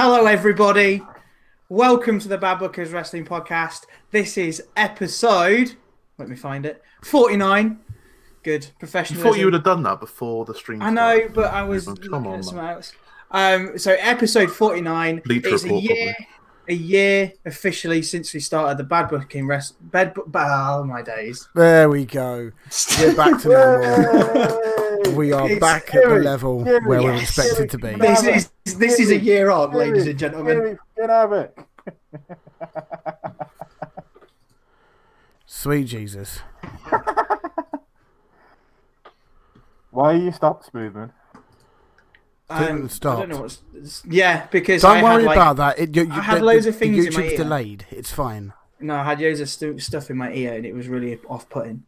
Hello, everybody. Welcome to the Bad Bookers Wrestling Podcast. This is episode, let me find it, 49. Good professionalism. You thought you would have done that before the stream started. I know, but I was looking at some else. So episode 49. It's a year officially since we started the Bad Booking oh my days. There we go. We're back to normal. We are back at the level where we're expected to be. This is a year on, ladies and gentlemen. Get have it. Sweet Jesus. Why you stopped, Smoothman? Stop. I don't know what's... Yeah, because don't worry about that. I had loads of things in my ear. YouTube's delayed. It's fine. No, I had loads of stuff in my ear, and it was really off-putting.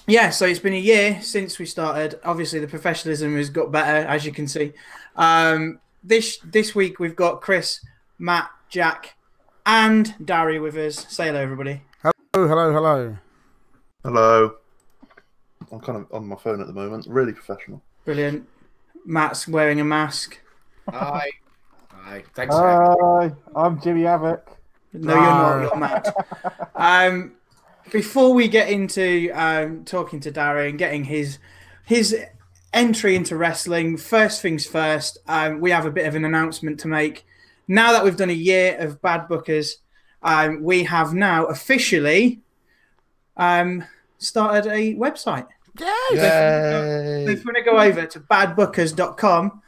Yeah, so it's been a year since we started. Obviously, the professionalism has got better, as you can see. This week, we've got Chris, Matt, Jack, and Dari with us. Say hello, everybody. Hello. Hello. I'm kind of on my phone at the moment. Really professional. Brilliant. Matt's wearing a mask. Hi. Thanks. Hi, I'm Jimmy Havoc. No, you're not. You're Matt. Before we get into talking to Dari and getting his entry into wrestling, first things first, we have a bit of an announcement to make. Now that we've done a year of Bad Bookers, we have now officially started a website. Yay! If you want to go over to badbookers.com,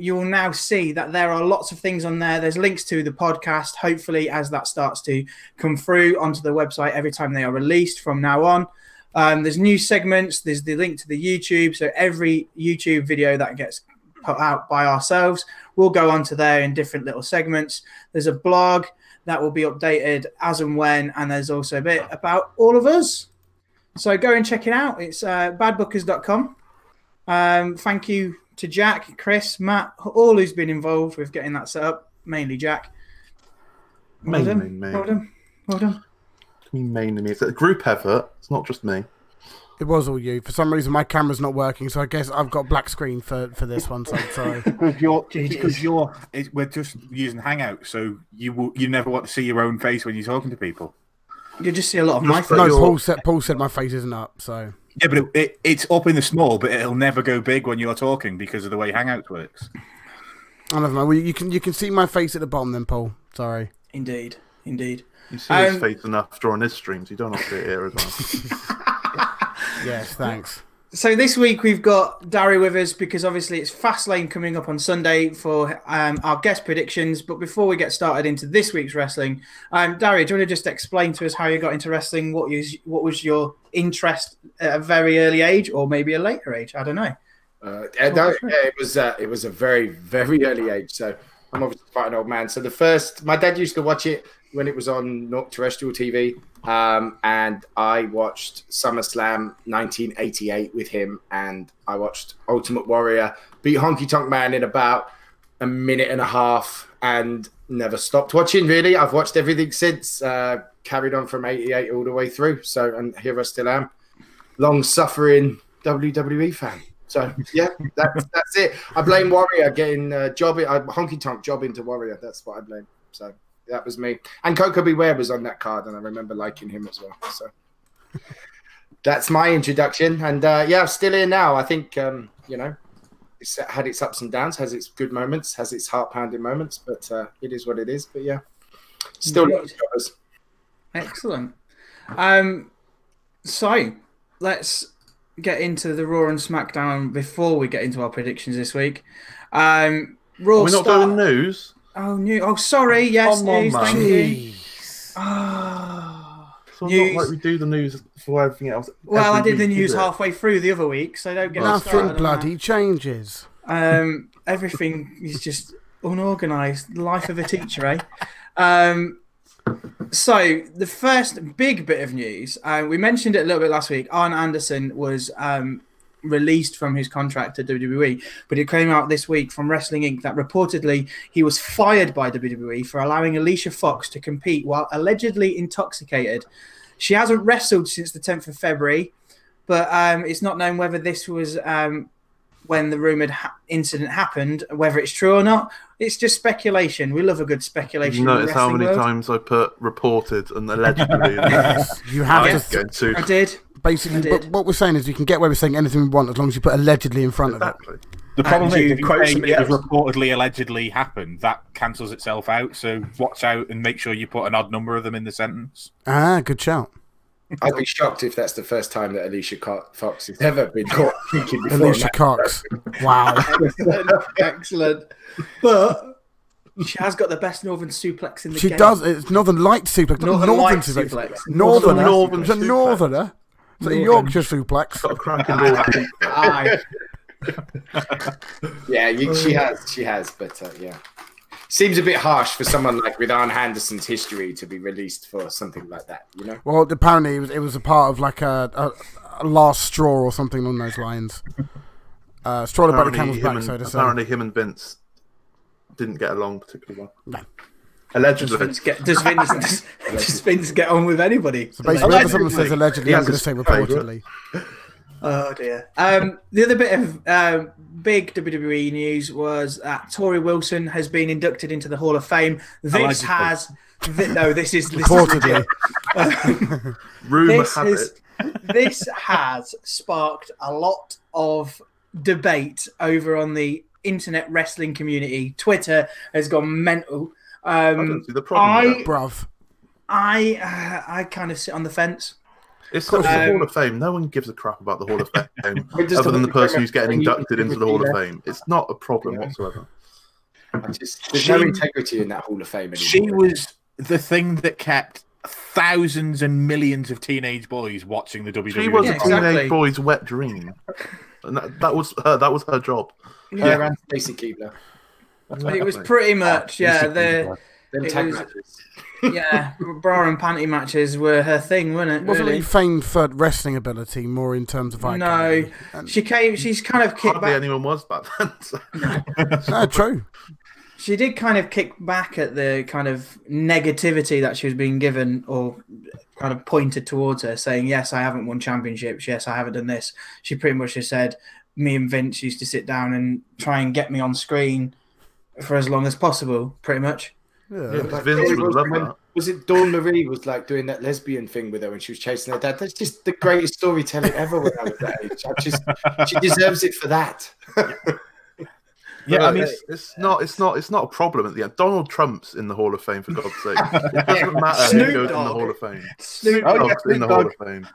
you will now see that there are lots of things on there. There's links to the podcast, hopefully, as that starts to come through onto the website every time they are released from now on. There's new segments. There's the link to the YouTube. So every YouTube video that gets put out by ourselves will go onto there in different little segments. There's a blog that will be updated as and when, and there's also a bit about all of us. So go and check it out. It's badbookers.com. Thank you to Jack, Chris, Matt, all who's been involved with getting that set up. Mainly Jack. Well done. Mainly me. It's a group effort. It's not just me. It was all you. For some reason, my camera's not working, so I guess I've got black screen for this one. So I'm sorry. We're just using Hangout, so you never want to see your own face when you're talking to people. You just see a lot of my face. No, Paul said my face isn't up, so... Yeah, but it's up in the small, but it'll never go big when you're talking because of the way Hangout works. I don't know. Well, you can see my face at the bottom then, Paul. Sorry. Indeed. You see his face enough during his streams. You don't have to see it here as well. Yes, thanks. So this week we've got Dari with us because obviously it's Fastlane coming up on Sunday for our guest predictions. But before we get started into this week's wrestling, Dari, do you want to just explain to us how you got into wrestling? What was your interest at a very early age, or maybe a later age? I don't know. It was a very, very early age. So I'm obviously quite an old man. So my dad used to watch it when it was on terrestrial TV. And I watched SummerSlam 1988 with him, and I watched Ultimate Warrior beat Honky Tonk Man in about a minute and a half and never stopped watching, really. I've watched everything since, carried on from 88 all the way through. So, and here I still am, long-suffering WWE fan. So, yeah, that's it. I blame Warrior getting Honky Tonk jobbing to Warrior. That's what I blame. So that was me. And Coco Beware was on that card, and I remember liking him as well. So that's my introduction. And yeah, I'm still here now. I think, it's had its ups and downs, has its good moments, has its heart-pounding moments, but it is what it is. But yeah, still lots of jobbers. Excellent. So let's get into the Raw and SmackDown before we get into our predictions this week. Raw. Are we not doing news? Oh, sorry. Yes, news. Thank you. So not like we do the news for everything else. Well, I did the news halfway through the other week, so don't get nothing bloody changes. Everything is just unorganised. The life of a teacher, eh? So the first big bit of news, we mentioned it a little bit last week. Arn Anderson was released from his contract at WWE, but it came out this week from Wrestling Inc. that reportedly he was fired by WWE for allowing Alicia Fox to compete while allegedly intoxicated. She hasn't wrestled since the 10th of February, but it's not known whether this was when the rumored incident happened. Whether it's true or not, it's just speculation. We love a good speculation. Notice how many times I put reported and allegedly. You have to. I did. Basically, but what we're saying is you can get away with saying anything we want as long as you put allegedly in front of it. The problem is, if you say it was reportedly, allegedly happened, that cancels itself out. So watch out and make sure you put an odd number of them in the sentence. Ah, good shout. I'd be shocked if that's the first time that Alicia Fox has ever been caught thinking before. Alicia Cox. Wow. Excellent. But she has got the best Northern suplex in the game. She does. It's Northern Light suplex. Northern suplex. Northerner. It's a Northerner. It's a Yorkshire suplex. Got a cracking Aye. Yeah, she has, but yeah. Seems a bit harsh for someone like with Arn Henderson's history to be released for something like that, you know? Well, apparently it was a part of like a last straw or something along those lines. Straw about the camel's back, so to say. Apparently him and Vince didn't get along particularly well. No. Allegedly. Does Vince get on with anybody? So basically, whenever someone says allegedly, I'm going to say reportedly. Oh dear. The other bit of big WWE news was that Tori Wilson has been inducted into the Hall of Fame. This has reportedly. Rumor has it. This has sparked a lot of debate over on the internet wrestling community. Twitter has gone mental. I don't see the problem with that. Bruv. I kind of sit on the fence. It's the Hall of Fame. No one gives a crap about the Hall of Fame other than the person who's getting inducted into the Hall of Fame. It's not a problem whatsoever. There's no integrity in that Hall of Fame anymore. She was the thing that kept thousands and millions of teenage boys watching the WWE. She was a teenage boy's wet dream. And that was her job. Her and Stacey Keebler. It was pretty much, yeah. Yeah, bra and panty matches were her thing, wasn't it? Wasn't really? it famed for wrestling ability more in terms of icon? No, she's kind of kicked Hardly back. anyone was back then. So. No, true. She did kind of kick back at the kind of negativity that she was being given or kind of pointed towards her, saying, yes, I haven't won championships. Yes, I haven't done this. She pretty much just said, me and Vince used to sit down and try and get me on screen for as long as possible, pretty much. Yeah. Vince would love that. Was it Dawn Marie was like doing that lesbian thing with her when she was chasing her dad? That's just the greatest storytelling ever when I was that age. She deserves it for that. Yeah, I mean, it's not a problem at the end. Donald Trump's in the Hall of Fame, for God's sake. It doesn't matter who goes in the Hall of Fame. Snoop Dogg's in the Hall of Fame.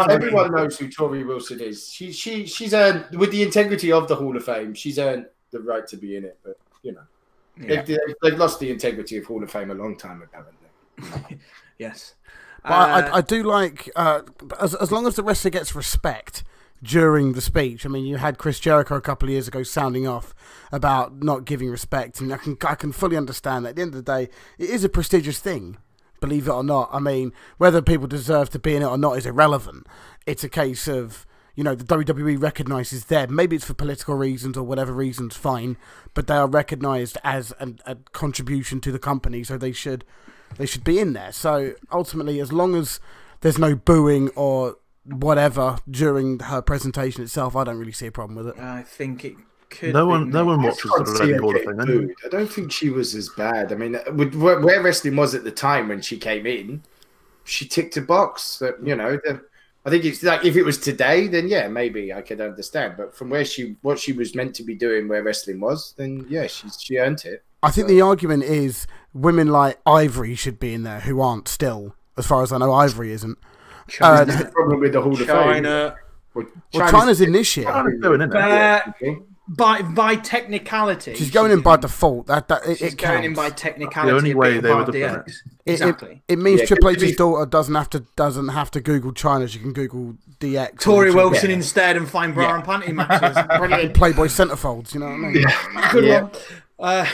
Everyone knows who Tori Wilson is. She's earned, with the integrity of the Hall of Fame, she's earned the right to be in it. But you know, they've lost the integrity of Hall of Fame a long time ago, haven't they? Yes. But I do like, as long as the wrestler gets respect during the speech. I mean, you had Chris Jericho a couple of years ago sounding off about not giving respect, and I can fully understand that. At the end of the day, it is a prestigious thing, believe it or not. I mean, whether people deserve to be in it or not is irrelevant. It's a case of, you know, the WWE recognises them. Maybe it's for political reasons or whatever reasons, fine, but they are recognised as a contribution to the company, so they should be in there. So ultimately, as long as there's no booing or whatever during her presentation itself, I don't really see a problem with it. I think it could. No one watches the Lady Hall of Fame. Anyway. I don't think she was as bad. I mean, with where wrestling was at the time when she came in, she ticked a box. That, you know, I think it's like if it was today, then yeah, maybe I could understand. But from what she was meant to be doing, where wrestling was, then yeah, she earned it. I think the argument is women like Ivory should be in there, who aren't still, as far as I know. Ivory isn't. That's the problem with the Hall of Fame. Well, China's in this year. By technicality, she's going in by default. She's going in by technicality. The only way they would have done it. Exactly. It means Triple H's daughter doesn't have to Google China. She can Google DX. Tori Wilson instead and find bra and panty matches. Brilliant. Playboy centerfolds. You know what I mean? Yeah. Good one.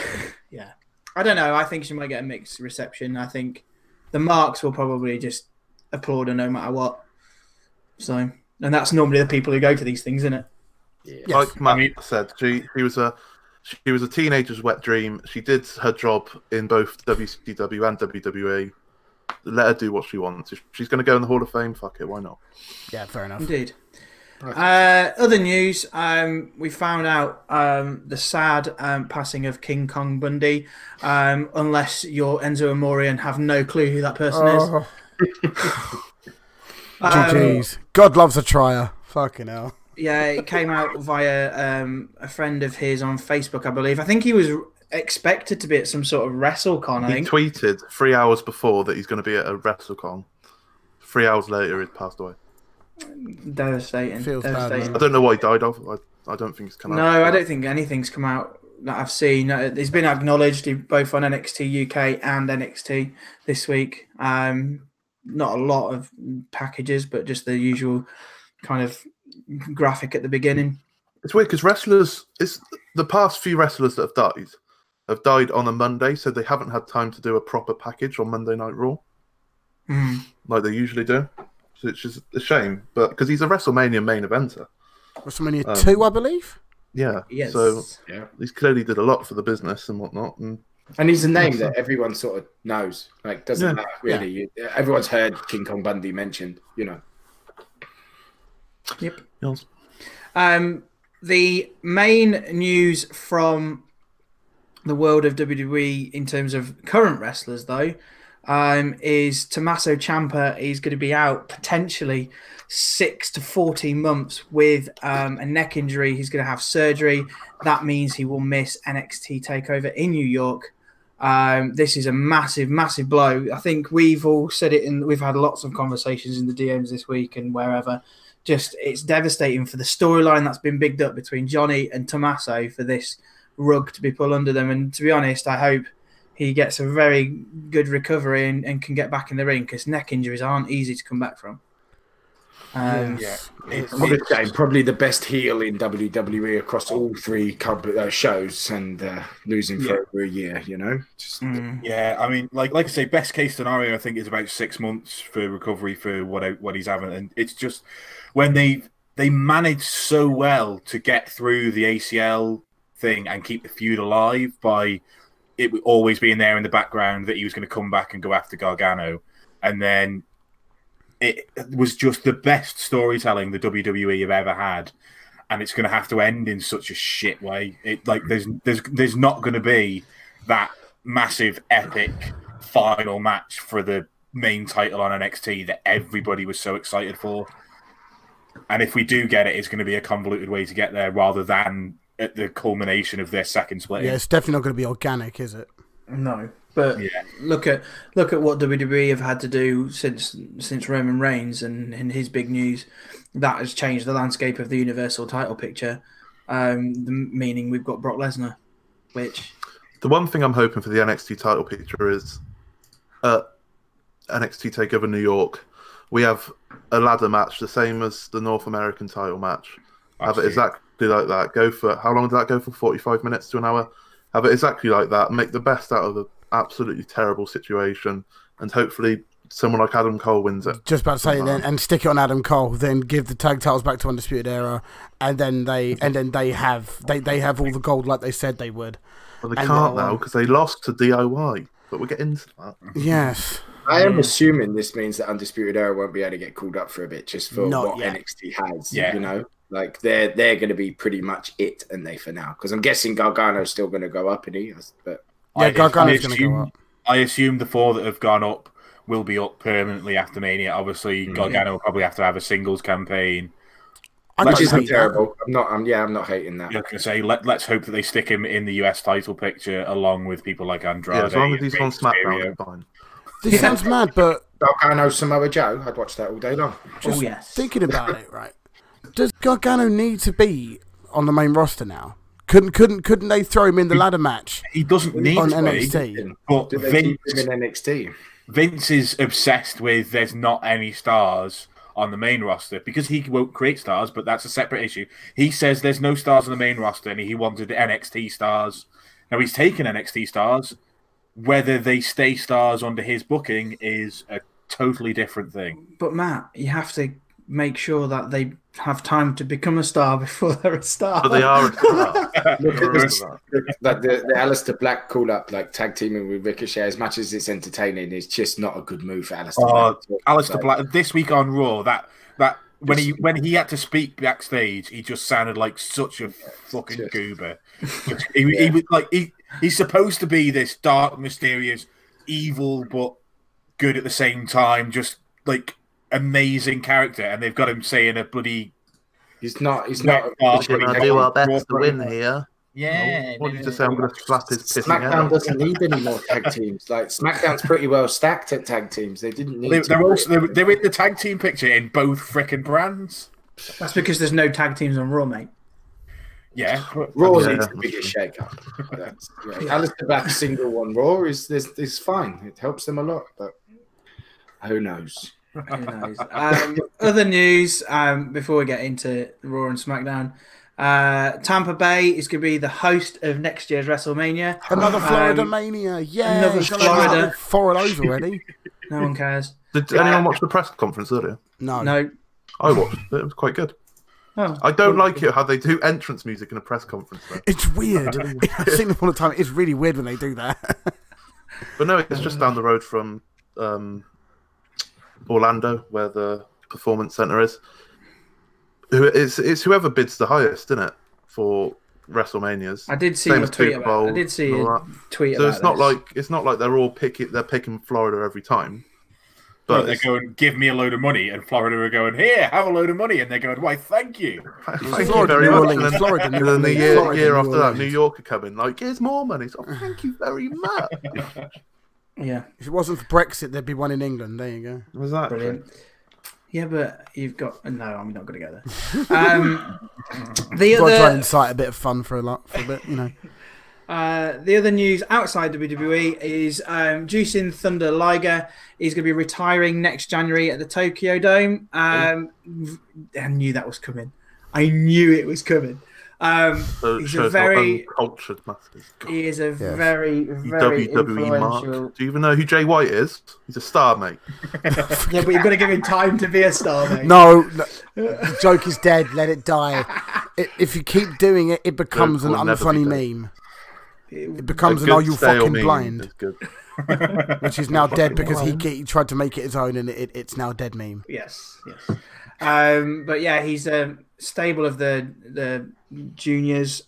Yeah. I don't know. I think she might get a mixed reception. I think the marks will probably just applaud her no matter what. So, and that's normally the people who go to these things, isn't it? Yeah. Yes. Like Matt said, she was a teenager's wet dream. She did her job in both WCW and WWE. Let her do what she wants. If she's going to go in the Hall of Fame, fuck it, why not? Yeah, fair enough. Indeed. Other news, we found out the sad passing of King Kong Bundy. Unless you're Enzo Amore and have no clue who that person is. GG's. God loves a trier. Fucking hell. Yeah, it came out via a friend of his on Facebook, I believe. I think he was expected to be at some sort of WrestleCon. He tweeted 3 hours before that he's going to be at a WrestleCon. 3 hours later, he'd passed away. Devastating. Bad, I don't know what he died of. I don't think it's come out. No, I don't think anything's come out that I've seen. He's been acknowledged both on NXT UK and NXT this week. Not a lot of packages, but just the usual kind of graphic at the beginning. It's weird because the past few wrestlers that have died on a Monday, so they haven't had time to do a proper package on Monday Night Raw, like they usually do. So it's just a shame, but because he's a WrestleMania main eventer. WrestleMania 2, I believe. Yeah. Yes. So he's clearly did a lot for the business and whatnot, and he's a name that everyone sort of knows. Like, doesn't matter really. Everyone's heard King Kong Bundy mentioned. Yep. Yes. The main news from the world of WWE in terms of current wrestlers, though, is Tommaso Ciampa is going to be out potentially 6 to 14 months with a neck injury. He's going to have surgery. That means he will miss NXT TakeOver in New York. This is a massive, massive blow. I think we've all said it, and we've had lots of conversations in the DMs this week and wherever. Just, it's devastating for the storyline that's been bigged up between Johnny and Tommaso for this rug to be pulled under them. And to be honest, I hope he gets a very good recovery and can get back in the ring, because neck injuries aren't easy to come back from. What a shame. Probably the best heel in WWE across all three shows, and losing for over a year. Yeah, I mean, like I say, best case scenario I think is about 6 months for recovery for what he's having, and it's just when they managed so well to get through the ACL thing and keep the feud alive by it always being there in the background that he was going to come back and go after Gargano, and then it was just the best storytelling the WWE have ever had, and it's going to have to end in such a shit way. There's not going to be that massive epic final match for the main title on NXT that everybody was so excited for. And if we do get it, it's going to be a convoluted way to get there rather than at the culmination of their second split. Yeah, it's definitely not going to be organic, is it? No. But look at what WWE have had to do since Roman Reigns and his big news. That has changed the landscape of the Universal title picture, meaning we've got Brock Lesnar, which... The one thing I'm hoping for the NXT title picture is NXT TakeOver New York. We have a ladder match, the same as the North American title match. Have it exactly like that. Go for, how long did that go for? 45 minutes to an hour? Have it exactly like that. Make the best out of the absolutely terrible situation, and hopefully someone like Adam Cole wins it. Just about to say, then, and stick it on Adam Cole, then give the tag titles back to Undisputed Era, and then they have all the gold like they said they would. Well, they can't now because they lost to DIY, but we'll get into that. Yes. I am assuming this means that Undisputed Era won't be able to get called up for a bit, just for what NXT has. Yeah. You know, like they're going to be pretty much it, and they for now, because I'm guessing Gargano's still going to go up, and but Gargano's going to go up. I assume the four that have gone up will be up permanently after Mania. Obviously, Gargano will probably have to have a singles campaign, which isn't terrible. I'm not hating that. I was going to say, let's hope that they stick him in the US title picture along with people like Andrade. Yeah, as long as he's on SmackDown, it's fine. This sounds mad, but Gargano, Samoa Joe, I'd watch that all day long. Just thinking about it, right? Does Gargano need to be on the main roster now? Couldn't they throw him in the ladder match? He doesn't need on to NXT. Be, but Vince is obsessed with there's not any stars on the main roster because he won't create stars, but that's a separate issue. He says there's no stars on the main roster and he wanted NXT stars. Now he's taken NXT stars. Whether they stay stars under his booking is a totally different thing. But Matt, you have to make sure that they have time to become a star before they're a star. But they are a star. Look at this, like the Aleister Black call up, like tag teaming with Ricochet. As much as it's entertaining, it's just not a good move for Aleister Black. Aleister Black this week on Raw, that when he had to speak backstage, he just sounded like such a fucking goober. He was like he's supposed to be this dark, mysterious, evil, but good at the same time, just like amazing character, and they've got him saying a bloody. He's not. We're gonna do our best to win here. Yeah. What did you just say? I'm gonna slap his pissing SmackDown head. doesn't need any more tag teams. Like SmackDown's pretty well stacked at tag teams. They didn't need. They're in the tag team picture in both frickin' brands. That's because there's no tag teams on Raw, mate. Yeah, Raw needs the biggest shake-up. Alistair Black's single one Raw is fine. It helps them a lot, but who knows? Who knows? Other news before we get into Raw and SmackDown. Tampa Bay is going to be the host of next year's WrestleMania. Another Florida Mania. Yeah. Another Florida. 4 of those already. No one cares. Did anyone watch the press conference earlier? No. No. I watched it. It was quite good. Oh. I don't like it how they do entrance music in a press conference, though. It's weird. I've seen it all the time. It's really weird when they do that. But no, it's just down the road from Orlando, where the Performance Center is. It's whoever bids the highest, isn't it, for WrestleManias? I did see Same a as tweet Super about. Bowl I did see and all a that. tweet So about. it's not like they're all picking Florida every time. But But they're going, give me a load of money, and Florida are going, here, have a load of money, and they're going, why, thank you. thank you Florida, very New much. Orleans, And Florida, then, New and then the Orleans, year, Florida, year New after that, Orleans. New York are coming like, here's more money. So thank you very much. Yeah, If it wasn't for Brexit, there'd be one in England. There you go. Was that brilliant. Yeah, but you've got no. I'm not going to go there. The Got to try and other, incite a bit of fun for a bit, you know. the other news outside WWE is Jushin Thunder Liger is going to be retiring next January at the Tokyo Dome. I knew that was coming. I knew it was coming. So it He's a shows very how uncultured Matt is. he is a Yes. very very WWE mark. influential. Do you even know who Jay White is? He's a star, mate. Yeah, but you've got to give him time to be a star, mate. No, the joke is dead. Let it die. If you keep doing it, it becomes an Joke will never unfunny be dead. meme. It becomes A an "Are good you stale fucking meme blind?" is good. which is now dead because he tried to make it his own, and it's now a dead meme. Yes. But yeah, he's stable of the juniors.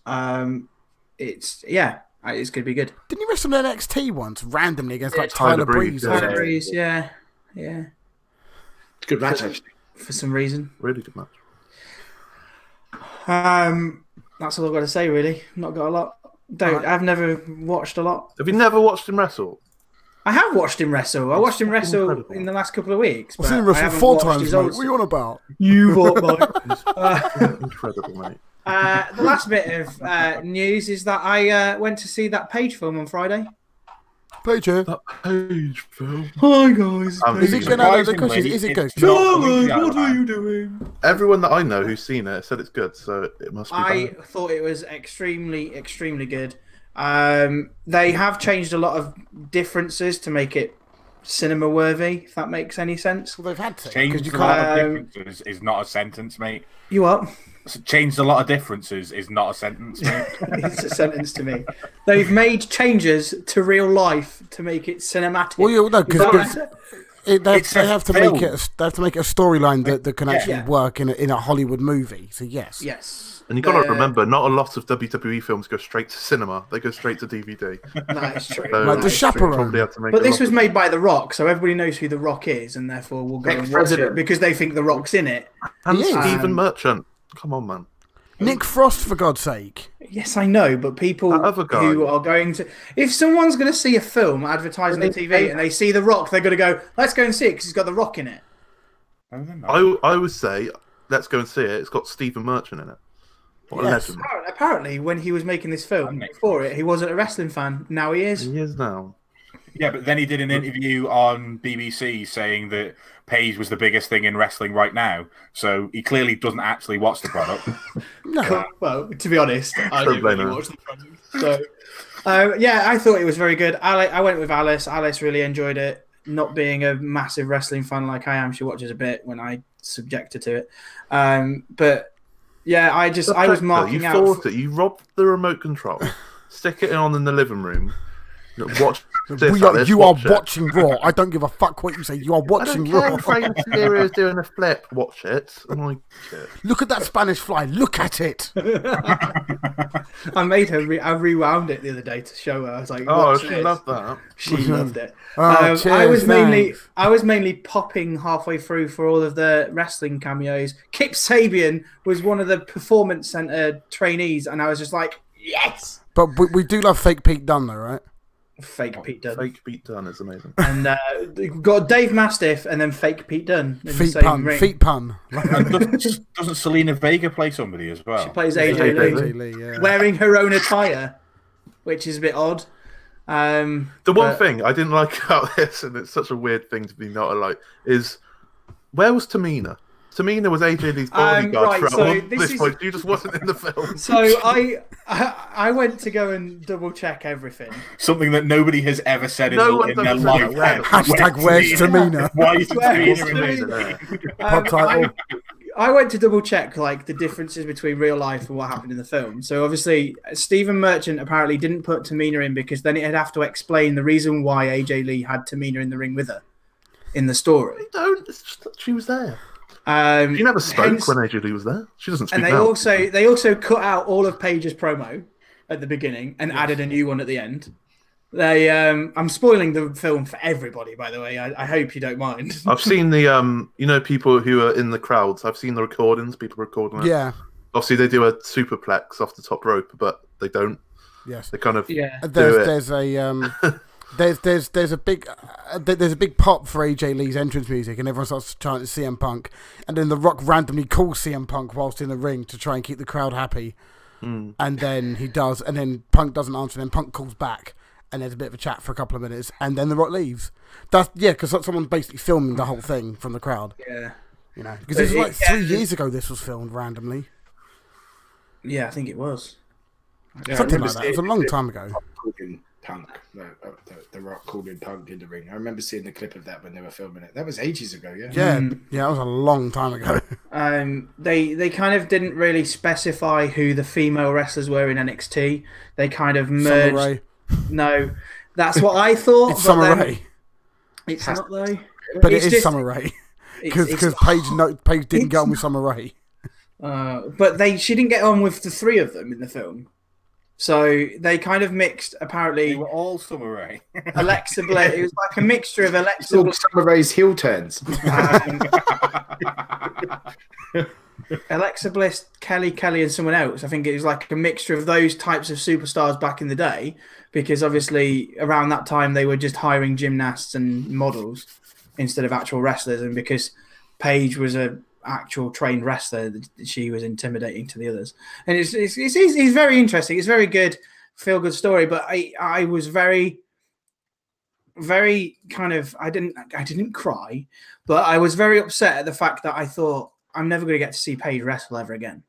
It's going to be good. Didn't he wrestle in NXT once randomly against like Tyler Tyler Breeze, Breeze? yeah. Tyler Breeze, yeah. Good match, actually. For some reason. Really good match. That's all I've got to say, really. Not got a lot. I've never watched a lot. Have you never watched him wrestle? I have watched him wrestle. I watched him wrestle incredible. in the last couple of weeks. I've seen him but I wrestle haven't 4 watched times, his mate. old What are you on about? You what, Mike? Incredible, mate. The last bit of news is that I went to see that Page film on Friday. Page here. That Page film. Hi guys. Is it good? No, the question is it good? What are you doing? Everyone that I know who's seen it said it's good, so it must be I bad. thought it was extremely good. They have changed a lot of differences to make it cinema worthy, if that makes any sense. Well, they've had to. Changed You a lot can't. of differences is not a sentence, mate. You up? Changed a lot of differences is not a sentence, mate. It's a sentence to me. They've made changes to real life to make it cinematic. Well, no, Is that because right? they have to film. make it. They have to make it a storyline that can actually Yeah. work in a Hollywood movie. So yes. Yes. And you've got to remember, not a lot of WWE films go straight to cinema. They go straight to DVD. That is true. So Like The That is Chaperone. probably had to make But a this lot was of- made by The Rock, so everybody knows who The Rock is, and therefore will go and watch it Ex-president. because they think The Rock's in it. And He is. Stephen Merchant. Come on, man. Nick Frost, for God's sake. Yes, I know, but people That other guy. who are going to... If someone's going to see a film advertised on the TV and they see The Rock, they're going to go, let's go and see it because he's got The Rock in it. I would say, let's go and see it. It's got Stephen Merchant in it. What a Yes. legend. Apparently, when he was making this film for it, he wasn't a wrestling fan. Now he is. He is now. Yeah, but then he did an interview on BBC saying that Paige was the biggest thing in wrestling right now. So he clearly doesn't actually watch the product. No. Well, to be honest, I Don't didn't blame really her. watch the product. So, yeah, I thought it was very good. I went with Alice. Alice really enjoyed it. Not being a massive wrestling fan like I am, she watches a bit when I subject her to it. But yeah, I was marking you out. thought it. You robbed the remote control, stick it on in the living room, Watch this, Alice, you are watch it. watching Raw. I don't give a fuck what you say. You are I watching don't care Raw. if Rey Mysterio is doing a flip. Watch it. I like it. Look at that Spanish fly. Look at it. I made her. I rewound it the other day to show her. I was like, Oh, "Watch she this." loved that. She loved it. Oh, cheers, I was thanks. mainly popping halfway through for all of the wrestling cameos. Kip Sabian was one of the performance center trainees, and I was just like, yes. But we do love fake Pete Dunne, though, right? Fake Pete Dunne. Fake Pete Dunne is amazing. And we've got Dave Mastiff and then fake Pete Dunne in the Feet same pun. ring. Feet pun. And doesn't Selena Vega play somebody as well? She plays AJ AJ Lee, AJ Lee, yeah. wearing her own attire, which is a bit odd. The one But- thing I didn't like about this, and it's such a weird thing to be not like, is where was Tamina? Tamina was AJ Lee's bodyguard right, throughout so all this this is- point. She just wasn't in the film. So I went to go and double check everything. Something that nobody has ever said in, No in one's their ever said life. that. Hashtag where's Tamina? Why is Where's Tamina in Tamina? this? Pod title. I went to double check like the differences between real life and what happened in the film. So obviously Stephen Merchant apparently didn't put Tamina in because then it'd have to explain the reason why AJ Lee had Tamina in the ring with her in the story. Don't. It's just that she was there. She She never spoke when AJ Lee was there. She doesn't speak and now. they also cut out all of Paige's promo at the beginning and added a new one at the end. They I'm spoiling the film for everybody, by the way. I hope you don't mind. I've seen the people who are in the crowds. I've seen the recordings. People recording it. Yeah. Obviously, they do a superplex off the top rope, but they don't. Yes. They kind of Yeah. do it. There's a big pop for AJ Lee's entrance music, and everyone starts chanting CM Punk, and then The Rock randomly calls CM Punk whilst in the ring to try and keep the crowd happy, and then he does, and then Punk doesn't answer, and then Punk calls back, and there's a bit of a chat for a couple of minutes, and then The Rock leaves. Because someone basically filming the whole thing from the crowd. Yeah. You know, because this was like 3 years ago. This was filmed randomly. Yeah, I think it was. Yeah, Something like that. It was a long time ago. Calling Punk, the Rock calling Punk in the ring. I remember seeing the clip of that when they were filming it. That was ages ago, yeah. Yeah, that was a long time ago. They kind of didn't really specify who the female wrestlers were in NXT. They kind of merged. Summer Rae. No, that's what I thought. It's but Summer then- Rae, It's not though. but It's it is just- Summer Rae it's- because it's- Paige didn't get on it's- with Summer Rae. But she didn't get on with the three of them in the film. So they kind of mixed. They Apparently, were all Summer Rae. Alexa Bliss. It was like a mixture of It's Alexa all Bliss. Summer Rae's heel turns. Alexa Bliss, Kelly, and someone else. I think it was like a mixture of those types of superstars back in the day, because obviously around that time they were just hiring gymnasts and models instead of actual wrestlers, and because Paige was a actual trained wrestler, she was intimidating to the others. And it's very interesting. It's a very good feel good story, but I was very kind of I didn't cry, but I was very upset at the fact that I thought I'm never going to get to see Paige wrestle ever again.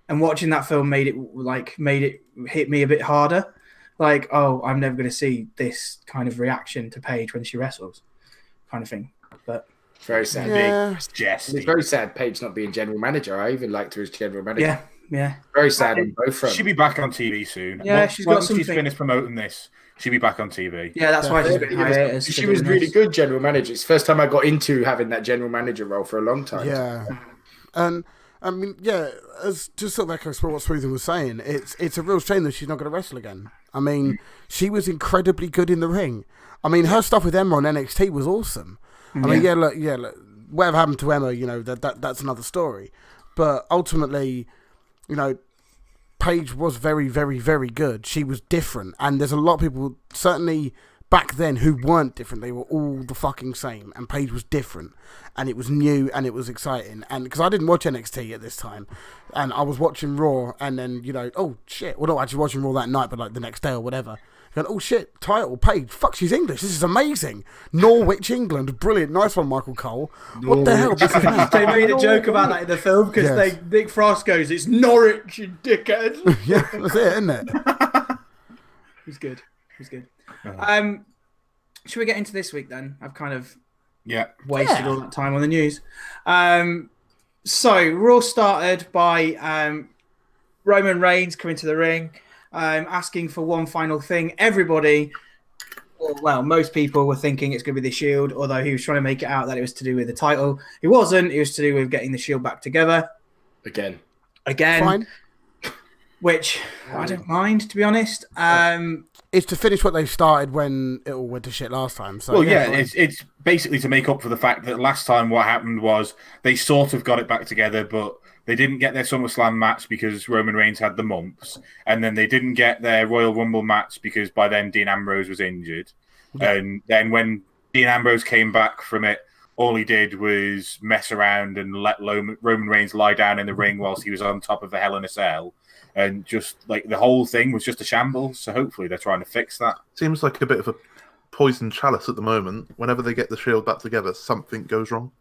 And watching that film made it hit me a bit harder. Like, oh, I'm never going to see this kind of reaction to Paige when she wrestles, kind of thing. But Very sad. Yeah. It's Jesse. It's very sad Paige not being general manager. I even liked her as general manager. yeah. Very sad on both fronts. She'll be back on TV soon. Yeah, Once- she's got once she's something. finished promoting this, she'll be back on TV. Yeah, that's why she's been hiatus. She was really good general manager. It's the first time I got into having that general manager role for a long time. Yeah, and I mean, yeah, as just sort of echoes what Swithin was saying, it's a real shame that she's not going to wrestle again. I mean, she was incredibly good in the ring. I mean, her stuff with Emma on NXT was awesome. I mean, look, whatever happened to Emma, you know, that's another story. But ultimately, you know, Paige was very, very, very good. She was different, and there's a lot of people certainly back then who weren't different. They were all the fucking same, and Paige was different, and it was new and it was exciting. And because I didn't watch NXT at this time, and I was watching Raw, and then oh shit, well not actually watching Raw that night, but like the next day or whatever. Going, oh shit, title Paige, fuck, she's English. This is amazing. Norwich, England, brilliant, nice one, Michael Cole. What the hell? This is mad. They made a joke about that in the film because Nick Frost goes, "It's Norwich, you dickhead." Yeah, that's it, isn't it? He's good. Should we get into this week then? I've kind of wasted all that time on the news. So Raw started by Roman Reigns coming to the ring, asking for one final thing. Everybody, well, most people were thinking it's going to be the Shield, although he was trying to make it out that it was to do with the title. It wasn't. It was to do with getting the Shield back together. Again. Fine. Which I don't mind, to be honest. It's to finish what they started when it all went to shit last time. So well, yeah, it's basically to make up for the fact that last time what happened was they sort of got it back together, but they didn't get their SummerSlam match because Roman Reigns had the mumps, and then they didn't get their Royal Rumble match because by then Dean Ambrose was injured. Yeah. And then when Dean Ambrose came back from it, all he did was mess around and let Roman Reigns lie down in the ring whilst he was on top of the Hell in a Cell. And just like the whole thing was just a shambles. So hopefully they're trying to fix that. Seems like a bit of a poison chalice at the moment. Whenever they get the Shield back together, something goes wrong.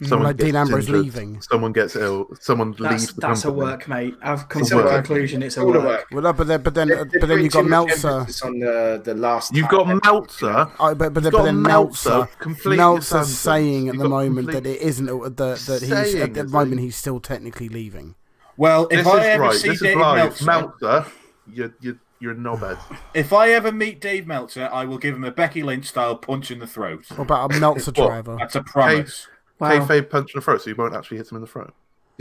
Someone like Dean Ambrose injured, leaving. Someone gets ill. Someone leaves the That's company. a work, mate. I've come to a conclusion. It's a work. Well, no, but then you got Meltzer. On the last. You've got Meltzer. But then Meltzer's saying at the moment that it isn't that he's at the moment he's still technically leaving. Well, if I ever see Dave Meltzer, you're a knobhead. If I ever meet Dave Meltzer, I will give him a Becky Lynch style punch in the throat. What about a Meltzer driver? That's a promise. Kayfabe punch in the throat, so you won't actually hit him in the throat.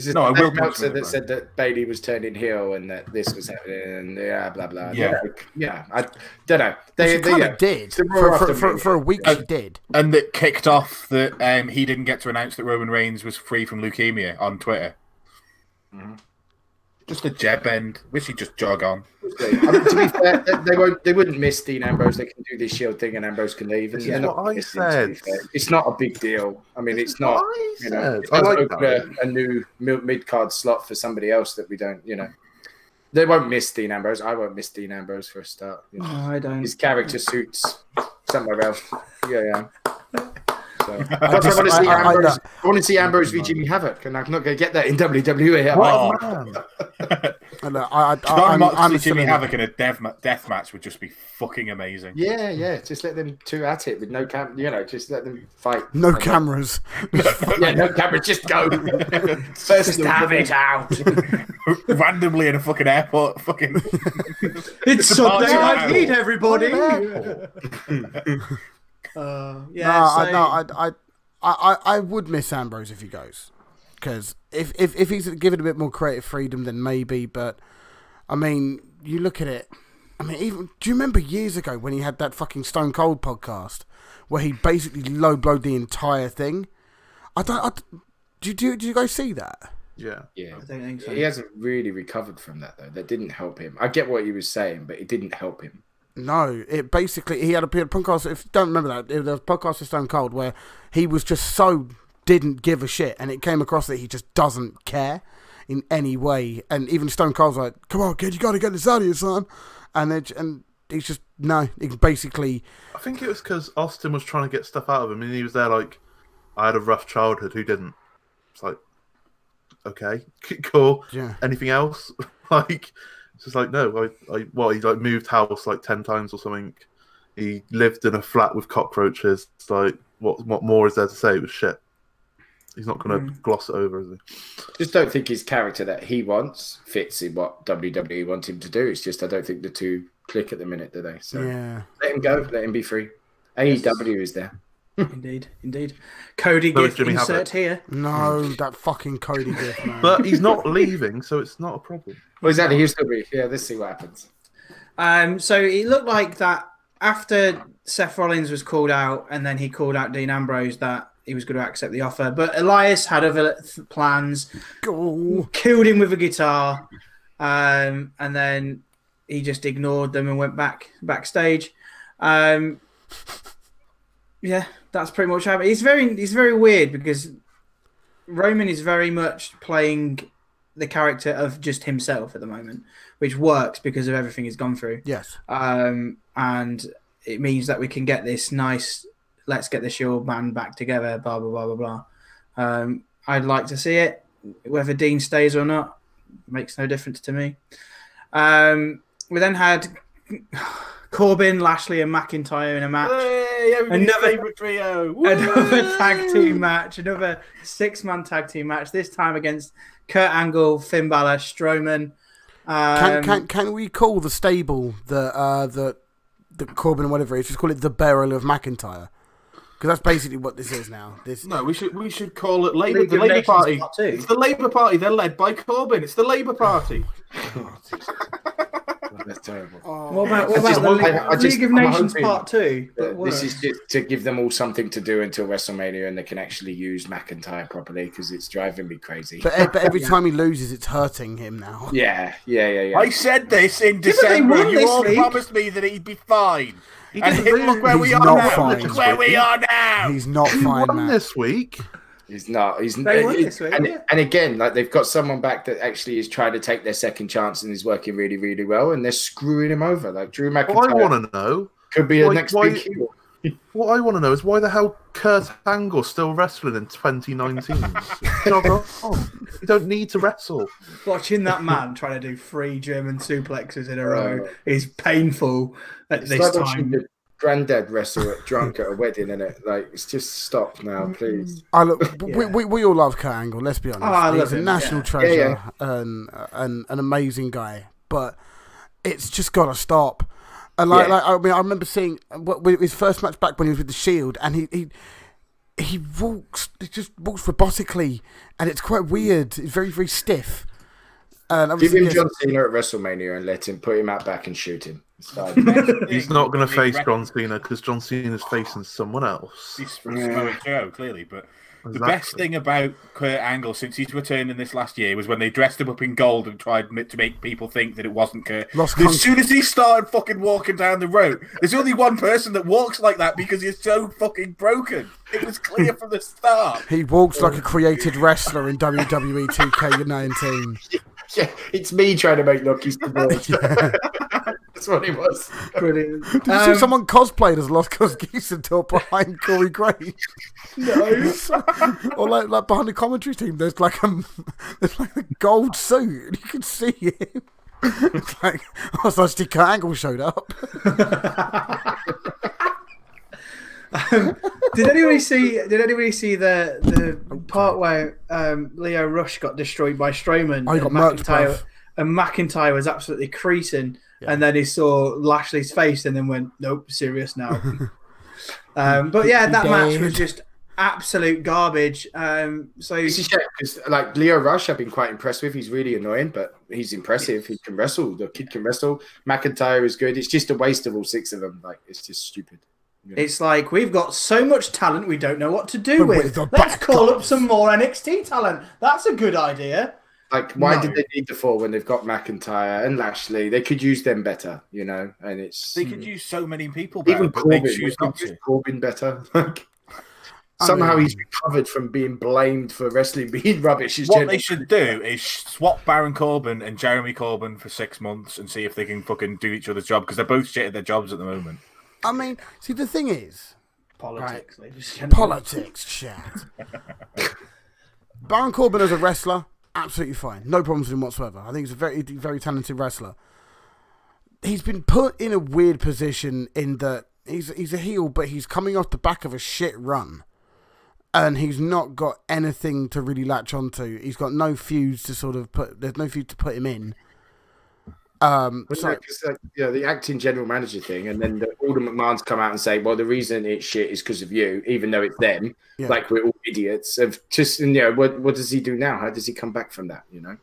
No, I will Meltzer that said that Bailey was turning heel and that this was happening and blah blah. Yeah. I don't know. They kind of did for a week. She did, and that kicked off that he didn't get to announce that Roman Reigns was free from leukemia on Twitter. Mm-hmm. Just a jab end. Wish he'd just jog on. I mean, to be fair, they wouldn't miss Dean Ambrose. They can do this Shield thing, and Ambrose can leave. This is what I said. It's not a big deal. I mean, it's not. You know, I like a new mid card slot for somebody else that we don't. You know, they won't miss Dean Ambrose. I won't miss Dean Ambrose for a start. You know? I don't. His character suits somewhere else. Yeah. So, I want to see Ambrose v Jimmy Havoc, and I'm not going to get that in WWE. I'm Jimmy Havoc in a death match would just be fucking amazing. Yeah. Just let them two at it with no just let them fight. No cameras. No cameras. Just go. First, have it out. Randomly in a fucking airport. Fucking. It's Sunday night heat, everybody. I would miss Ambrose if he goes, because if he's given a bit more creative freedom, then maybe. But I mean, you look at it. I mean, even do you remember years ago when he had that fucking Stone Cold podcast where he basically low blowed the entire thing? Did you guys see that? Yeah. I don't think so. He hasn't really recovered from that though. That didn't help him. I get what he was saying, but it didn't help him. No, it basically he had a podcast. If you don't remember that, there was a podcast with Stone Cold where he was just so didn't give a shit, and it came across that he just doesn't care in any way. And even Stone Cold's like, "Come on, kid, you got to get this out of you, son." And he's just no. It basically, I think it was because Austin was trying to get stuff out of him, and he was there like, "I had a rough childhood. Who didn't?" It's like, okay, cool. Yeah. Anything else? Like. It's just like, no, he like moved house like 10 times or something. He lived in a flat with cockroaches. It's like, what more is there to say? It was shit. He's not going to gloss it over, is he? Just don't think his character that he wants fits in what WWE want him to do. It's just I don't think the two click at the minute, do they? So let him go. Let him be free. AEW is there. Indeed. Cody gift insert here. No, that fucking Cody gift, man. But he's not leaving, so it's not a problem. Well, exactly. He'll still be. Yeah, let's see what happens. So it looked like that after Seth Rollins was called out, and then he called out Dean Ambrose that he was going to accept the offer. But Elias had other plans. Killed him with a guitar, and then he just ignored them and went backstage. Yeah, that's pretty much how it. He's very weird because Roman is very much playing the character of just himself at the moment, which works because of everything he's gone through. Yes. And it means that we can get this nice, let's get the Shield band back together, blah, blah, blah, blah, blah. I'd like to see it. Whether Dean stays or not makes no difference to me. We then had Corbin, Lashley, and McIntyre in a match. Hey, another favorite trio. Woo! Another tag team match. Another 6-man tag team match. This time against Kurt Angle, Finn Balor, Strowman. Can we call the stable the Corbin or whatever it is? Just call it the Burial of McIntyre, because that's basically what this is now. No, we should call it Labour. League The of Labour Nations Party. Part 2. It's the Labour Party. They're led by Corbyn. It's the Labour Party. That's terrible. What about the League of Nations Part 2? This is just to give them all something to do until WrestleMania, and they can actually use McIntyre properly, because it's driving me crazy. But every time he loses, it's hurting him now. Yeah. I said this in December. You all promised me that he'd be fine. And look where we are now. Look where we are now. He's not fine, won man. this week. He's not. They won this week, and again, like, they've got someone back that actually is trying to take their second chance and is working really, really well, and they're screwing him over. Like Drew McIntyre. What I want to know could be a next big heel. What I want to know is why the hell Kurt Angle's still wrestling in 2019? You don't need to wrestle. Watching that man trying to do 3 German suplexes in a row is painful at this like time. The granddad wrestle drunk at a wedding, and it like it's just stop now, please. We all love Kurt Angle. Let's be honest. I love He's a him, national treasure and an amazing guy, but it's just got to stop. And I remember seeing his first match back when he was with the Shield, and he just walks robotically, and it's quite weird. It's very, very stiff. Give him John Cena at WrestleMania and let him put him out back and shoot him. He's not going to face John Cena because John Cena's facing someone else. He's from Samoa Joe, clearly, but the best thing about Kurt Angle since he's returned in this last year was when they dressed him up in gold and tried to make people think that it wasn't Kurt. As soon as he started fucking walking down the road, there's only one person that walks like that because he's so fucking broken. It was clear from the start. He walks like a created wrestler in WWE 2K19. Yeah, it's me trying to make Lucky's the world. That's what it was. Brilliant. Did you see someone cosplayed as Los Conquistador behind Corey Graves? No. Or like behind the commentary team, there's like a gold suit, and you can see him. It's like, so Kurt Angle showed up. Did anybody see the part where Leo Rush got destroyed by Strowman? Oh, he got McIntyre, and McIntyre was absolutely creasing, and then he saw Lashley's face, and then went, "Nope, serious now." But yeah, that match was just absolute garbage. So it's a shame because, like, Leo Rush, I've been quite impressed with. He's really annoying, but he's impressive. He can wrestle. The kid can wrestle. McIntyre is good. It's just a waste of all 6 of them. Like, it's just stupid. It's like, we've got so much talent we don't know what to do with. Let's call up some more NXT talent. That's a good idea. Like, why did they need the 4 when they've got McIntyre and Lashley? They could use them better, you know. And they could use so many people better. Even Corbin better. Like, somehow he's recovered from being blamed for wrestling being rubbish. What they should do is swap Baron Corbin and Jeremy Corbyn for 6 months and see if they can fucking do each other's job, because they're both shit at their jobs at the moment. I mean, see, the thing is... Politics. Right, politics, chat. Baron Corbin as a wrestler, absolutely fine. No problems with him whatsoever. I think he's a very, very talented wrestler. He's been put in a weird position in that he's a heel, but he's coming off the back of a shit run. And he's not got anything to really latch onto. He's got no feuds to sort of put... There's no feud to put him in. The acting general manager thing, and then all the McMahons come out and say, well, the reason it's shit is because of you, even though it's them. Yeah. Like, we're all idiots. What does he do now? How does he come back from that, you know?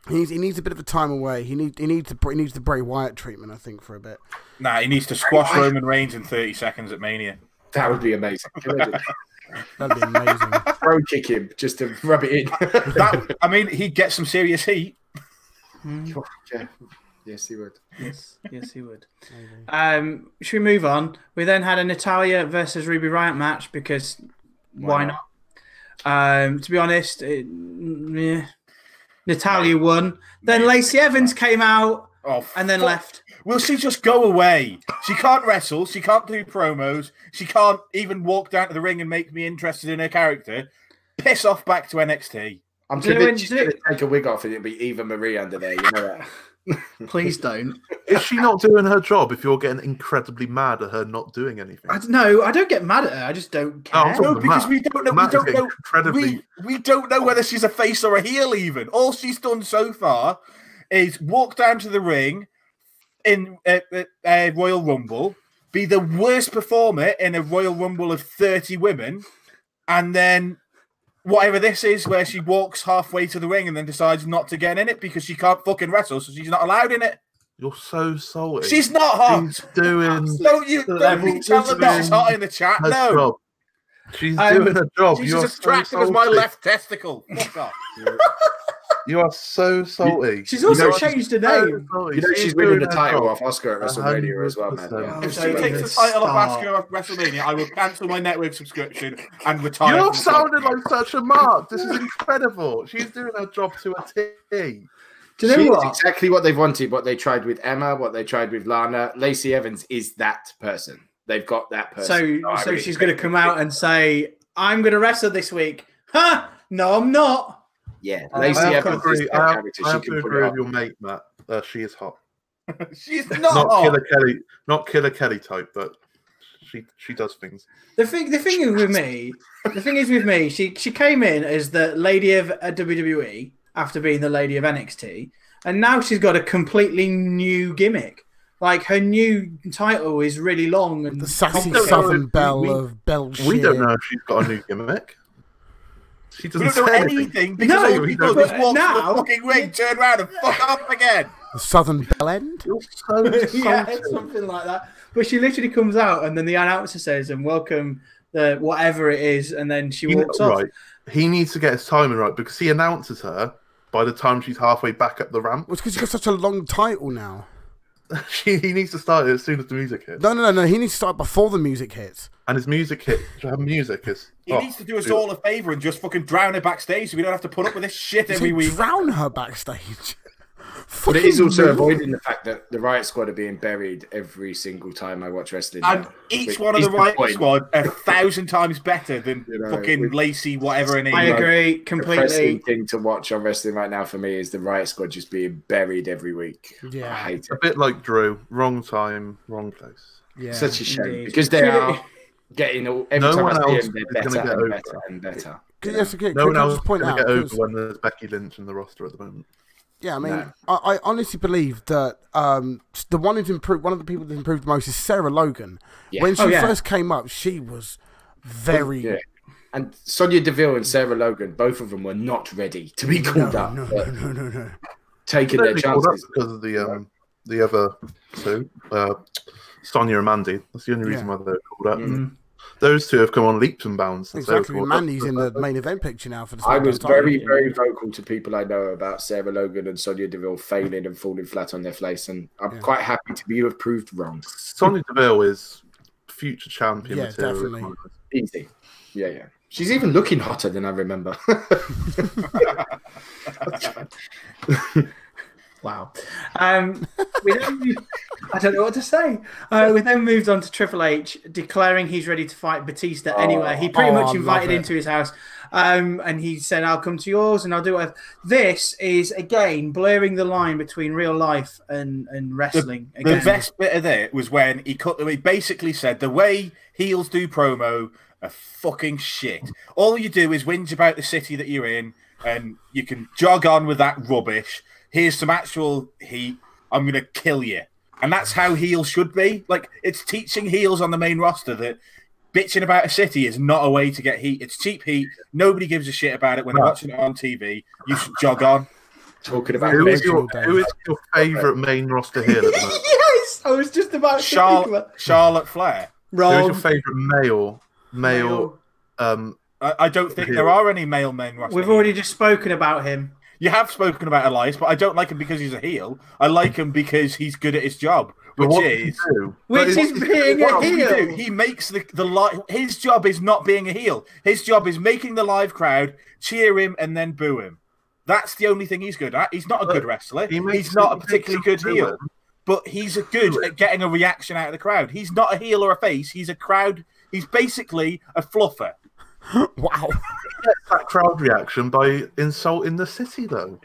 He needs a bit of a time away. He needs the Bray Wyatt treatment, I think, for a bit. Nah, he needs to squash Roman Reigns in 30 seconds at Mania. That would be amazing. That'd be amazing. Throw kick him just to rub it in. He'd get some serious heat. Yeah. Yes, he would. Yes, he would. Should we move on? We then had a Natalya versus Ruby Riott match because why not? To be honest, Natalya won. Then Lacey Evans came out and then left. Will she just go away? She can't wrestle. She can't do promos. She can't even walk down to the ring and make me interested in her character. Piss off back to NXT. I'm convinced she's going to take a wig off and it'll be Eva Marie under there. You know that? Please don't. Is she not doing her job if you're getting incredibly mad at her not doing anything? No, I don't get mad at her. I just don't care. No, because we don't know. We don't know whether she's a face or a heel even. All she's done so far is walk down to the ring in a Royal Rumble, be the worst performer in a Royal Rumble of 30 women, and then whatever this is, where she walks halfway to the ring and then decides not to get in it because she can't fucking wrestle, so she's not allowed in it. You're so salty. She's not hot. She's doing. Don't you tell them that she's hot in the chat? No. Job. She's doing a job. She's You're as attractive as my left testicle. Fuck off. You are so salty. She's also changed her name. She's winning the title off Oscar at WrestleMania as well, man. Yeah. If she takes the title of Oscar at WrestleMania, I will cancel my network subscription and retire. You're sounding like such a mark. This is incredible. She's doing her job to a T. Do you know what? Exactly what they've wanted, what they tried with Emma, what they tried with Lana. Lacey Evans is that person. They've got that person. So she's going to come out and say, I'm going to wrestle this week. Huh? No, I'm not. Yeah, Lacey Evans is that character. I have to agree with your mate, Matt. She is hot. She's not hot. Killer Kelly, not Killer Kelly type, but she does things. The thing is with me, she came in as the lady of WWE after being the lady of NXT, and now she's got a completely new gimmick. Like, her new title is really long and the sassy Southern Belle of Belgium. We don't know if she's got a new gimmick. She doesn't we don't know anything because all people just walk to the fucking ring, turn around, and fuck up again. The Southern Belle End? You're so yeah, something like that. But she literally comes out, and then the announcer says, "And welcome the whatever it is," and then she walks off. Right. He needs to get his timing right because he announces her by the time she's halfway back up the ramp. Well, it's because she's got such a long title now. He needs to start it as soon as the music hits. No. He needs to start before the music hits. And his music hit. Her music is. He needs to do us all a favour and just fucking drown her backstage so we don't have to put up with this shit every week. Drown her backstage. But it is also avoiding the fact that the Riot Squad are being buried every single time I watch wrestling. And each one of the Riot Squad 1,000 times better than fucking Lacey, whatever her name is. I agree completely. The pressing thing to watch on wrestling right now for me is the Riot Squad just being buried every week. Yeah. I hate it. A bit like Drew. Wrong time, wrong place. Yeah. Such a shame. Because they are getting every time I see them, they're better and better and better. Yes, okay. No one else is point going to out, get over when there's Becky Lynch in the roster at the moment. Yeah, I mean, I honestly believe that the one of the people that improved most is Sarah Logan. Yeah. When she first came up, she was very... Yeah. And Sonya Deville and Sarah Logan, both of them were not ready to be called up. No. Taking their chances. Because of the other two, Sonya and Mandy. That's the only reason why they're called up. Mm-hmm. Those two have come on leaps and bounds. Exactly. Mandy's in the main event picture now for the. I was very, very vocal to people I know about Sarah Logan and Sonya Deville failing and falling flat on their face, and I'm quite happy to be proved wrong. Sonya Deville is future champion material. Definitely. Easy. Yeah. She's even looking hotter than I remember. Wow. I don't know what to say. We then moved on to Triple H, declaring he's ready to fight Batista anywhere. He pretty much invited into his house, and he said, "I'll come to yours and I'll do it." This is, again, blurring the line between real life and wrestling. The best bit of it was when he basically said, the way heels do promo are fucking shit. All you do is whinge about the city that you're in, and you can jog on with that rubbish. Here's some actual heat. I'm going to kill you. And that's how heels should be. Like, it's teaching heels on the main roster that bitching about a city is not a way to get heat. It's cheap heat. Nobody gives a shit about it when they're watching it on TV. You should jog on. Talking about who is your favourite main roster heel at the moment? Yes! I was just about to think about Charlotte Flair. Who's your favourite male? I don't think there are any male main roster. We've already just spoken about him. You have spoken about Elias, but I don't like him because he's a heel. I like him because he's good at his job, which is being a heel. He makes the his job is not being a heel. His job is making the live crowd cheer him and then boo him. That's the only thing he's good at. He's not a good wrestler. He's not a particularly good heel, but he's good at getting a reaction out of the crowd. He's not a heel or a face. He's a crowd. He's basically a fluffer. Wow. He gets that crowd reaction by insulting the city, though.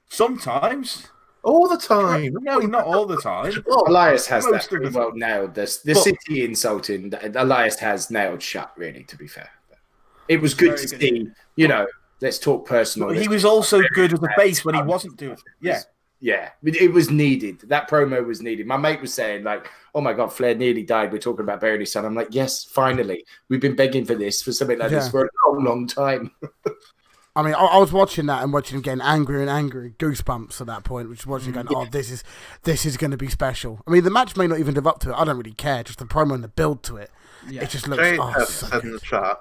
Sometimes. All the time. No, not all the time. Well, Elias has that pretty well nailed. The city insulting, Elias has nailed shut, really, to be fair. It was good to see, let's talk personal. He was also good as a base when he wasn't doing it. Yeah. Yeah, it was needed. That promo was needed. My mate was saying, like, oh my God, Flair nearly died. We're talking about burying his son. I'm like, yes, finally. We've been begging for this, for something like this for a long, long time. I mean, I was watching that and watching him getting angrier and angrier, goosebumps at that point, which is watching going, oh, this is going to be special. I mean, the match may not even live up to it. I don't really care. Just the promo and the build to it. Yeah. It just looks. So said in the chat,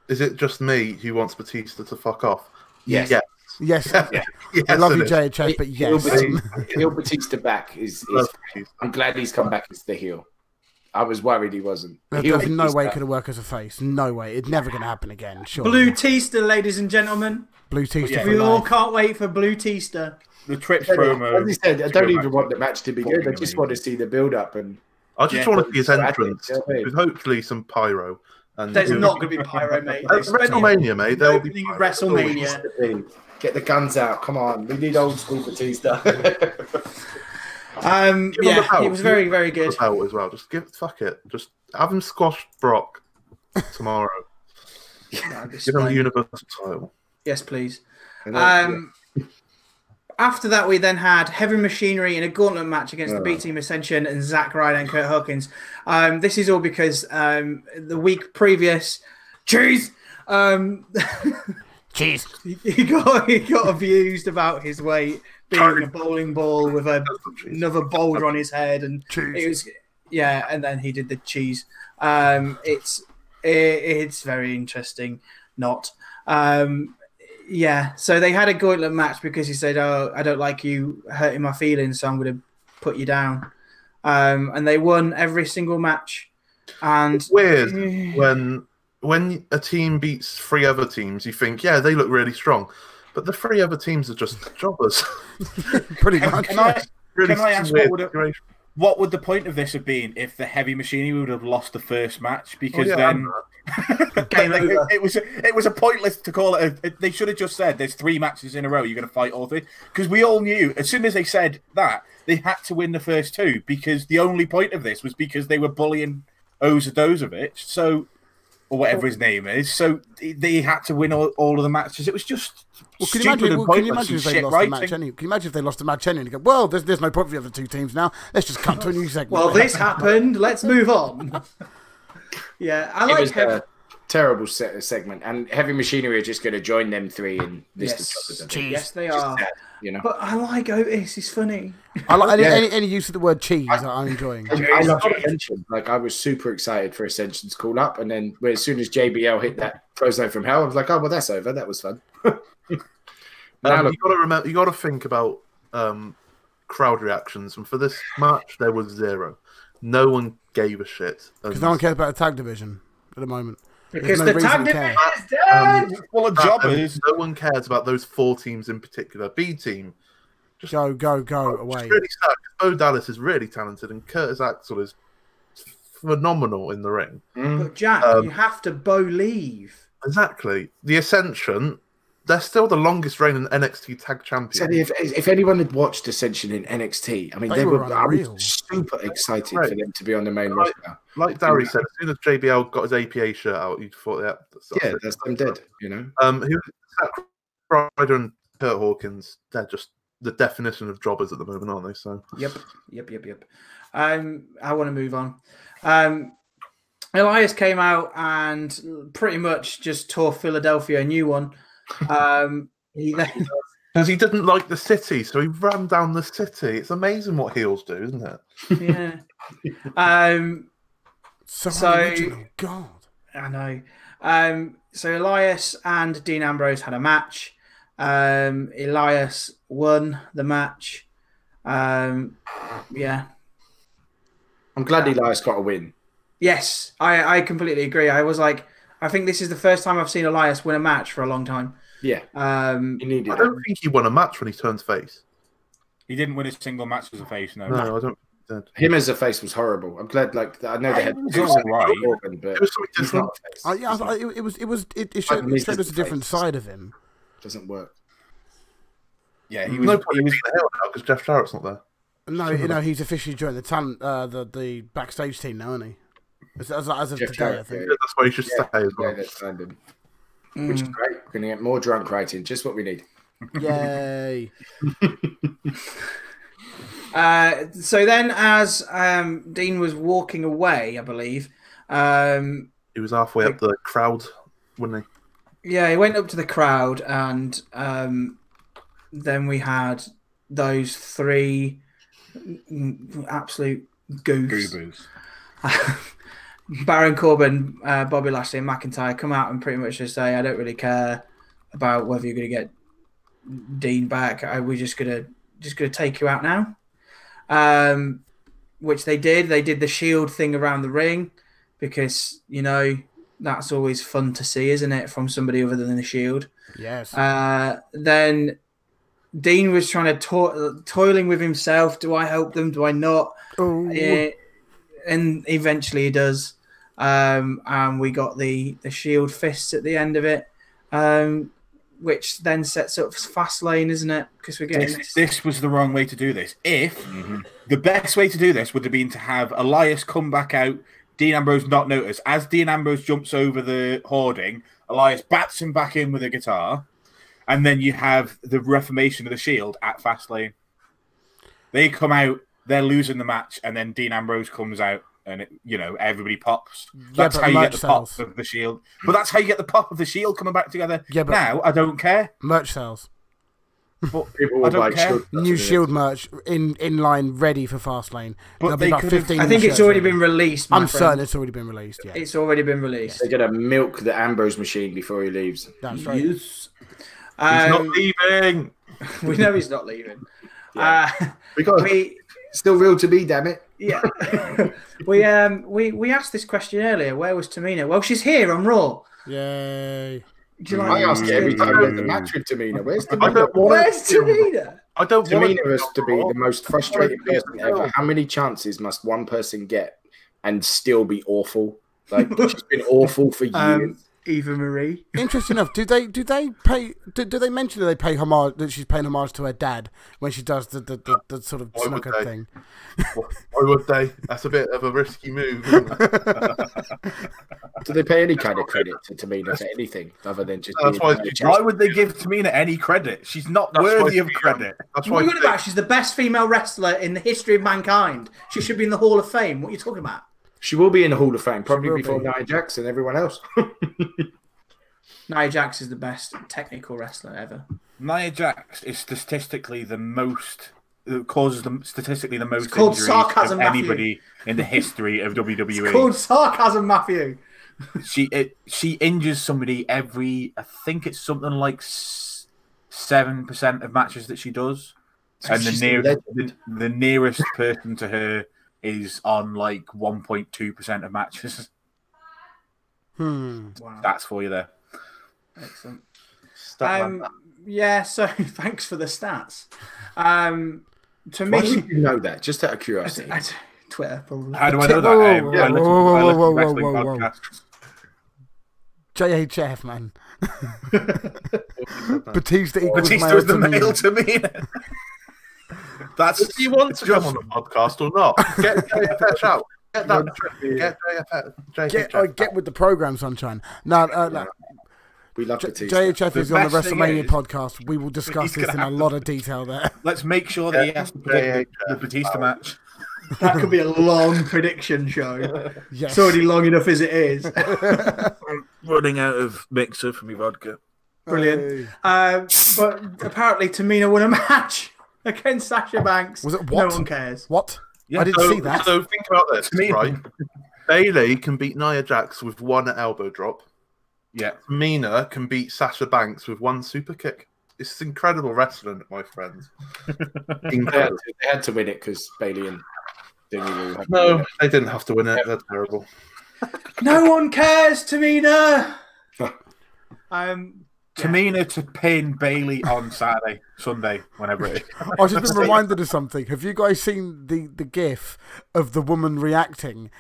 is it just me who wants Batista to fuck off? Yes. Yes. Yeah. Yes, I love you, JHS, but yes. Heel Batista back is I'm glad he's come back as the heel. I was worried he wasn't. There's no way he could have worked as a face. No way. It's never going to happen again. Sure. Blue Tista, ladies and gentlemen. Blue Tista. We all can't wait for Blue Tista. The Trips promo. As he said, I don't even want the match to be good. I just want to see the build up and. I just want to see his entrance with hopefully some pyro. And there's not going to be pyro, mate. WrestleMania, mate. There'll be WrestleMania. Get the guns out. Come on. We need old school Batista. It was very, very good. As well. Just fuck it. Just have him squash Brock tomorrow. Give him the Universal title. Yes, please. After that, we then had Heavy Machinery in a gauntlet match against the B-Team Ascension and Zack Ryder and Kurt Hawkins. This is all because the week previous, cheese, cheese, he got abused about his weight, being a bowling ball with another boulder on his head, and it was and then he did the cheese. It's very interesting. So they had a gauntlet match because he said, "Oh, I don't like you hurting my feelings, so I'm going to put you down." And they won every single match. And it's weird when a team beats 3 other teams, you think, yeah, they look really strong, but the 3 other teams are just jobbers. Pretty much. Can I ask what would the point of this have been if the Heavy Machinery would have lost the first match? Because then it was a pointless to call it. They should have just said there's 3 matches in a row. You're going to fight all 3 because we all knew as soon as they said that they had to win the first 2 because the only point of this was because they were bullying Ozadozovic, or whatever his name is. So they had to win all of the matches. It was just. Can you imagine if they lost the match anyway? Can you imagine if they lost the match anyway and go, well, there's no point for the other 2 teams now. Let's just cut to a new segment. Well, this happened. Let's move on. Yeah, it was a terrible segment, and Heavy Machinery are just going to join them 3 in this. Yes, they are. Sad, But I like Otis. He's funny. I like any use of the word cheese. I'm enjoying. I love Ascension. Like I was super excited for Ascension's call up, and then as soon as JBL hit that Frozen from Hell, I was like, oh well, that's over. That was fun. You got to remember. You got to think about crowd reactions, and for this match, there was 0. No one gave a shit because no one cares about the tag division at the moment. Because the tag division is dead. Full of jobbers. No one cares about those 4 teams in particular. B team, just go away. It's really sad. Bo Dallas is really talented, and Curtis Axel is phenomenal in the ring. But Jack, you have to leave. Exactly. The Ascension. They're still the longest reigning NXT tag champion. So if anyone had watched Ascension in NXT, I mean, I was super excited for them to be on the main roster. Like Darry said, as soon as JBL got his APA shirt out, you thought, that's them dead, Zack Ryder and Kurt Hawkins, they're just the definition of jobbers at the moment, aren't they? So Yep. I want to move on. Elias came out and pretty much just tore Philadelphia a new one. Because he didn't like the city, so he ran down the city. It's amazing what heels do, isn't it? Yeah. So original. God, I know. So Elias and Dean Ambrose had a match. Elias won the match. Yeah. I'm glad Elias got a win. Yes, I completely agree. I think this is the first time I've seen Elias win a match for a long time. Yeah. I don't think he won a match when he turned face. He didn't win a single match as a face, no. No, I don't. Him as a face was horrible. I'm glad, I know they had. It was right. But it was something different. It showed us a different side of him. Doesn't work. Yeah, he was the hell now because Jeff Jarrett's not there. No, he's officially joined the talent, the backstage team now, isn't he? As of today, I think. That's why you should stay as well. Yeah, that's him. Which is great. We're going to get more drunk writing, just what we need. Yay! So then, as Dean was walking away, I believe, He was halfway up the crowd, wasn't he? yeah, he went up to the crowd, and then we had those three absolute goofs. Goobers. Baron Corbin, Bobby Lashley, and McIntyre come out and pretty much just say, "I don't really care about whether you're going to get Dean back. We're just gonna take you out now." Which they did. They did the Shield thing around the ring because that's always fun to see, isn't it, from somebody other than the Shield? Yes. Then Dean was trying to toiling with himself. Do I help them? Do I not? And eventually he does. And we got the Shield fists at the end of it, which then sets up Fastlane, isn't it? Because we're getting this was the wrong way to do this. If the best way to do this would have been to have Elias come back out, Dean Ambrose not notice. As Dean Ambrose jumps over the hoarding, Elias bats him back in with a guitar, and then you have the Reformation of the Shield at Fastlane. They come out, they're losing the match, and then Dean Ambrose comes out, and everybody pops. That's how you get the pop of the Shield. But that's how you get the pop of the Shield coming back together. Yeah, but now I don't care. Merch sales. But people will buy Shield. New Shield merch in line, ready for Fastlane. But they about 15. I think it's already been released. I'm certain it's already been released. Yeah, it's already been released. They're gonna milk the Ambrose machine before he leaves. That's right. Yes. He's not leaving. We know he's not leaving. Yeah. Still real to me, damn it. Yeah. we asked this question earlier. Where was Tamina? Well, she's here on Raw. Yay. I ask it every time I get the match with Tamina. Where's Tamina? Where's Tamina? I don't want Tamina has to be the most frustrating person ever. How many chances must one person get and still be awful? Like, she's been awful for years. Eva Marie. Interesting enough, do they mention that they pay homage, that she's paying homage to her dad when she does the sort of snooker thing? Why would they? That's a bit of a risky move, isn't it? Do they pay any kind of credit to Tamina for anything other than just? Why would they give Tamina any credit? She's not worthy of credit. That's what why. are you talking about? She's the best female wrestler in the history of mankind. She should be in the Hall of Fame. What are you talking about? She will be in the Hall of Fame, probably before Nia Jax and everyone else. Nia Jax is the best technical wrestler ever. Nia Jax is statistically the most statistically the most it's called injuries sarcasm, of anybody in the history of WWE. It's called sarcasm, Matthew. She injures somebody every, I think it's something like 7% of matches that she does, and the nearest person to her is on like 1.2% of matches. Wow. That's for you there. Excellent. Yeah, so thanks for the stats. To me, why did you know that? Just out of curiosity. Twitter, probably. How do I know that? I listen to wrestling podcasts. JHF, man. Batista was the male to me. That's. Do you want to come on the podcast or not? Get JFH out. Get JFH. Get with the program, sunshine. No. We love Batista. JHF is on the WrestleMania podcast. We will discuss this in a lot of detail there. Let's make sure that he has to predict the Batista match. That could be a long prediction show. Yes. It's already long enough as it is. I'm running out of mixer for me vodka. Brilliant. But apparently Tamina won a match against Sasha Banks. Was it what? No one cares. What? Yeah, I didn't see that. So think about this, right? Bayley can beat Nia Jax with one elbow drop. Yeah. Tamina can beat Sasha Banks with one super kick. It's incredible wrestling, my friends. Incredible. They had to win it because Bayley and Dingy had No, they didn't have to win it. They're terrible. No one cares, Tamina. Tamina to pin Bayley on Sunday, whenever it is. I've just been reminded of something. Have you guys seen the gif of the woman reacting?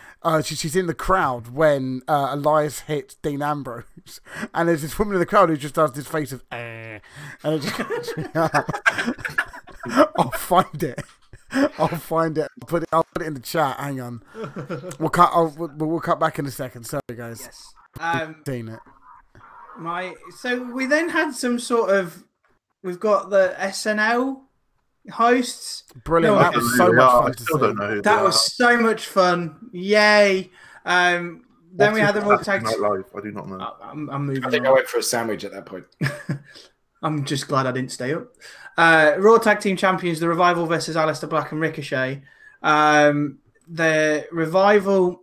She's in the crowd when Elias hits Dean Ambrose, and there's this woman in the crowd who just does this face of and it just I'll find it. I'll put it in the chat. Hang on. We'll cut back in a second. Sorry, guys. Yes. Seen it. So we then had some sort of We've got the SNL hosts. Brilliant. No, That was so much I fun to still don't see. know who they That are. was so much fun. Yay. Then What we is had the Raw Saturday Tag. Night Live? I do not know. I'm moving I think on. I went for a sandwich at that point. I'm just glad I didn't stay up. Raw Tag Team Champions, The Revival versus Aleister Black and Ricochet. The Revival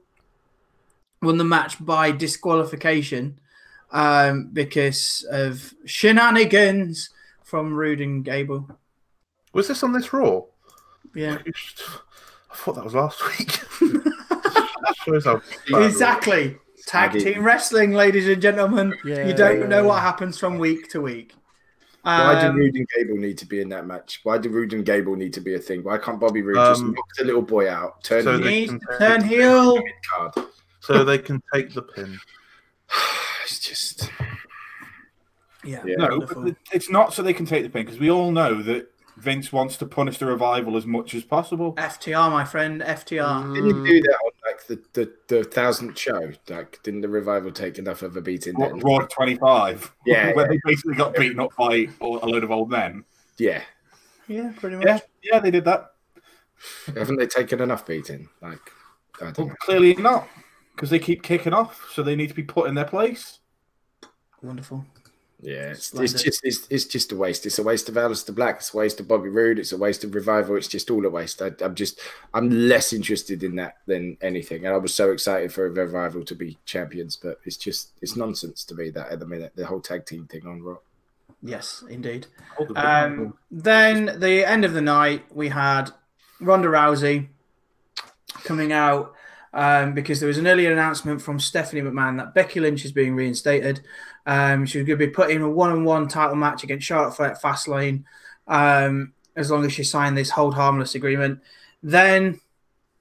won the match by disqualification because of shenanigans from Rude and Gable. Was this on this Raw? Yeah. I thought that was last week. Shows how bad Exactly. Tag team wrestling, ladies and gentlemen. Yeah. You don't know what happens from week to week. Why do Rude and Gable need to be in that match? Why do Rude and Gable need to be a thing? Why can't Bobby Roode just knock the little boy out, turn so the they can turn heel? card? so they can take the pin. It's just Yeah. No, Wonderful. but it's not so they can take the pin because we all know that Vince wants to punish the Revival as much as possible. FTR, my friend. FTR. didn't you do that on like the 1000th show? Like, didn't the Revival take enough of a beating then? Raw 25. Yeah, where they basically got beaten up by a load of old men. Yeah. Yeah, pretty much. Yeah, they did that. Haven't they taken enough beating? Like, I don't Well, know. clearly not, because they keep kicking off, so they need to be put in their place. Wonderful. Yeah, it's Splendid. just a waste. It's a waste of Aleister Black. It's a waste of Bobby Roode. It's a waste of Revival. It's just all a waste. I'm less interested in that than anything. And I was so excited for Revival to be champions, but it's nonsense to me that at the minute the whole tag team thing on Raw. Yes, indeed. Hold Then the end of the night, we had Ronda Rousey coming out because there was an earlier announcement from Stephanie McMahon that Becky Lynch is being reinstated. She was going to be put in a one-on-one title match against Charlotte Flair at Fastlane as long as she signed this hold harmless agreement. Then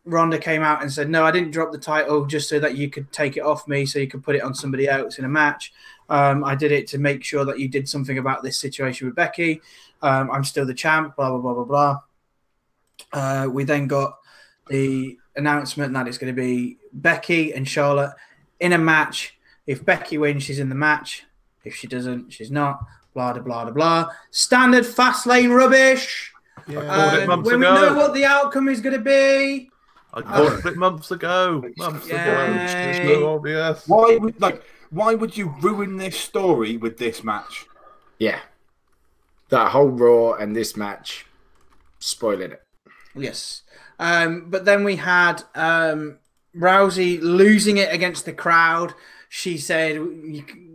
Ronda came out and said, no, I didn't drop the title just so that you could take it off me so you could put it on somebody else in a match. I did it to make sure that you did something about this situation with Becky. I'm still the champ, blah, blah, blah, blah, blah. We then got the announcement that it's going to be Becky and Charlotte in a match. If Becky wins, she's in the match. If she doesn't, she's not. Blah, blah, blah, blah. Standard Fastlane rubbish. called it months When we ago. know what the outcome is going to be. I called it months ago. Months Yay. ago. It's so obvious. Why would you ruin this story with this match? Yeah. That whole Raw and this match, spoiling it. Yes. But then we had Rousey losing it against the crowd. She said,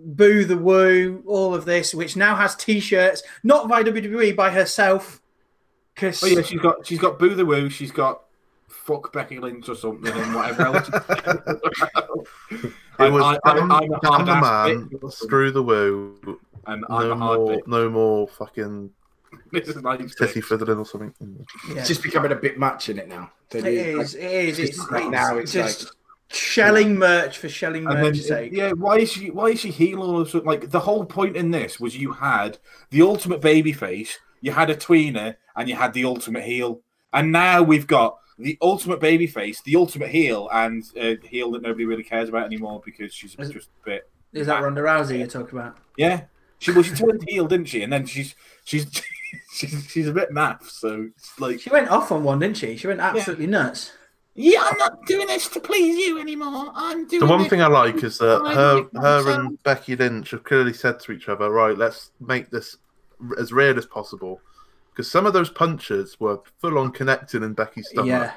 boo the woo, all of this, which now has T-shirts, not by WWE, by herself. Oh yeah, she's got Boo the Woo, she's got fuck Becky Lynch or something, and whatever else. It was I'm a the hard-ass man, bitch. screw the woo. And I'm a hard bitch. No more fucking This is like sissy fiddling or something. Yeah. It's just becoming a bit much in it now. It is. It's Like now it's just like shelling merch for shelling And then, merch's sake. yeah, why is she heel all of a sudden? Like, the whole point in this was you had the ultimate babyface, you had a tweener, and you had the ultimate heel. And now we've got the ultimate babyface, the ultimate heel, and a heel that nobody really cares about anymore because she's just a bit. Is that Ronda Rousey you're talking about? Yeah, she turned heel, didn't she? And then she's a bit naff. So it's like, She went off on one, didn't she? She went absolutely nuts. yeah, I'm not doing this to please you anymore. I'm doing The one this thing I like is that I her like myself. and Becky Lynch have clearly said to each other, right, let's make this as real as possible. Because some of those punches were full on connecting in Becky's stomach. Yeah.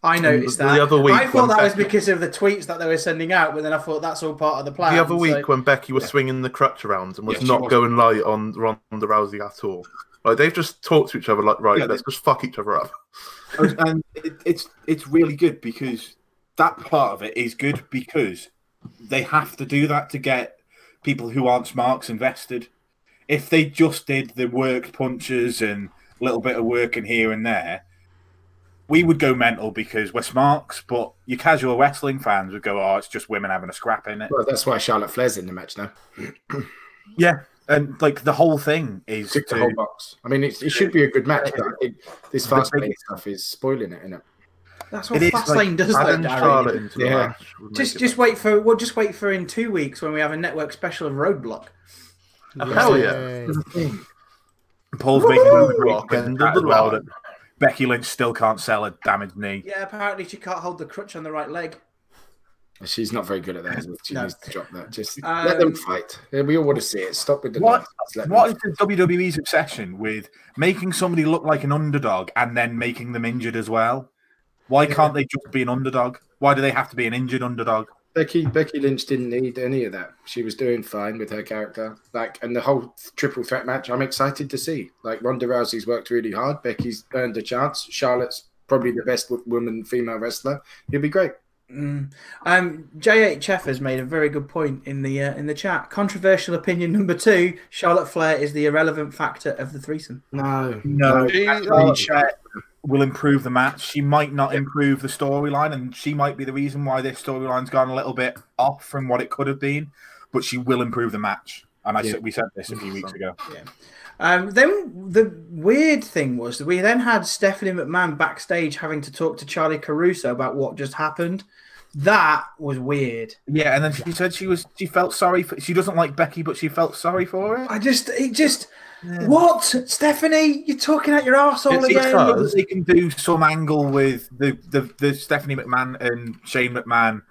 I noticed The that. other week I thought when that was Becky- because of the tweets that they were sending out, but then I thought that's all part of the plan. The other week so- when Becky was swinging the crutch around and was Yeah, she not was. going light on Ronda Rousey at all. Like, they've just talked to each other like, right, Yeah, let's just fuck each other up. and it's really good because that part of it is good because they have to do that to get people who aren't smarks invested. If they just did the worked punches and a little bit of work in here and there, we would go mental because we're smarks, but your casual wrestling fans would go, oh, it's just women having a scrap in it. well, that's why Charlotte Flair's in the match now. Yeah, and like the whole thing is Tick the to- whole box. I mean, it should be a good match, but I think this fast lane stuff is spoiling it, isn't it? That's what It is Fastlane does, though, Adding Darren. Charlotte into the Yeah. match would make it Just wait for in 2 weeks when we have a network special of Roadblock. Hell yeah. Just Paul's making a Rock great end point of as the well line. that Becky Lynch still can't sell a damaged knee. Yeah, apparently she can't hold the crutch on the right leg. She's not very good at that. She No. needs to drop that. Just let them fight. We all want to see it. Stop with the What nonsense. Let what them is the WWE's obsession with making somebody look like an underdog and then making them injured as well? Why can't they just be an underdog? Why do they have to be an injured underdog? Becky Lynch didn't need any of that. She was doing fine with her character. And the whole triple threat match, I'm excited to see. Like, Ronda Rousey's worked really hard. Becky's earned a chance. Charlotte's probably the best female wrestler. It'll be great. JHF has made a very good point in the chat. Controversial opinion number 2: Charlotte Flair is the irrelevant factor of the threesome. No. Charlotte will improve the match. She might not improve the storyline, and she might be the reason why this storyline's gone a little bit off from what it could have been. But she will improve the match, and we said this a few weeks ago. Yeah. Then the weird thing was that we then had Stephanie McMahon backstage having to talk to Charlie Caruso about what just happened. That was weird. Yeah, and then she said she felt sorry for. She doesn't like Becky, but she felt sorry for it. What, Stephanie? You're talking out your arsehole again. Because they can do some angle with the Stephanie McMahon and Shane McMahon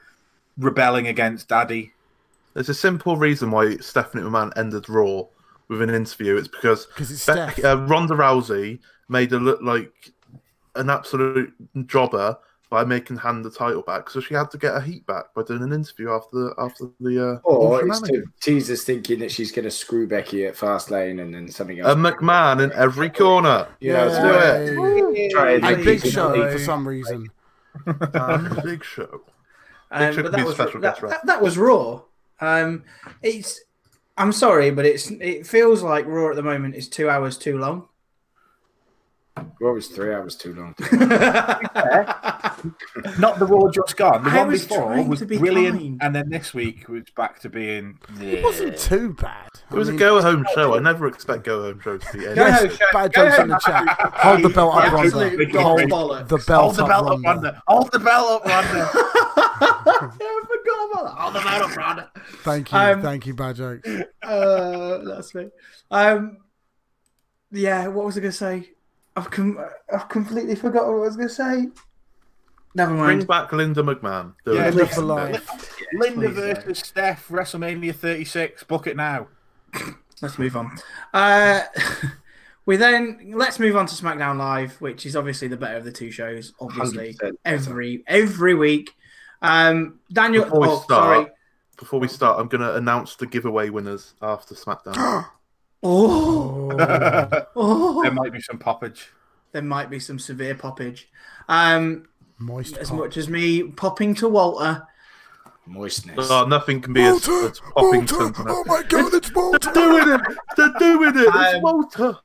rebelling against Daddy. There's a simple reason why Stephanie McMahon ended Raw with an interview. It's because it's Ronda Rousey made her look like an absolute jobber by making hand the title back, so she had to get her heat back by doing an interview after the. Or it's to tease us thinking that she's going to screw Becky at Fastlane and then something else. A McMahon in every corner. Yeah, do it. A Big Show for some reason. Big Show. But that was Raw. I'm sorry, but it feels like Raw at the moment is 2 hours too long. Raw was 3 hours too long. Not the Raw just gone. The I one was before trying was to be brilliant, kind. and then this week was back to being. It wasn't too bad. It was a go-home show. I never expect go-home shows to be. Yes, bad jokes in the chat. Hold the belt up, Ronda. Hold the belt up, Ronda. Hold the belt up, Ronda. I forgot about that. Hold the belt up, Ronda. Thank you, bad jokes. That's me. Yeah, what was I going to say? I've completely forgot what I was going to say. Never mind. Bring back Linda McMahon. Linda for life. Linda versus Steph, WrestleMania 36. Book it now. Let's move on. Let's move on to SmackDown Live, which is obviously the better of the two shows. Obviously, every week. Daniel, before we start, I'm going to announce the giveaway winners after SmackDown. There might be some poppage. There might be some severe poppage. Moist as pop. much as me popping to Walter. Moistness. Oh, nothing can be as popping to. Oh my God, it's Walter! They're doing it! It's Walter!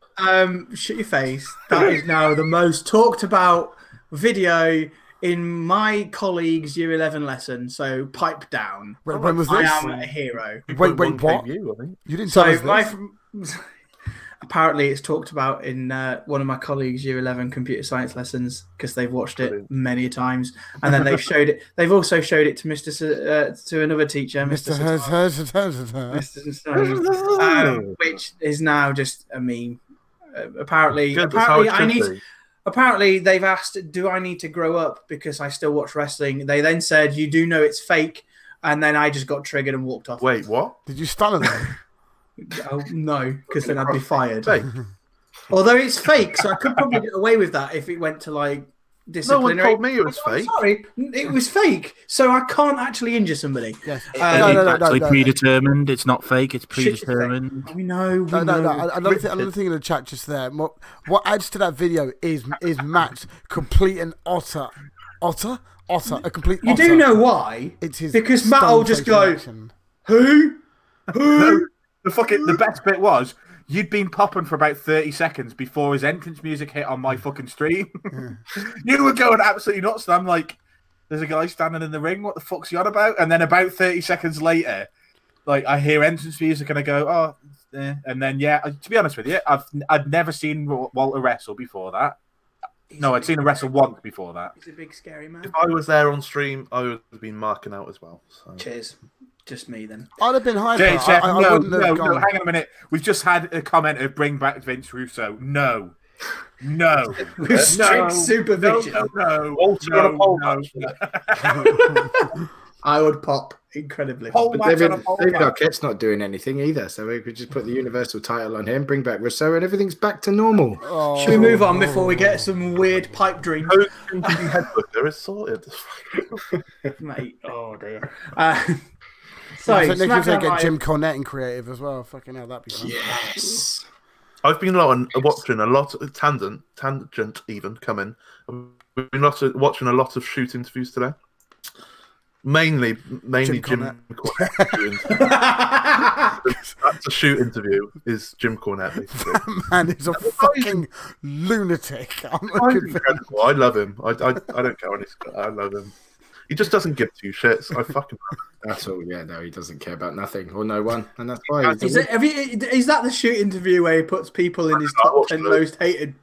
Shut your face. That is now the most talked about video in my colleague's Year 11 lesson, so pipe down. When was I this? am a hero. Wait, what? You, I think. You didn't tell us this? Apparently, it's talked about in one of my colleagues' Year 11 computer science lessons because they've watched it many times, and then they've showed it. They've also showed it to to another teacher, Mr. Which is now just a meme. Apparently, they've asked, "Do I need to grow up because I still watch wrestling?" They then said, "You do know it's fake," and then I just got triggered and walked off. Wait, what? Did you stun them? Oh, no, because then I'd be fired. Fake. Although it's fake, so I could probably get away with that if it went to like disciplinary. No one told me it was fake. Sorry, it was fake, so I can't actually injure somebody. Yes. It's actually predetermined. It's not fake. It's predetermined. We know. Another thing in the chat just there. What adds to that video is Matt's complete and utter, a complete. You do know why? It's his because Matt will just go, Who? The best bit was you'd been popping for about 30 seconds before his entrance music hit on my fucking stream. You were going absolutely nuts. And I'm like, there's a guy standing in the ring. What the fuck's he on about? And then about 30 seconds later, like I hear entrance music and I go, oh, and then to be honest with you, I'd never seen Walter wrestle before that. I'd seen him wrestle once before that. He's a big scary man. If I was there on stream, I would have been marking out as well. So. Cheers. just me then. I'd have been hyper. Jay said, I no, wouldn't have no, gone. hang on a minute. We've just had a comment of bring back Vince Russo. No. No. With strict supervision. No. Walter on a pole match. I would pop incredibly. Pole But match David, on a pole David match. Arquette's not doing anything either, so we could just put the Universal title on him, bring back Russo, and everything's back to normal. Oh. Should we move on before we get some weird pipe dreams? Kofi headbooker is sorted. Mate, oh dear. So So, next week SmackDown get Live. Jim Cornette in creative as well. Fucking hell, that'd be fun. Yes. I've been watching a lot of tangent even coming. I've been watching a lot of shoot interviews today. Mainly Jim Cornette. That's a shoot interview. Is Jim Cornette basically? Man is a fucking lunatic. I'm looking for Incredible. I love him. I don't care what he's got. I love him. He just doesn't give two shits. I fucking love him. That's all. Yeah, no, he doesn't care about nothing or no one, and that's why. Is that the shoot interview where he puts people in his top 10 most hated?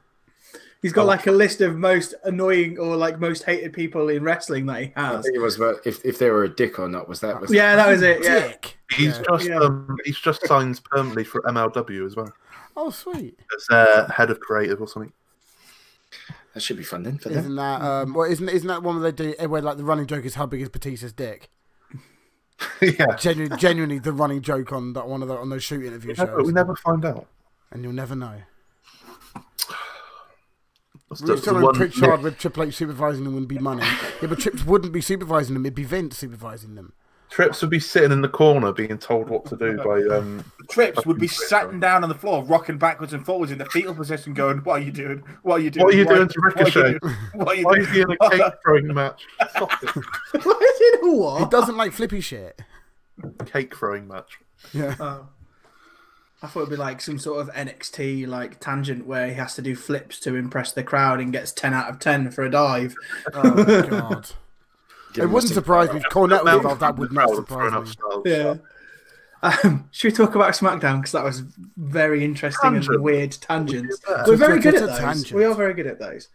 He's got like a list of most annoying or like most hated people in wrestling that he I has. think it was about if they were a dick or not. Was that? Yeah, that was it. Yeah. dick. He's just signed permanently for MLW as well Oh, sweet. as head of creative or something. That should be fun then for them. Isn't that well? Isn't that one where they do where like the running joke is how big is Batista's dick? Yeah, Genuinely, the running joke on that on those shoot interview shows, but we never find out. and you'll never know. That's We're the telling one Pritchard with Triple H supervising them wouldn't be money. Yeah, but Trips wouldn't be supervising them; it'd be Vince supervising them. Trips would be sitting in the corner being told what to do by Trips would be sat down on the floor, rocking backwards and forwards in the fetal position, going, "What are you doing? What are you doing? What are you doing to Ricochet? What are you Why doing? is he in a cake throwing match? Stop it. What is it? He What? doesn't like flippy shit. Cake throwing match. Yeah. Oh. I thought it'd be like some sort of NXT like tangent where he has to do flips to impress the crowd and gets 10 out of 10 for a dive. Oh my god. It wouldn't surprise me if Cornette was involved. That would not surprise me. Yeah. Should we talk about SmackDown? Because that was very interesting Tangent. and weird tangents. Yeah. We're very good at It's a those. tangent. We are very good at those.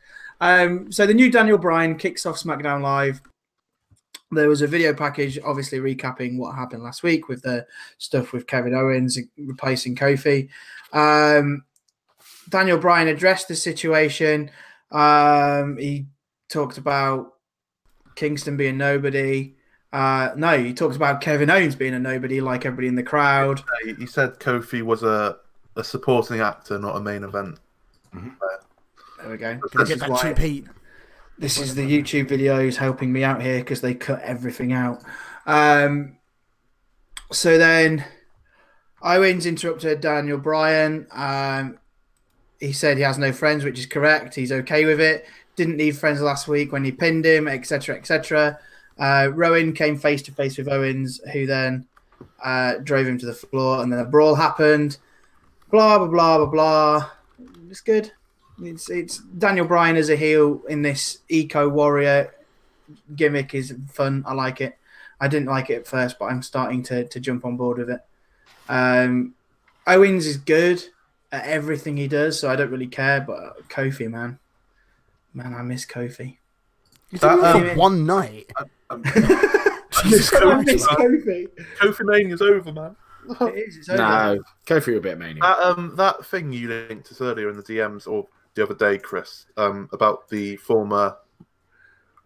So the new Daniel Bryan kicks off SmackDown Live. There was a video package, obviously recapping what happened last week with the stuff with Kevin Owens replacing Kofi. Daniel Bryan addressed the situation. He talked about Kingston being nobody. No, he talked about Kevin Owens being a nobody, like everybody in the crowd. He said Kofi was a supporting actor, not a main event. There we go. Gonna This get is that why- cheap heat. This is the YouTube videos helping me out here because they cut everything out. So then Owens interrupted Daniel Bryan. He said he has no friends, which is correct. He's okay with it. Didn't need friends last week when he pinned him, etc., etc. Rowan came face to face with Owens, who then drove him to the floor, and then a brawl happened. Blah blah blah blah blah. It's good. It's Daniel Bryan as a heel in this eco warrior gimmick is fun. I like it. I didn't like it at first, but I'm starting to jump on board with it. Owens is good at everything he does, so I don't really care. But Kofi, man, I miss Kofi. You did it That, for one night. Jesus I miss Christ. Kofi. Kofi Mania's over, man. It is. It's over. No, go for your bit, mania. That thing you linked us earlier in the DMs or the other day, Chris, about the former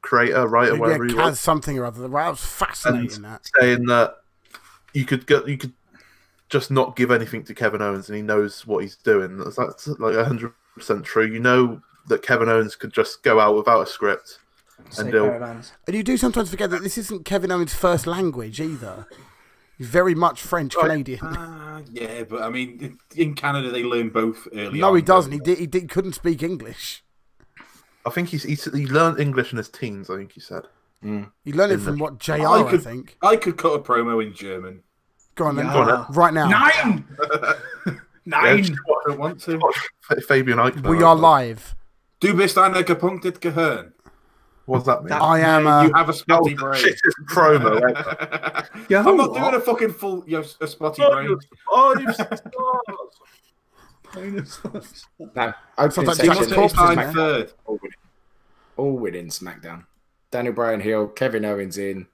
creator, writer, whatever he Kaz was, something or other. That was fascinating. That. saying that you could just not give anything to Kevin Owens and he knows what he's doing. That's like 100% true. You know that Kevin Owens could just go out without a script Say and do. pair of hands. And you do sometimes forget that this isn't Kevin Owens' first language either. He's very much French Canadian. Yeah, but I mean, in Canada they learn both early No, on. he doesn't. He couldn't speak English. I think he learned English in his teens. I think he said. He learned it from what JR, I I could- think. I could cut a promo in German. Go on then. Yeah. Go on, then. Right now. 9! Yeah, 9! just I don't want to. watch Fabian Eichner. We are live. Du bist eine gepunktet Gehirn. What does that mean? I am. You have a Oh, spotty the brain. shittest promo ever. Yeah, I'm not what? doing a fucking full a spotty Oh, brain. you stars. No, opening Sounds like He Jack wants section, to Corpse, tie isn't it? third. all winning SmackDown. Daniel Bryan heel, Kevin Owens in,